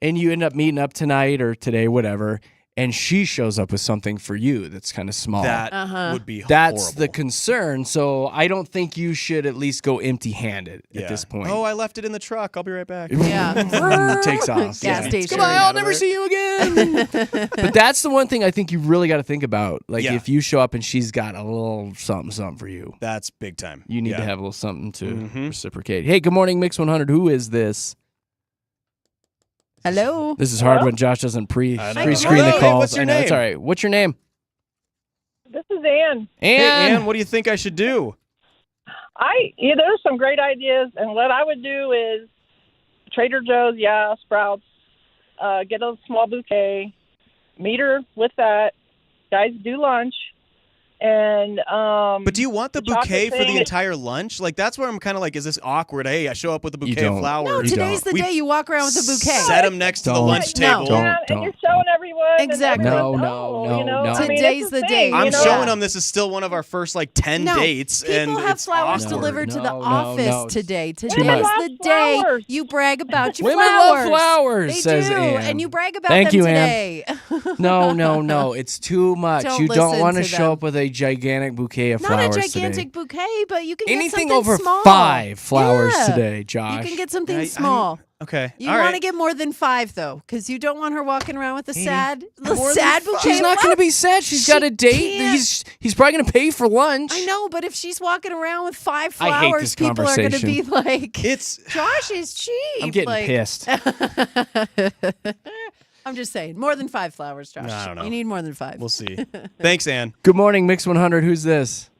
and you end up meeting up tonight or today, whatever, and she shows up with something for you that's kind of small. That would be That's horrible. the concern. So I don't think you should at least go empty-handed at this point. Oh, I left it in the truck. I'll be right back. Yeah. Takes off. Gas station. Goodbye, I'll never see you again. But that's the one thing I think you really got to think about. Like if you show up and she's got a little something for you. That's big time. You need to have a little something to reciprocate. Hey, good morning, Mix 100. Who is this? Hello. This is hard when Josh doesn't pre-screen Hello. the calls. What's your I know, name? it's all right. What's your name? This is Ann. Hey, Ann, what do you think I should do? There's some great ideas, and what I would do is Trader Joe's, Sprouts, get a small bouquet, meet her with that. Guys do lunch, and But do you want the bouquet for the thing- entire lunch? Like that's where I'm kind of like, is this awkward? Hey, I show up with a bouquet don't. of flowers. No, today's the We day you walk around with a bouquet. Set them next to the lunch table. and you're showing everyone. Exactly. And everyone's, No. I mean, Today's it's the a day. thing, I'm you know? showing them this is still one of our first like 10 No, dates, people and have it's flowers awkward. delivered to the No, office no. today. Today's Too much. the day Flowers. you brag about your Women flowers. love flowers, They says do, Ann. and you brag about Thank them you, Ann. today. No. It's too much. Don't You don't listen want to to show them. up with a gigantic bouquet of Not flowers a gigantic today. bouquet, but you can Anything get something over small. 5 flowers Yeah. today, Josh. You can get something I'm- small. Okay. You All want right. to get more than 5 though, because you don't want her walking around with a sad More than bouquet. She's not going to be sad. She's got a date. can't. He's probably going to pay for lunch. I know, but if she's walking around with 5 I hate flowers, this people are going to conversation. be like, It's Josh is cheap. I'm getting like, pissed. I'm just saying, more than 5 flowers, Josh. I don't know. You need more than 5. we'll see. Thanks, Ann. Good morning, Mix 100. Who's this?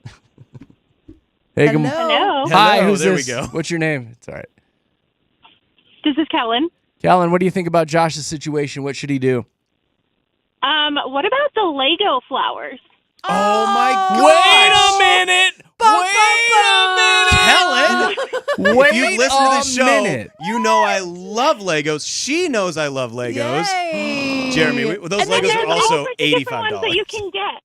Hey, good morning. Hello. Hi, Hello, who's there this? we go. What's your name? It's all right. This is Kellen. Callan, what do you think about Josh's situation? What should he do? What about the Lego flowers? Oh my Wait gosh. a minute! Helen, Wait if you've listened to this a show, minute. you know I love Legos. She knows I love Legos. Yay. Jeremy, those And then Legos there's are all also sorts of different ones that you $85. can get.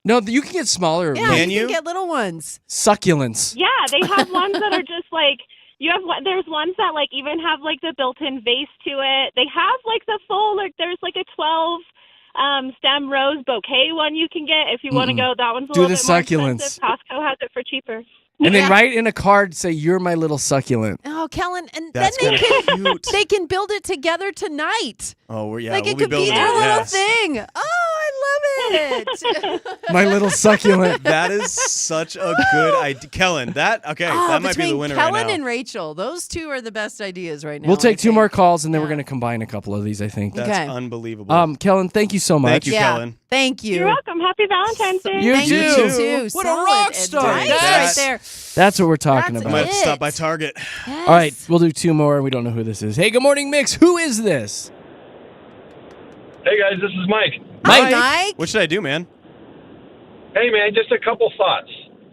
No, you can get smaller. Yeah, Can you you? can get little ones. Succulents. Yeah, they have ones that are just like there's ones that like even have like the built-in vase to it. They have like the full there's like a 12 stem rose bouquet one you can get if you want to go. That one's a Do little the bit more succulents. expensive. Costco has it for cheaper. And then Yeah. write in a card, say, "You're my little succulent." Oh, Kellen, and That's then kinda cute. they can build it together tonight. Oh, Like we'll it be could be building their it. little Yes. thing. Oh, I love it. My little succulent. That is such a good idea. Kellen, that might be the between winner Kellen right now. and Rachel, those two are the best ideas right now. We'll take I 2 more think. calls, and then we're Yeah. going to combine a couple of these, I think. That's Okay. unbelievable. Kellen, thank you so much. Thank you, Yeah. Kellen. Thank you. You're welcome. Happy Valentine's Day. You Thank too. you too. What a Solid rock star. advice That's- right there. That's what we're talking That's I about. might have to stop it. by Target. Yes. All right, we'll do 2 more. We don't know who this is. Hey, good morning, Mix. Who is this? Hey guys, this is Mike. Hi, Mike. What should I do, man? Hey man, just a couple thoughts.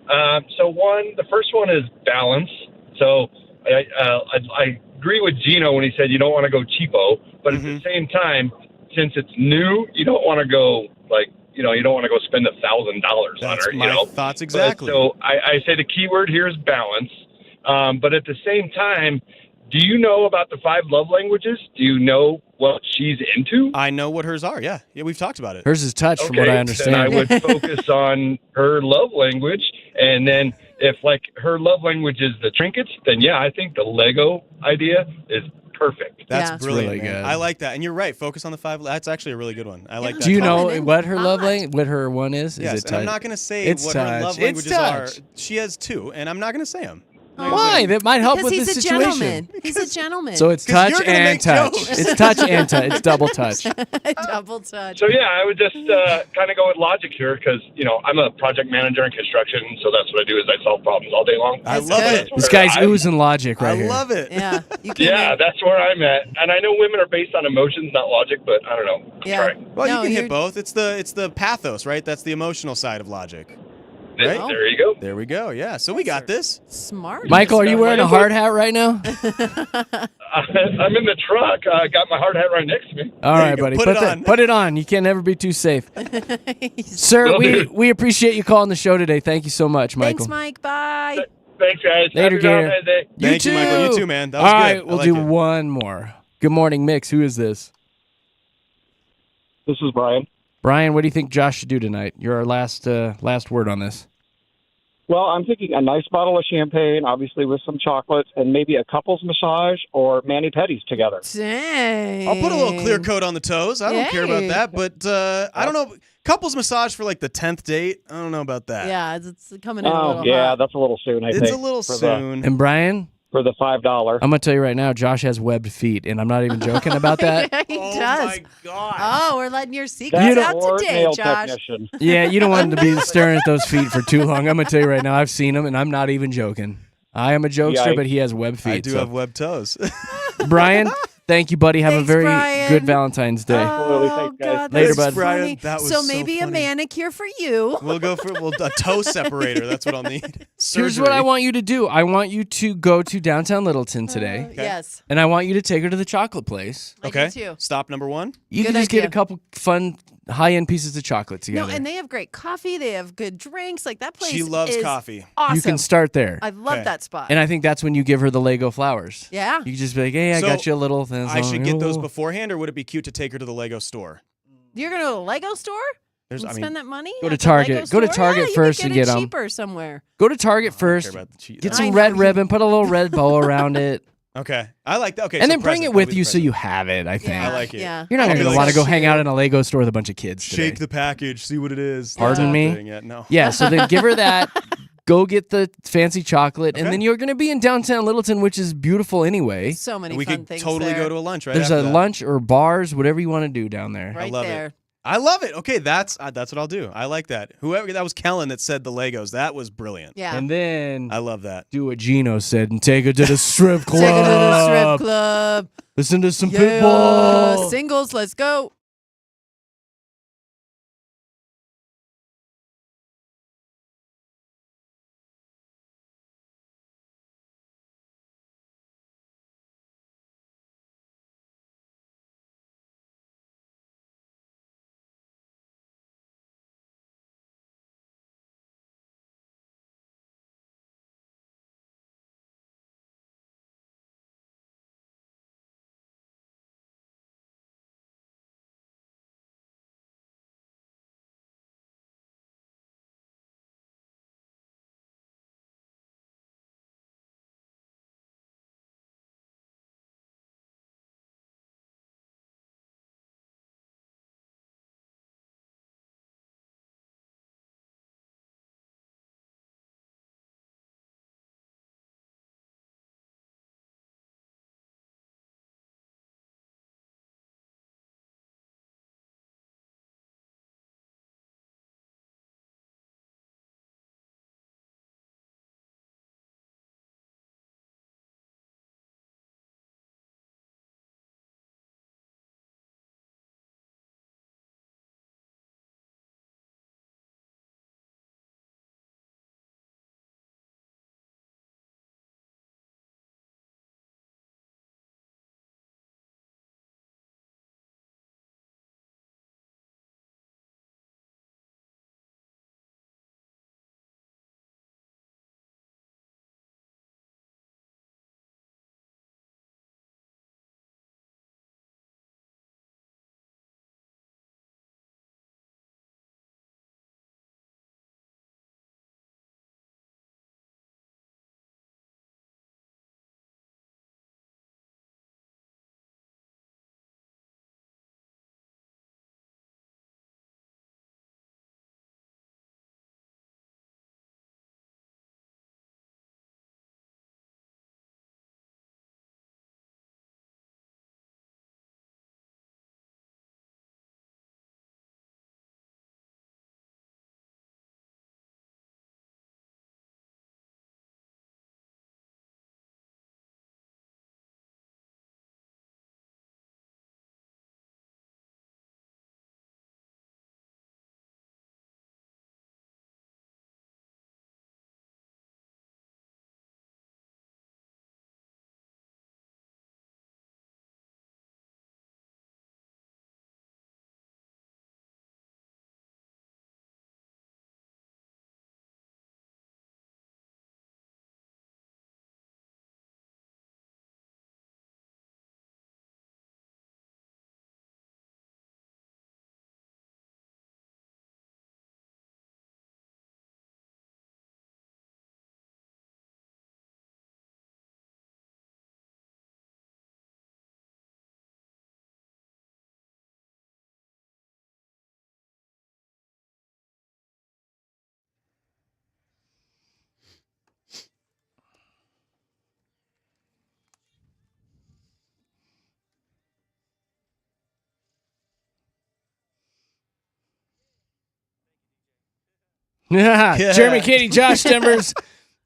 The first one is balance. So I agree with Gino when he said you don't want to go cheapo, but at the same time, since it's new, you don't want to go you don't want to go spend $1,000 on That's her. my thoughts exactly. So I say the key word here is balance. But at the same time, do you know about the 5 love languages? Do you know what she's into? I know what hers are. Yeah, we've talked about it. Hers is touch, from what I understand. Then I would focus on her love language, and then if her love language is the trinkets, then yeah, I think the Lego idea is perfect. That's Yeah. brilliant. really man. good. I like that, and you're right. Focus on the 5. That's actually a really good one. I like that. Do you Kellen know and what her love hot. language, what her one is? Yes, Is it and I'm touch? not going to say It's what her touch. love It's languages are. touch. She has 2, and I'm not going to say them. Why? That might help Because with he's the a situation. gentleman. He's a gentleman. So it's 'Cause touch you're gonna and make touch. jokes. It's touch and touch. It's double touch. double touch. So yeah, I would just kind of go with logic here because I'm a project manager in construction, so that's what I do is I solve problems all day long. I love it. This guy's I- oozing logic right here. I love it. Yeah. You can Yeah, that's where I'm at, and I know women are based on emotions, not logic, but I don't know. I'm Yeah. trying. Well, No, you can you're- hit both. It's the pathos, right? That's the emotional side of logic. There you go. There we go. Yeah. So we got this. Smart. Michael, are you wearing a hard hat right now? I'm in the truck. I got my hard hat right next to me. All There you right, go. buddy. Put it on. Put it on. You can never be too safe. Sir, Will we, do. we appreciate you calling the show today. Thank you so much, Michael. Thanks, Mike. Bye. Thanks, guys. Later, Happy Gator. Valentine's Day. Thank you, Michael. You too, man. That was All good. right, I we'll like do it. one more. Good morning, Mix. Who is this? This is Brian. Brian, what do you think Josh should do tonight? You're our last word on this. Well, I'm thinking a nice bottle of champagne, obviously with some chocolates, and maybe a couples massage or mani-pedis together. Dang. I'll put a little clear coat on the toes. I don't care about that, but I don't know. Couples massage for like the 10th date. I don't know about that. Yeah, it's coming in a little yeah, hot. that's a little soon, I think. It's a little soon. And Brian? For the $5. I'm going to tell you right now, Josh has webbed feet, and I'm not even joking about that. Yeah, he does. My God. Oh, we're letting your secrets out today, Josh. Yeah, you don't want him to be staring at those feet for too long. I'm going to tell you right now, I've seen him, and I'm not even joking. I am a jokester, but he has webbed feet. I do have webbed toes. Brian, thank you, buddy. Have Thanks, a very Brian. good Valentine's Day. Oh, God, Later, that's bud. funny. That was so so maybe a funny. manicure for you. We'll go for a toe separator. That's what I'll need. Here's what I want you to do. I want you to go to downtown Littleton today. Yes. And I want you to take her to the chocolate place. Okay. too. Stop number 1. You Good can just get idea. a couple fun high-end pieces of chocolate together. No, and they have great coffee. They have good drinks. Like that place She loves is coffee. awesome. You can start there. I love that spot. And I think that's when you give her the Lego flowers. Yeah. You can just be like, hey, I So, got you a little thing. I should get those beforehand, or would it be cute to take her to the Lego store? You're going to a Lego store? There's, And I mean, spend that money? Go to at the Target. Lego Go to store? Target Yeah, first you and can get it 'em. cheaper somewhere. Go to Target first. about the cheese. Get I some know red you- ribbon. Put a little red bow around it. Okay. I like that. Okay. And so then bring present. it That'll with be you the so present. you have it, I think. I like it. Yeah. You're not I'll going be to like, want to go shake- hang out in a Lego store with a bunch of kids today. Shake the package, see what it is. Pardon That's me? the thing. Yeah, no. Yeah, so then give her that. Go get the fancy chocolate, and then you're going to be in downtown Littleton, which is beautiful anyway. So many We fun could things totally there. go to a lunch right There's after a that. lunch or bars, whatever you want to do down there. Right love it. there. I love it. Okay, that's what I'll do. I like that. Whoever that was, Kellen, that said the Legos. That was brilliant. Yeah. And then I love that. do what Gino said and take her to the strip club. Take her to the strip club. Listen to some Yeah. Pitbull. Singles, let's go. Yeah. Jeremy, Katy, Josh, Denver's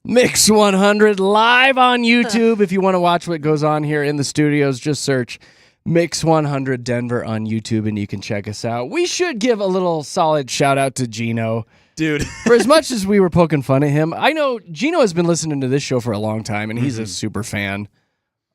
Mix 100 live on YouTube. If you want to watch what goes on here in the studios, just search Mix 100 Denver on YouTube and you can check us out. We should give a little solid shout out to Gino. Dude. For as much as we were poking fun at him, I know Gino has been listening to this show for a long time and he's a super fan.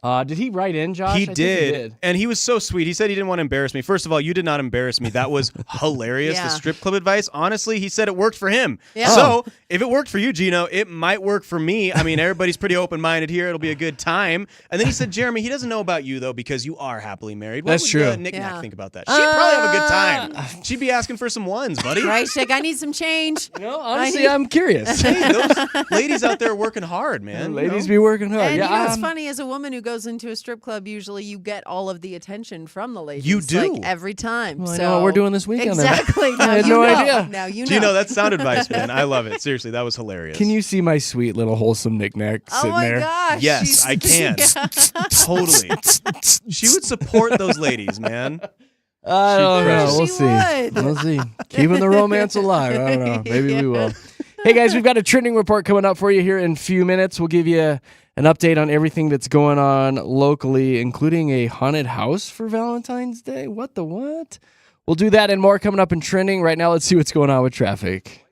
Did he write in, Josh? He did. And he was so sweet. He said he didn't want to embarrass me. First of all, you did not embarrass me. That was hilarious. Yeah. The strip club advice. Honestly, he said it worked for him. Yeah. So if it worked for you, Gino, it might work for me. I mean, everybody's pretty open-minded here. It'll be a good time. And then he said, Jeremy, he doesn't know about you, though, because you are happily married. What That's would true. Nick Nack think about that? She'd probably have a good time. She'd be asking for some ones, buddy. Right, Chick? I need some change. Honestly, I'm curious. Hey, those ladies out there are working hard, man. Ladies be working hard. And Yeah, you know, it's funny, as a woman who goes into a strip club, usually you get all of the attention from the ladies. You do. Like, every time. Well, I so know what we're doing this weekend. then. Exactly. Now I had you no know. idea. Now you know. Gino, that's sound advice, man. I love it. Seriously, that was hilarious. Can you see my sweet little wholesome knick-knack Oh sitting my there? gosh. Yes, I can. Totally. She would support those ladies, man. I don't know. She We'll see. would. We'll see. Keeping the romance alive. I don't know. Maybe we will. Hey, guys, we've got a trending report coming up for you here in a few minutes. We'll give you an update on everything that's going on locally, including a haunted house for Valentine's Day. What the what? We'll do that and more coming up in trending. Right now, let's see what's going on with traffic.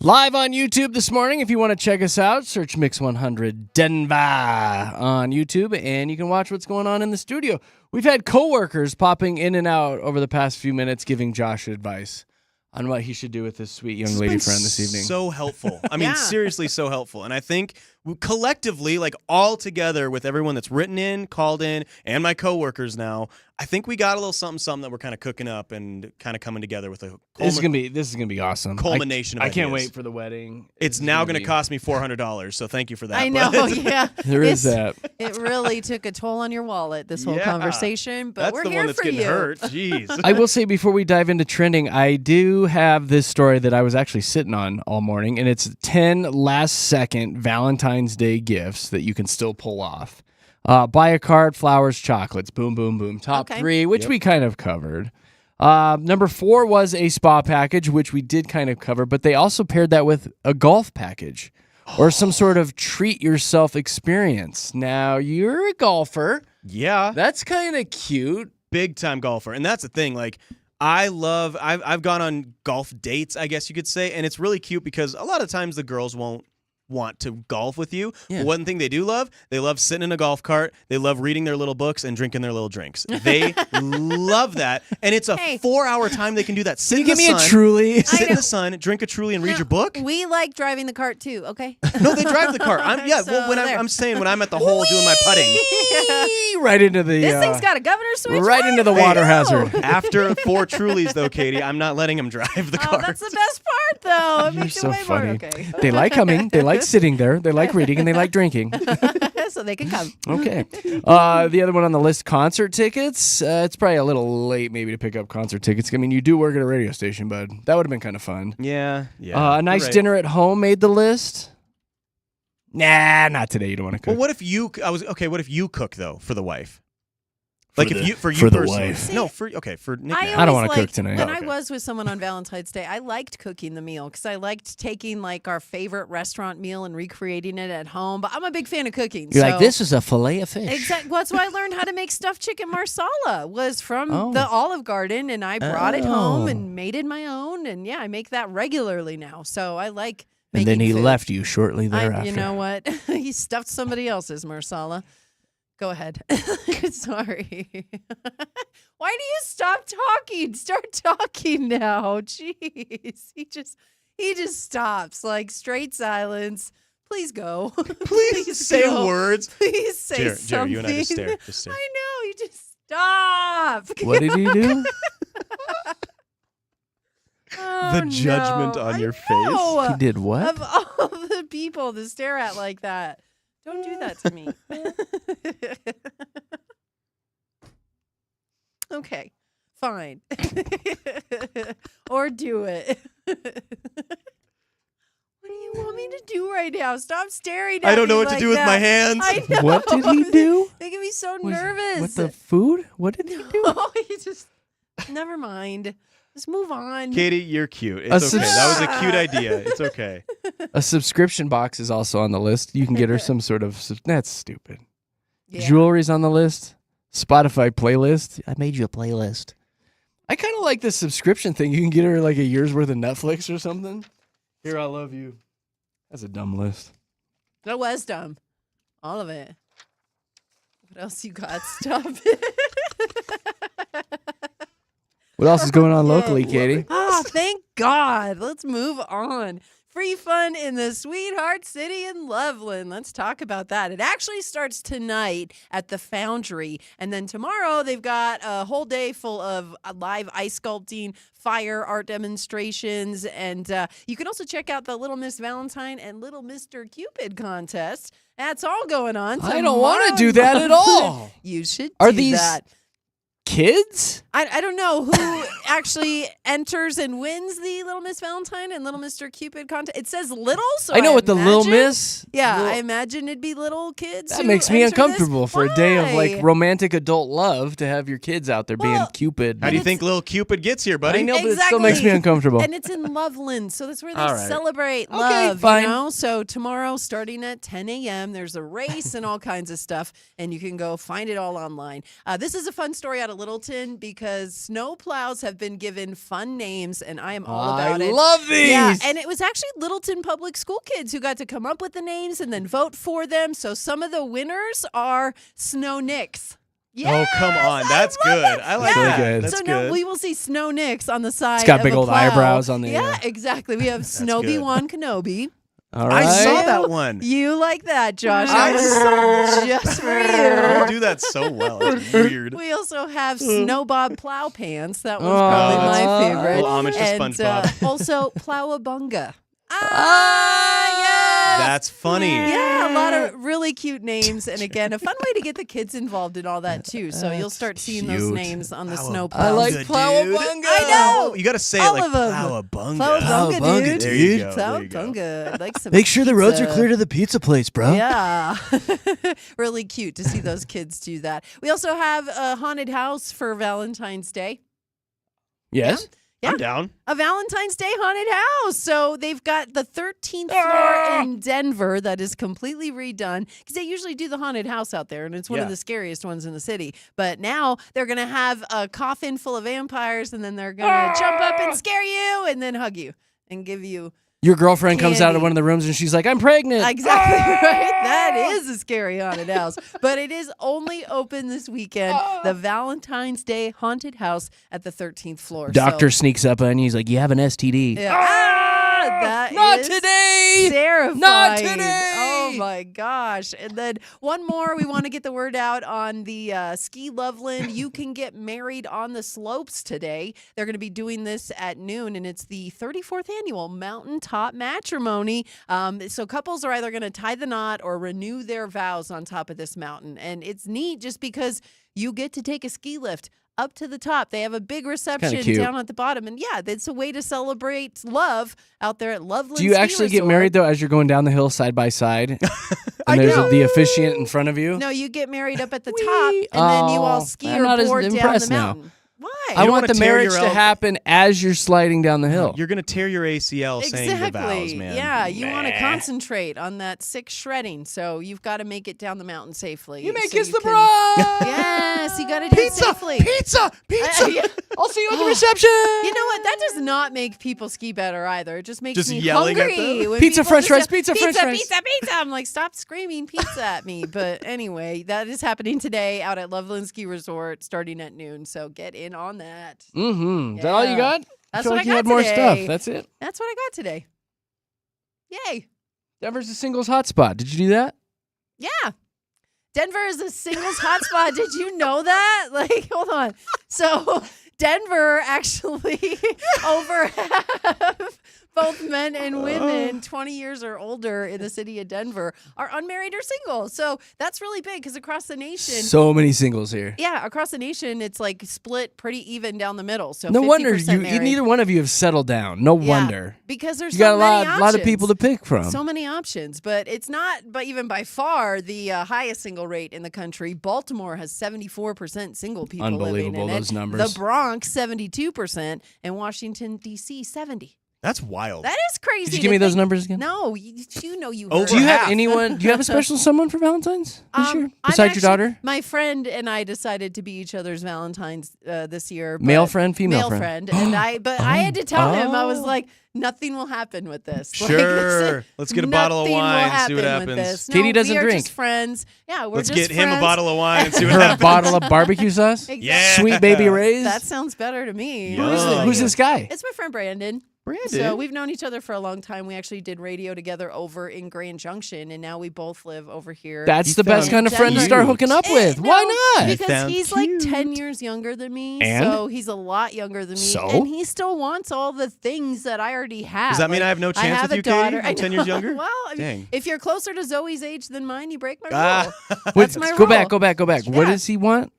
Live on YouTube this morning. If you want to check us out, search Mix 100 Denver on YouTube, and you can watch what's going on in the studio. We've had coworkers popping in and out over the past few minutes giving Josh advice on what he should do with his sweet young lady friend this evening. So helpful. I mean, seriously, so helpful. And I think collectively, like all together with everyone that's written in, called in, and my coworkers now, I think we got a little something that we're kind of cooking up and kind of coming together with a This is gonna be awesome. Culmination I of can't ideas. wait for the wedding. It's now going to cost me $400, so thank you for that. I know, yeah. There is that. It really took a toll on your wallet, this whole conversation, but That's we're the here one that's for getting you. hurt. Jeez. I will say before we dive into trending, I do have this story that I was actually sitting on all morning, and it's 10 last-second Valentine's Day gifts that you can still pull off. Buy a card, flowers, chocolates. Boom, boom, boom. Top 3, which we kind of covered. Number 4 was a spa package, which we did kind of cover, but they also paired that with a golf package or some sort of treat yourself experience. Now, you're a golfer. Yeah. That's kind of cute. Big time golfer. And that's the thing. Like, I've gone on golf dates, I guess you could say, and it's really cute because a lot of times the girls won't want to golf with you. Yeah. One thing they love sitting in a golf cart. They love reading their little books and drinking their little drinks. They love that. And it's a 4-hour time they can do that. Sit in Can you the give me sun, a Truly? Sit in the sun, drink a Truly, and read your book. We like driving the cart too, okay? No, they drive the cart. I'm saying when I'm at the hole doing my putting. Right into the... This thing's got a governor switch. Right into the water hazard. After 4 Trulies, though, Katie, I'm not letting them drive the cart. That's the best part, though. It You're makes so it way funny. more okay. They like coming. They like sitting there. They like reading, and they like drinking. So they can come. Okay. The other one on the list, concert tickets. It's probably a little late maybe to pick up concert tickets. I mean, you do work at a radio station, bud. That would have been kind of fun. Yeah. A nice dinner at home made the list. Nah, not today. You don't want to cook. Well, what if you cook though for the wife? Like For if the- you for you for the personally. wife. No, for Nick. I don't want to cook tonight. When I was with someone on Valentine's Day, I liked cooking the meal because I liked taking like our favorite restaurant meal and recreating it at home. But I'm a big fan of cooking. You're like, this is a fillet of fish. Exactly. Well, that's why I learned how to make stuffed chicken marsala was from the Olive Garden, and I brought it home and made it my own. And yeah, I make that regularly now. So I like. And then he food. left you shortly thereafter. You know what? He stuffed somebody else's marsala. Go ahead. Sorry. Why do you stop talking? Start talking now. Jeez. He just stops. Like straight silence. Please go. Please say go. words. Please say something. Jerry, you and I just stare. Just stare. I know. You just stop. What did he do? Oh, The judgment on your face. He did what? Of all the people to stare at like that. Don't do that to me. Okay, fine. Or do it. What do you want me to do right now? Stop staring at me. I don't know what like to do with that. my hands. I know. What did he do? Making me so nervous. What the food? What did he do? Oh, he just. Never mind. Just move on. Katie, you're cute. It's okay. That was a cute idea. It's okay. A subscription box is also on the list. You can get her some sort of... That's stupid. Yeah. Jewelry's on the list. Spotify playlist. I made you a playlist. I kind of like the subscription thing. You can get her like a year's worth of Netflix or something. Here, I love you. That's a dumb list. That was dumb. All of it. What else you got? Stop it. What else is going on locally, Katie? Oh, thank God. Let's move on. Free fun in the sweetheart city in Loveland. Let's talk about that. It actually starts tonight at the Foundry. And then tomorrow they've got a whole day full of live ice sculpting, fire art demonstrations. And you can also check out the Little Miss Valentine and Little Mr. Cupid contest. That's all going on. I don't want to do that at all. You should Are do these that. Kids? I don't know who actually enters and wins the Little Miss Valentine and Little Mr. Cupid contest. It says little, so I know what the Little imagine- Miss. Yeah, Little- I imagine it'd be little kids. That who makes me enter uncomfortable this. for a day of like Why? romantic adult love to have your kids out there being Cupid. How do you think little Cupid gets here, buddy? I know, but it still makes me uncomfortable. And it's in Loveland, so that's where they All right. celebrate Okay, love. fine. You know? So tomorrow, starting at 10 a.m., there's a race and all kinds of stuff, and you can go find it all online. This is a fun story out of of Littleton because snowplows have been given fun names, and I am all about it. I love these. Yeah, and it was actually Littleton public school kids who got to come up with the names and then vote for them. So some of the winners are Snow Nicks. Yes, oh, come on. That's good. I like that. Really good. That's good. Now we will see Snow Nicks on the side. It's got big of a old plow. eyebrows on the. Yeah, exactly. We have Snowy Wan Kenobi. All right. I saw that one. You like that, Josh? I saw just for You you. do that so well. It's weird. We also have Snowbob Plow Pants. That one's probably my favorite. Well, homage to and SpongeBob. Also Plowabunga. That's funny. Yeah, a lot of really cute names. And again, a fun way to get the kids involved in all that, too. So you'll start seeing those names on the snow plows. I like Plowabunga. I know. You got to say all it like of them. Plowabunga. Plowabunga, dude. There you go. There you go. Plowabunga. I'd like some Make sure the roads are pizza. clear to the pizza place, bro. Yeah. Really cute to see those kids do that. We also have a haunted house for Valentine's Day. Yes. Yeah. I'm down. A Valentine's Day haunted house. So they've got the 13th floor in Denver that is completely redone because they usually do the haunted house out there, and it's one of the scariest ones in the city. But now they're going to have a coffin full of vampires, and then they're going to jump up and scare you and then hug you and give you Your girlfriend comes out of candy. one of the rooms and she's like, "I'm pregnant." Exactly right. That is a scary haunted house. But it is only open this weekend. The Valentine's Day haunted house at the 13th floor. Doctor So, sneaks up on you. He's like, "You have an STD." that Not is today. terrifying. Not today. Oh my gosh. And then one more, we want to get the word out on the Ski Loveland. You can get married on the slopes today. They're going to be doing this at noon, and it's the 34th annual Mountaintop Matrimony. So couples are either going to tie the knot or renew their vows on top of this mountain. And it's neat just because you get to take a ski lift up to the top. They have a big reception cute. down at the bottom. And yeah, it's a way to celebrate love out there at Loveland. Do you Ski actually get Resort. married though as you're going down the hill side by side? And I there's know. the officiant in front of you? No, you get married up at the top, and then you all ski I'm or not as board down the impressed now. mountain. Why? I don't want wanna the tear marriage your to el- happen as you're sliding down the hill. You're going to tear your ACL saying the vows, man. Yeah, you want to concentrate on that sick shredding, so you've got to make it down the mountain safely. You may so kiss the can- bride. Yes, you got to do it safely. Pizza. Yeah. I'll see you at the reception. You know what? That does not make people ski better either. It just makes Just me yelling at hungry. them? when Pizza, people french just fries, say, pizza, french fries. Pizza. I'm like, stop screaming pizza at me. But anyway, that is happening today out at Loveland Ski Resort starting at noon. So get in on that. Mm-hmm. Is that all you got? That's feel what like I you got had more today. stuff. That's it. That's what I got today. Yay. Denver's a singles hotspot. Did you do that? Yeah. Denver is a singles hotspot. Did you know that? Like, hold on. So Denver actually over half, both men and women 20 years or older in the city of Denver are unmarried or single. So that's really big because across the nation. So many singles here. Yeah, across the nation, it's like split pretty even down the middle. So No wonder 50% married. neither one of you have settled down. No wonder. Because there's You got so a many lot of options. people to pick from. So many options, but it's not, but even by far, the highest single rate in the country. Baltimore has 74% single people living Unbelievable, in it. those numbers. The Bronx, 72%, and Washington, D.C., 70%. That's wild. That is crazy. Did you give me those numbers again? No, you know you Over heard Do you it. have anyone? Do you have a special someone for Valentine's this year? Besides your daughter? My friend and I decided to be each other's Valentines this year. Male but- friend, female male friend? and I had to tell him, I was like, nothing will happen with this. Like, Sure. Let's get a bottle of nothing will wine, see what happen with happens. this. Katie No, doesn't we are drink. Just friends. Yeah, we're Let's just get him a friends. bottle of wine and see what Her a happens. bottle of barbecue sauce? Exactly. Yeah. Sweet Baby Ray's? That sounds better to me. Who's this guy? It's my friend Brandon. So we've known each other for a long time. We actually did radio together over in Grand Junction, and now we both live over here. That's the best kind of friend to Denver. start hooking up with. No, Why not? Because he's like 10 years younger than me, And? so he's a lot younger than me. So? And he still wants all the things that I already have. Does that mean I have no chance have with a you, Katie? daughter. I'm 10 years younger? Well, I mean, Dang. if you're closer to Zoe's age than mine, you break my rule. Wait, That's my go rule. back. What Yeah. does he want?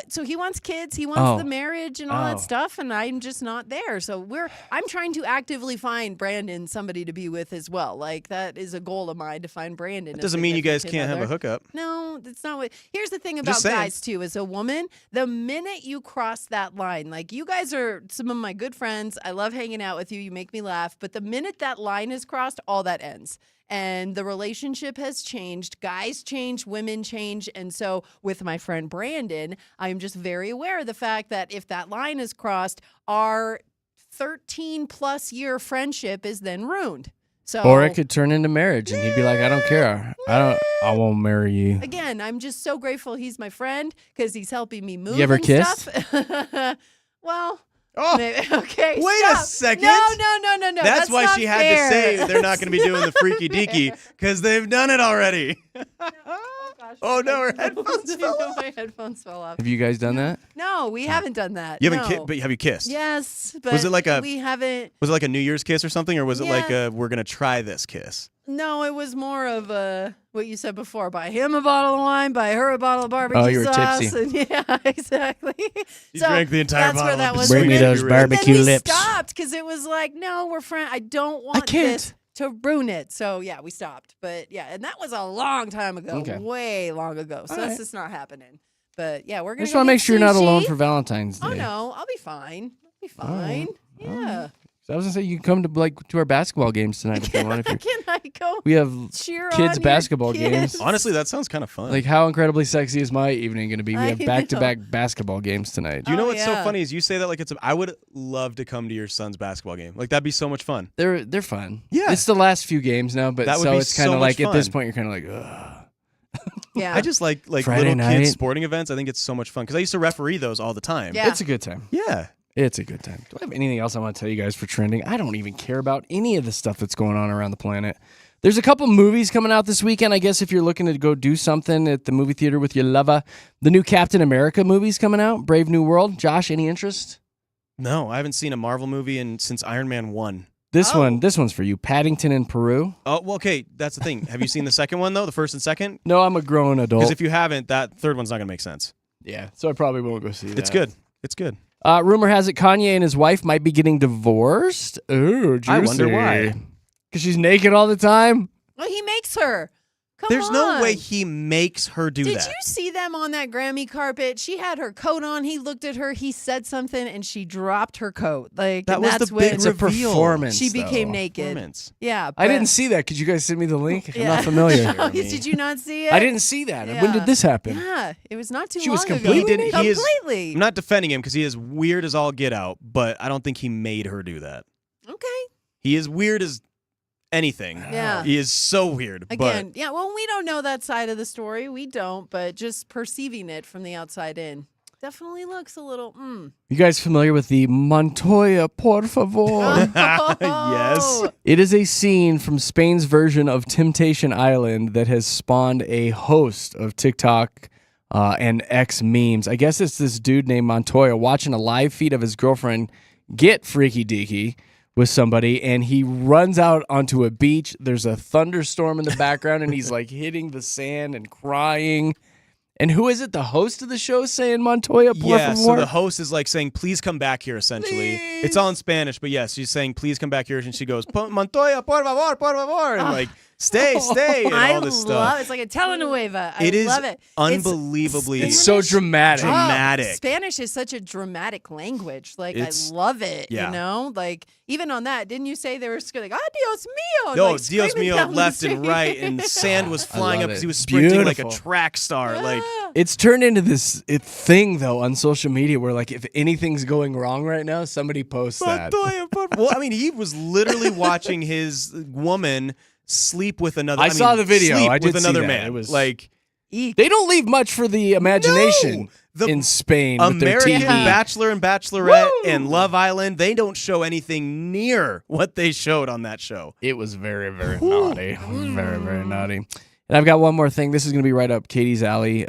So he wants kids, he wants Oh. the marriage and all that Oh. stuff, and I'm just not there. So I'm trying to actively find Brandon somebody to be with as well. Like that is a goal of mine, to find Brandon. That a doesn't mean you guys significant can't have a other. hookup. No, that's not what. Here's the thing about Just saying. guys too. As a woman, the minute you cross that line, like you guys are some of my good friends. I love hanging out with you. You make me laugh. But the minute that line is crossed, all that ends. and the relationship has changed. Guys change, women change. And so with my friend Brandon, I'm just very aware of the fact that if that line is crossed, our 13 plus year friendship is then ruined. So, or it could turn into marriage, and he'd be like, "I don't care. I won't marry you." Again, I'm just so grateful he's my friend because he's helping me move. You ever and kissed? Stuff. Well, Oh, maybe. Okay. Wait stop. a second. No. That's why not she had fair. to say they're not going to be doing the freaky deaky because they've done it already. Oh no, her headphones fell off. My headphones fell off. Have you guys done that? No, we haven't done that. You haven't, no. but have you kissed? Yes, but Was it like we haven't. Was it like a New Year's kiss or something, or was it like Yeah. we're gonna try this kiss? No, it was more of what you said before. Buy him a bottle of wine, buy her a bottle of barbecue Oh, you were sauce. tipsy. And yeah, exactly. You drank the entire that's bottle where that of was. Bring me And then- those barbecue and then lips. We stopped because it was like, no, we're friends. I don't want can't. this to ruin it. So yeah, we stopped. But yeah, and that was a long time ago, Okay. way long ago. So All that's right. just not happening. But yeah, we're I gonna. just want to make sure you're not alone for Valentine's Day. Oh no, I'll be fine. I'll be fine. Yeah. So I was gonna say you can come to our basketball games tonight if you want. If you're, Can I go? we have cheer kids on your basketball kids? games. Honestly, that sounds kind of fun. Like, how incredibly sexy is my evening going to be? We I have back-to-back basketball games tonight. Do you know what's so yeah. funny is you say that like I would love to come to your son's basketball game. Like that'd be so much fun. They're fun. Yeah. It's the last few games now, but That would so be it's kind so of much like at this fun. point you're kind of like, ugh. Yeah. I just like Friday little night. kids sporting events. I think it's so much fun because I used to referee those all the time. Yeah. It's a good time. Yeah. It's a good time. Do I have anything else I want to tell you guys for trending? I don't even care about any of the stuff that's going on around the planet. There's a couple movies coming out this weekend. I guess if you're looking to go do something at the movie theater with your lover, the new Captain America movie's coming out, Brave New World. Josh, any interest? No, I haven't seen a Marvel movie since Iron Man 1. This one's for you. Paddington in Peru. Oh, well, okay. That's the thing. Have you seen the second one, though? The first and second? No, I'm a grown adult. Because if you haven't, that third one's not going to make sense. Yeah, so I probably won't go see that. It's good. It's good. Rumor has it Kanye and his wife might be getting divorced. Ooh, juicy. I wonder why. Because she's naked all the time? Well, he makes her. Come There's on. no way he makes her do Did that. you see them on that Grammy carpet? She had her coat on. He looked at her. He said something, and she dropped her coat. Like That and was that's the when big It's a reveal. performance. she became though. naked. Performance. Yeah, I but- didn't see that. Could you guys send me the link? I'm Yeah. not familiar. Oh, did you not see it? I didn't see that. When Yeah. did this happen? Yeah, it was not too She long was ago. completely naked? He is- Completely. I'm not defending him because he is weird as all get out, but I don't think he made her do that. Okay. He is weird as anything. Yeah. He is so weird. Again, yeah, well, we don't know that side of the story. We don't, but just perceiving it from the outside in definitely looks a little, You guys familiar with the Montoya, por favor? Yes. It is a scene from Spain's version of Temptation Island that has spawned a host of TikTok and X memes. I guess it's this dude named Montoya watching a live feed of his girlfriend get freaky deaky with somebody, and he runs out onto a beach. There's a thunderstorm in the background, and he's like hitting the sand and crying. And who is it? The host of the show saying Montoya, por Yeah, favor? so the host is like saying, please come back here, essentially. It's all in Spanish, but yes, she's saying, please come back here. And she goes, Montoya, por favor, and like, stay, and I all this love stuff. It's like a telenovela. I It is love it. unbelievably It's so dramatic. dramatic. Spanish is such a dramatic language. Like, It's- I love it. yeah. You know? Like, even on that, didn't you say they were like, ah, Dios mío? No, like, Dios screaming mío, down the left and street. right, and sand was I flying love up because it. he was sprinting like Beautiful. a track star. Like, It's turned into this thing, though, on social media where, like, if anything's going wrong right now, somebody posts that. well, I mean, he was literally watching his woman sleep with another. I saw the video. Sleep I did with see another that. man. It was like They don't leave much for the imagination the in Spain with their American TV. Bachelor and Bachelorette and Love Island. They don't show anything near what they showed on that show. It was very, very naughty. Very, very naughty. And I've got one more thing. This is going to be right up Katie's alley.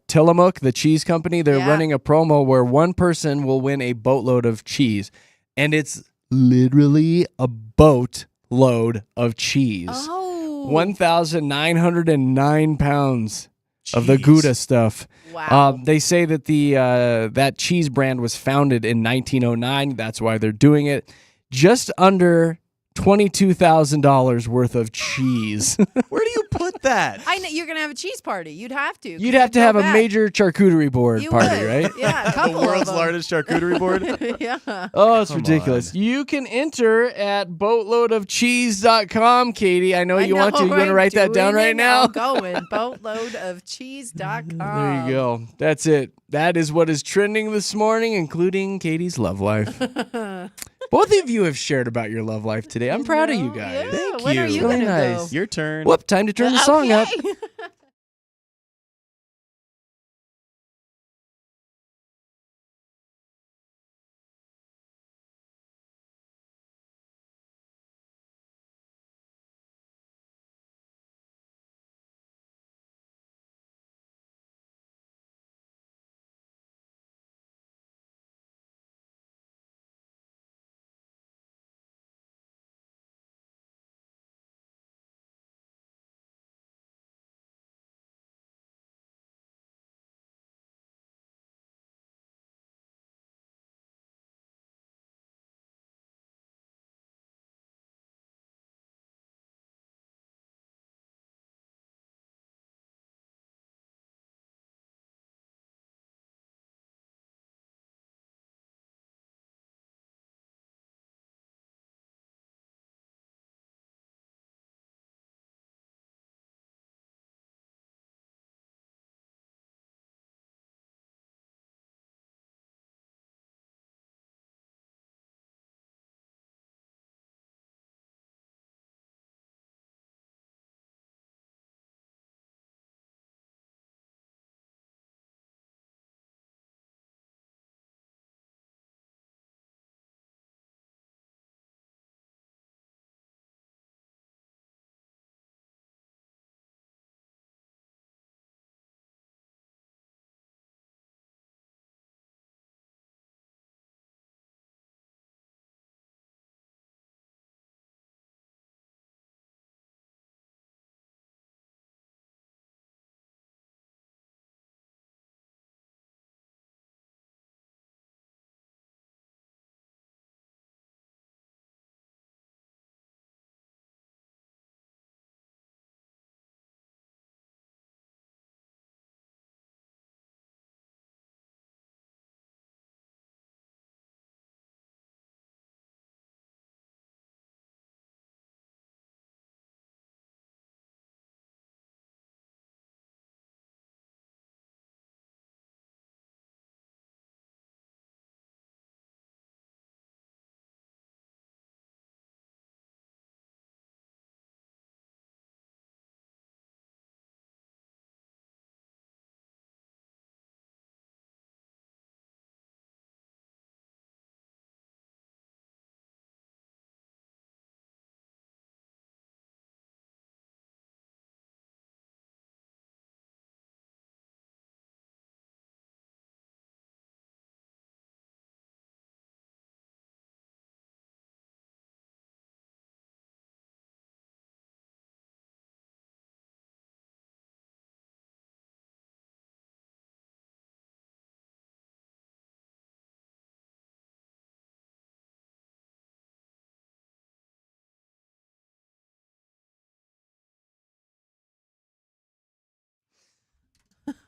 Tillamook, the cheese company, they're running a promo where one person will win a boatload of cheese. And it's literally a boatload of cheese. Oh. 1,909 pounds of the Gouda stuff. Wow. They say that that cheese brand was founded in 1909. That's why they're doing it. Just under $22,000 worth of cheese. Where do you put that? I know you're gonna have a cheese party. You'd have to. You'd have to have a major charcuterie board You party, would. right? Yeah, a couple The world's of them. largest charcuterie board. Yeah. Oh, it's Come ridiculous. You can enter at boatloadofcheese.com, Katie. I know you want to. You want to write that down right now? I'm going. Boatloadofcheese.com. There you go. That's it. That is what is trending this morning, including Katie's love life. Both of you have shared about your love life today. I'm proud of you guys. Thank when you. are you Really gonna nice. go? Your turn. Whoop, time to turn the song up.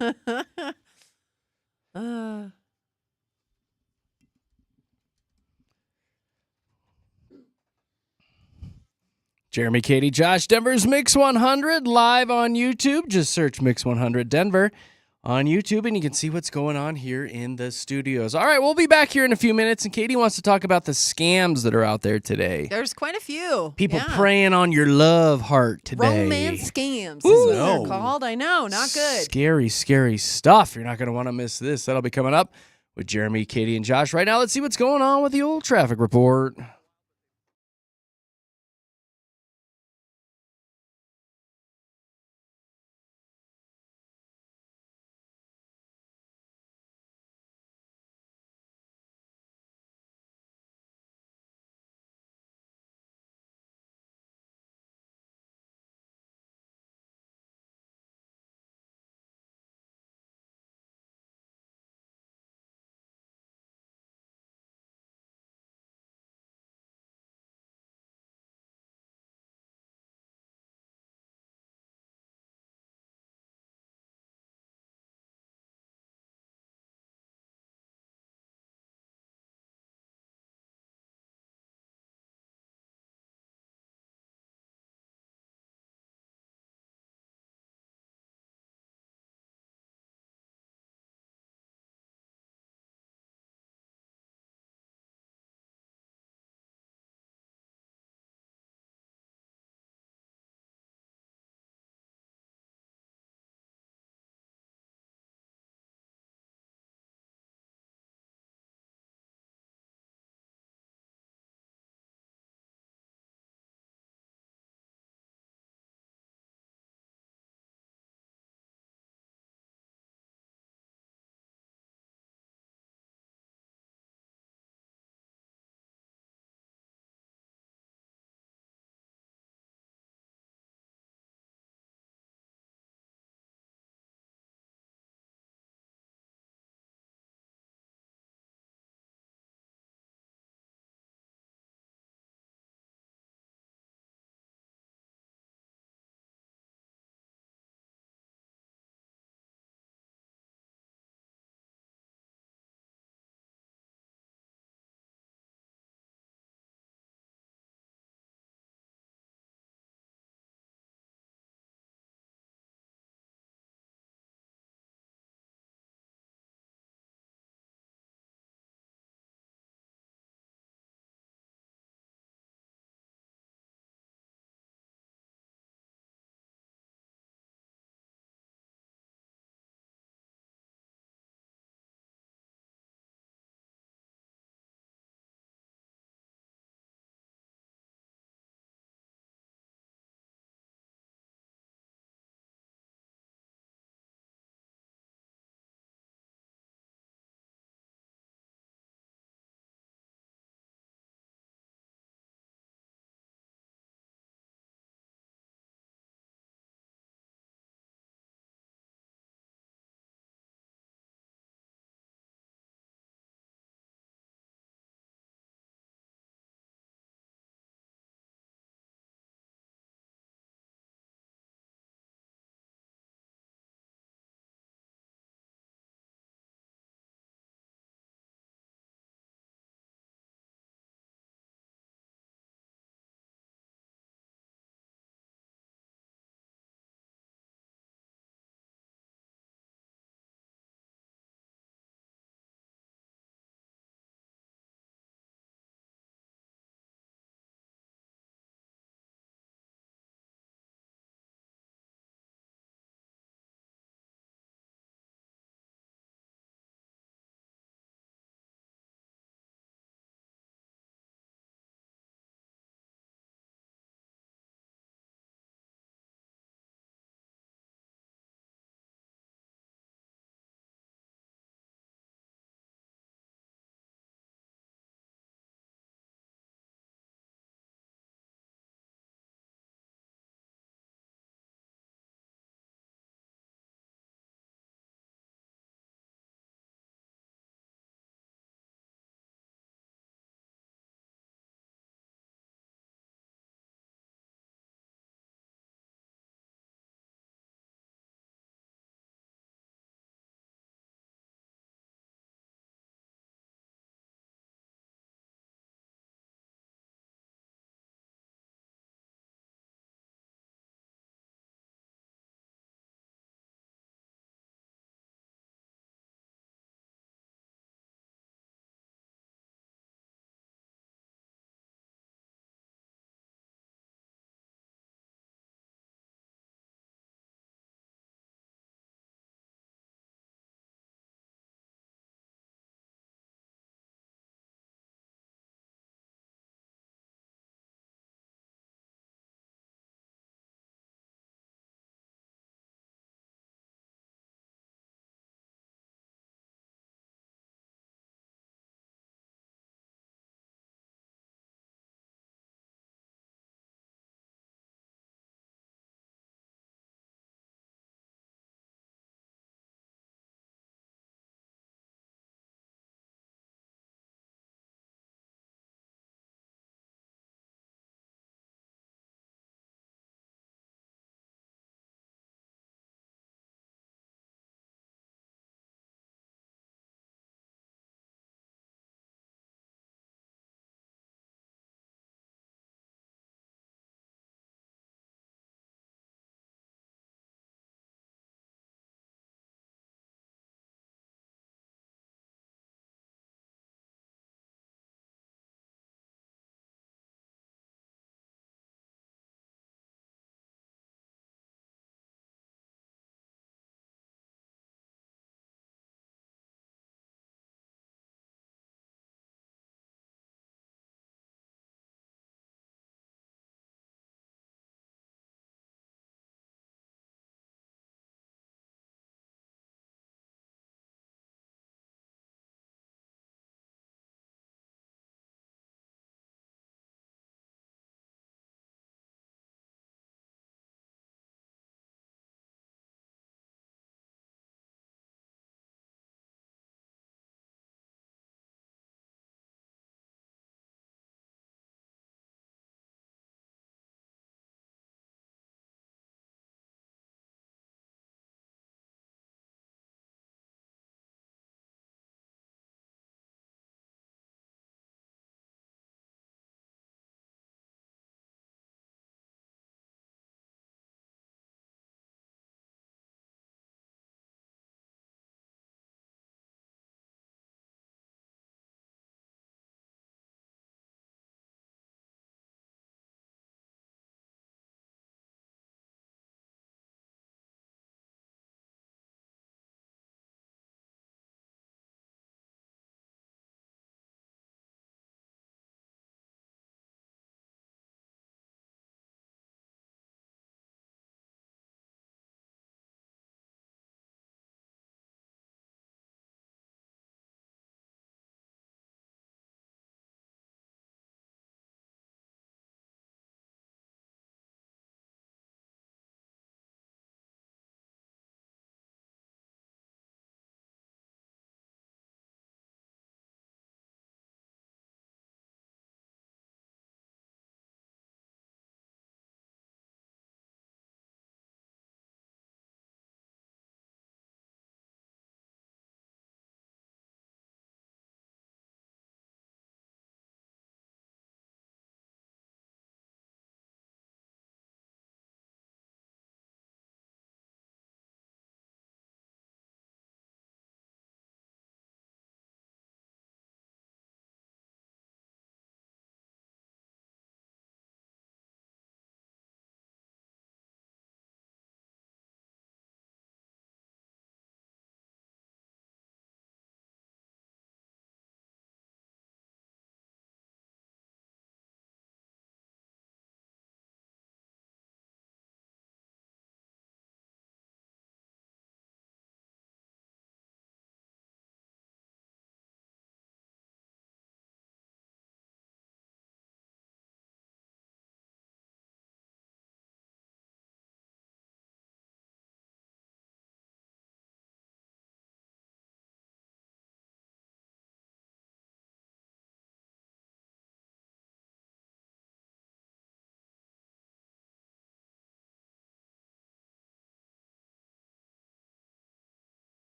Okay. uh, Jeremy, Katie, Josh, Denver's Mix 100 live on YouTube. Just search Mix 100 Denver on YouTube, and you can see what's going on here in the studios. All right, we'll be back here in a few minutes, and Katie wants to talk about the scams that are out there today. there's quite a few. People preying on your love heart today. Romance scams is Ooh. what they're called. I know, not good. Scary, scary stuff. You're not going to want to miss this. That'll be coming up with Jeremy, Katie, and Josh. Right now, let's see what's going on with the old traffic report.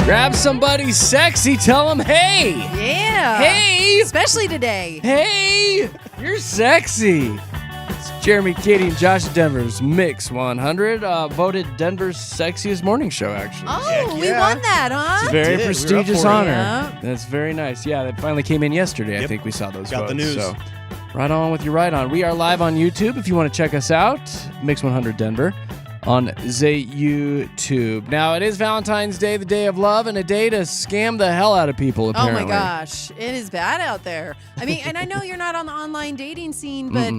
Grab somebody sexy. Tell them, hey. Yeah. Hey. Especially today. Hey. You're sexy. It's Jeremy, Katy, and Josh Denver's Mix 100. Voted Denver's sexiest morning show, actually. Oh, we won that, huh? It's a very prestigious honor. Yeah. That's very nice. Yeah, that finally came in yesterday. Yep. I think we saw those Got votes. the news. So, right on with your right on. We are live on YouTube if you want to check us out. Mix 100 Denver on the YouTube. Now, it is Valentine's Day, the day of love, and a day to scam the hell out of people, apparently. Oh, my gosh. It is bad out there. I mean, and I know you're not on the online dating scene, but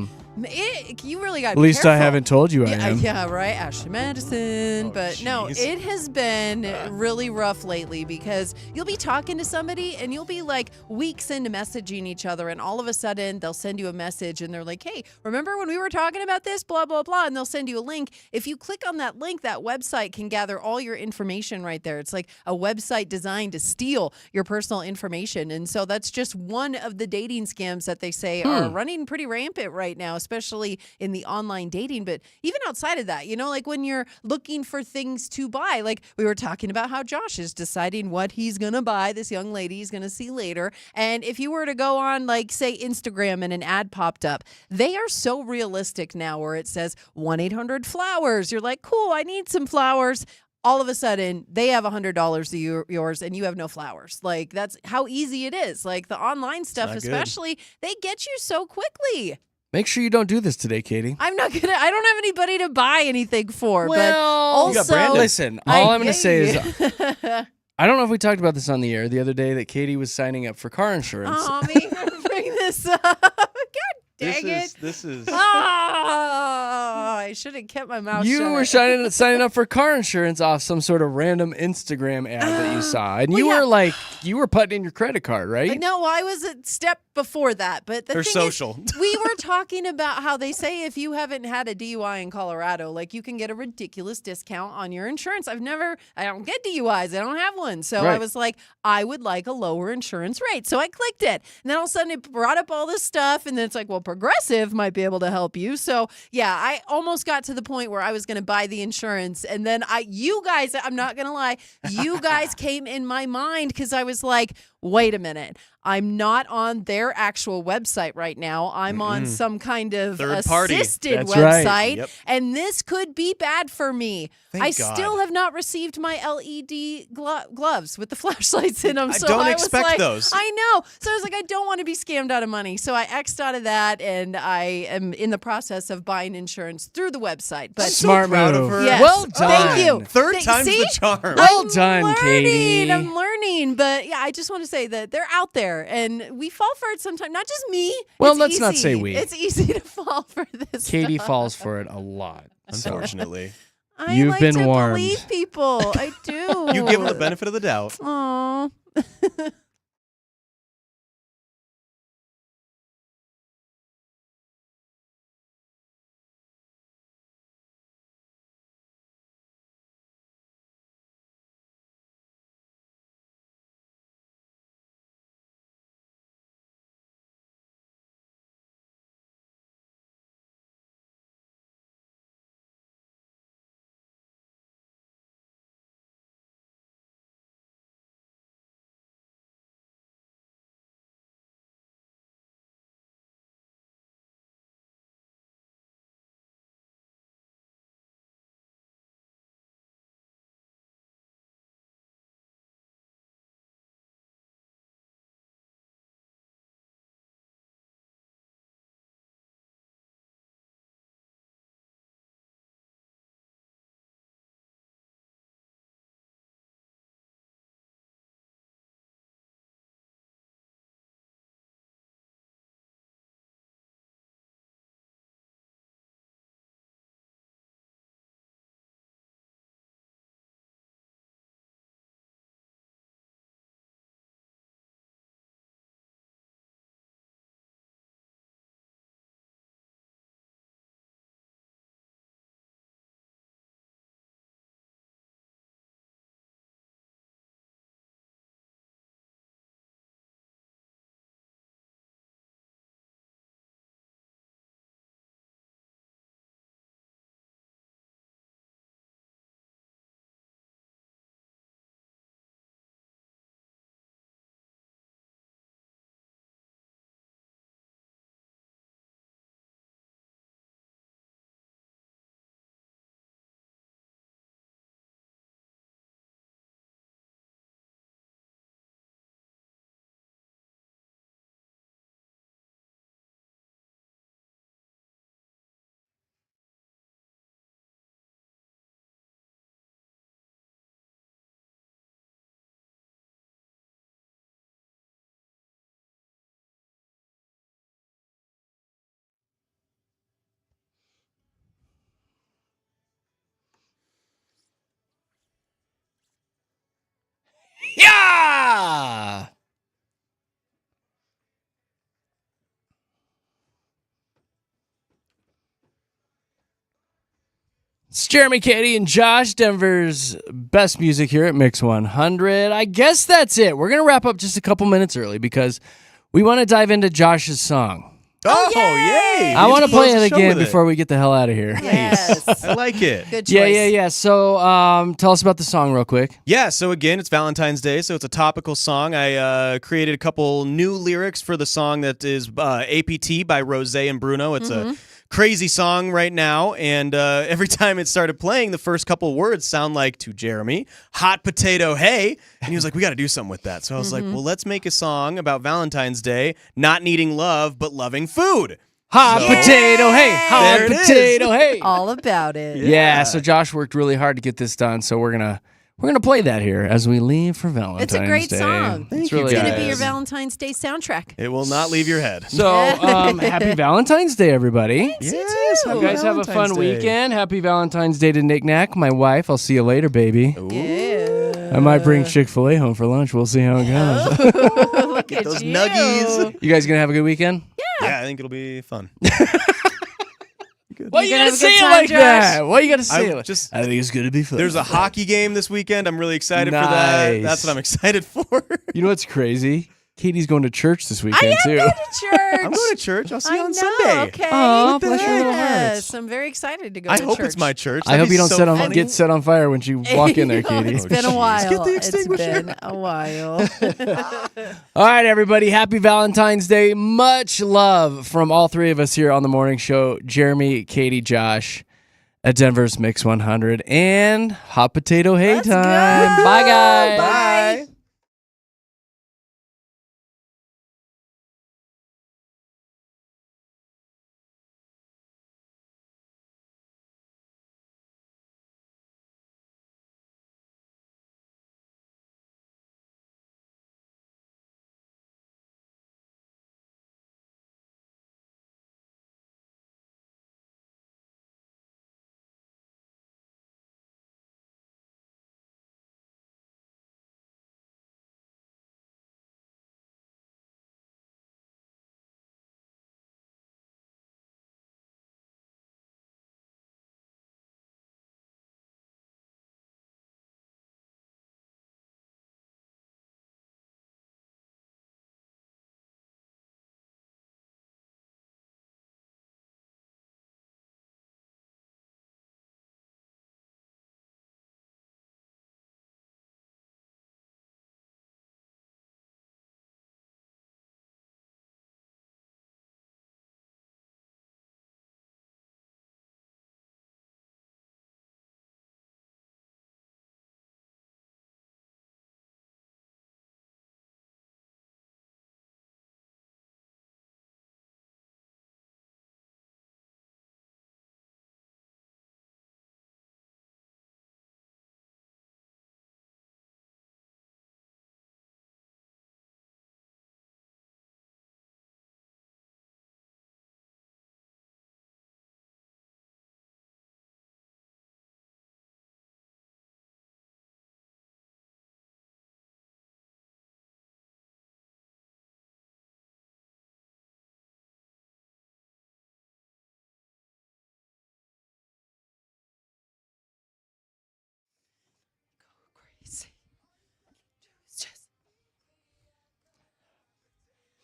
you really got to be At least careful. I haven't told you I am. Yeah, right. Ashley Madison. But no, it has been really rough lately because you'll be talking to somebody and you'll be like weeks into messaging each other, and all of a sudden they'll send you a message and they're like, hey, remember when we were talking about this, blah, blah, blah, and they'll send you a link. If you click on that link, that website can gather all your information right there. It's like a website designed to steal your personal information. And so that's just one of the dating scams that they say are running pretty rampant right now, especially in the online dating. But even outside of that, like when you're looking for things to buy, like we were talking about how Josh is deciding what he's going to buy, this young lady he's going to see later. And if you were to go on, like, say, Instagram and an ad popped up, they are so realistic now where it says 1-800-FLOWERS. You're like, cool, I need some flowers. All of a sudden, they have $100 of yours and you have no flowers. Like, that's how easy it is. Like, the online stuff, especially, they get you so quickly. Make sure you don't do this today, Katy. I don't have anybody to buy anything for. Well, but also, listen, all I'm going to say is, I don't know if we talked about this on the air the other day that Katy was signing up for car insurance. Oh, me bring this up. God dang it. This is. I should have kept my mouth shut. You were signing up for car insurance off some sort of random Instagram ad that you saw. And you were putting in your credit card, right? No, I was a step before that. But the They're thing social. is, we were talking about how they say if you haven't had a DUI in Colorado, like, you can get a ridiculous discount on your insurance. I don't get DUIs. I don't have one. So I was like, I would like a lower insurance rate. So I clicked it. And then all of a sudden it brought up all this stuff. And then it's like, well, Progressive might be able to help you. So yeah, I almost got to the point where I was going to buy the insurance. And then you guys, I'm not going to lie, you guys came in my mind because I was like, wait a minute. I'm not on their actual website right now. I'm on some kind of assisted website. Right. Yep. And this could be bad for me. Thank I God. still have not received my LED gloves with the flashlights in them. So don't I expect was like, those. I know. So I was like, I don't want to be scammed out of money. So I X'd out of that, and I am in the process of buying insurance through the website. But Smart proud move. of her. Yes. Well done. Thank you. Third time's See? the charm. Well done, Katy. I'm learning, but yeah, I just want to say that they're out there, and we fall for it sometimes. Not just me. Well, It's let's not easy. say we. It's easy to fall for this. Katy stuff. falls for it a lot. Unfortunately. I You've like been to warned. believe people. I do. You give them the benefit of the doubt. Aw. Yeah! It's Jeremy, Katy, and Josh, Denver's best music here at Mix 100. I guess that's it. We're going to wrap up just a couple minutes early because we want to dive into Josh's song. Oh, yay! I want to play it again before we get the hell out of here. Yes. I like it. Good choice. Yeah. So tell us about the song real quick. Yeah, so again, it's Valentine's Day, so it's a topical song. I created a couple new lyrics for the song that is APT by Rose and Bruno. It's a crazy song right now, and every time it started playing, the first couple words sound like, to Jeremy, hot potato, hey. And he was like, we got to do something with that. So I was like, well, let's make a song about Valentine's Day, not needing love, but loving food. Hot potato, hey. Hot potato, hey. All about it. Yeah, so Josh worked really hard to get this done, so we're gonna play that here as we leave for Valentine's Day. It's a great song. It's It's going to be your Valentine's Day soundtrack. It will not leave your head. So, happy Valentine's Day, everybody. Thanks, Yes, you You too. guys have a fun Valentine's Day. weekend. Happy Valentine's Day to Nick Knack, my wife. I'll see you later, baby. Yeah. I might bring Chick-fil-A home for lunch. We'll see how it goes. Look at Those you. nuggies. You guys gonna have a good weekend? Yeah, I think it'll be fun. Why you gonna gotta have a say good it time, like Josh? that? Why you gotta say I it? I think it's gonna be fun. There's a hockey game this weekend. I'm really excited for that. Nice. That's what I'm excited for. You know what's crazy? Katie's going to church this I weekend am too. going to church. I'm going to church. I'll see you I on know, Sunday. Okay. Oh, What the bless your little heck? heart. Yes, I'm very excited to go I to hope church. it's my church. I hope That'd you be don't so get set on fire when you walk in there, Katie. It's been a jeez. while. Get the It's extinguisher. been a while. All right, everybody. Happy Valentine's Day. Much love from all three of us here on the morning show. Jeremy, Katy, Josh at Denver's Mix 100 and hot potato hay Let's time. go. Bye, guys. Bye.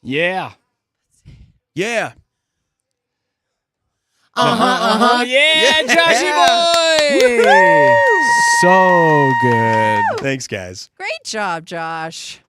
Yeah. Yeah. Yeah, Joshy boy. So good. Thanks, guys. Great job, Josh.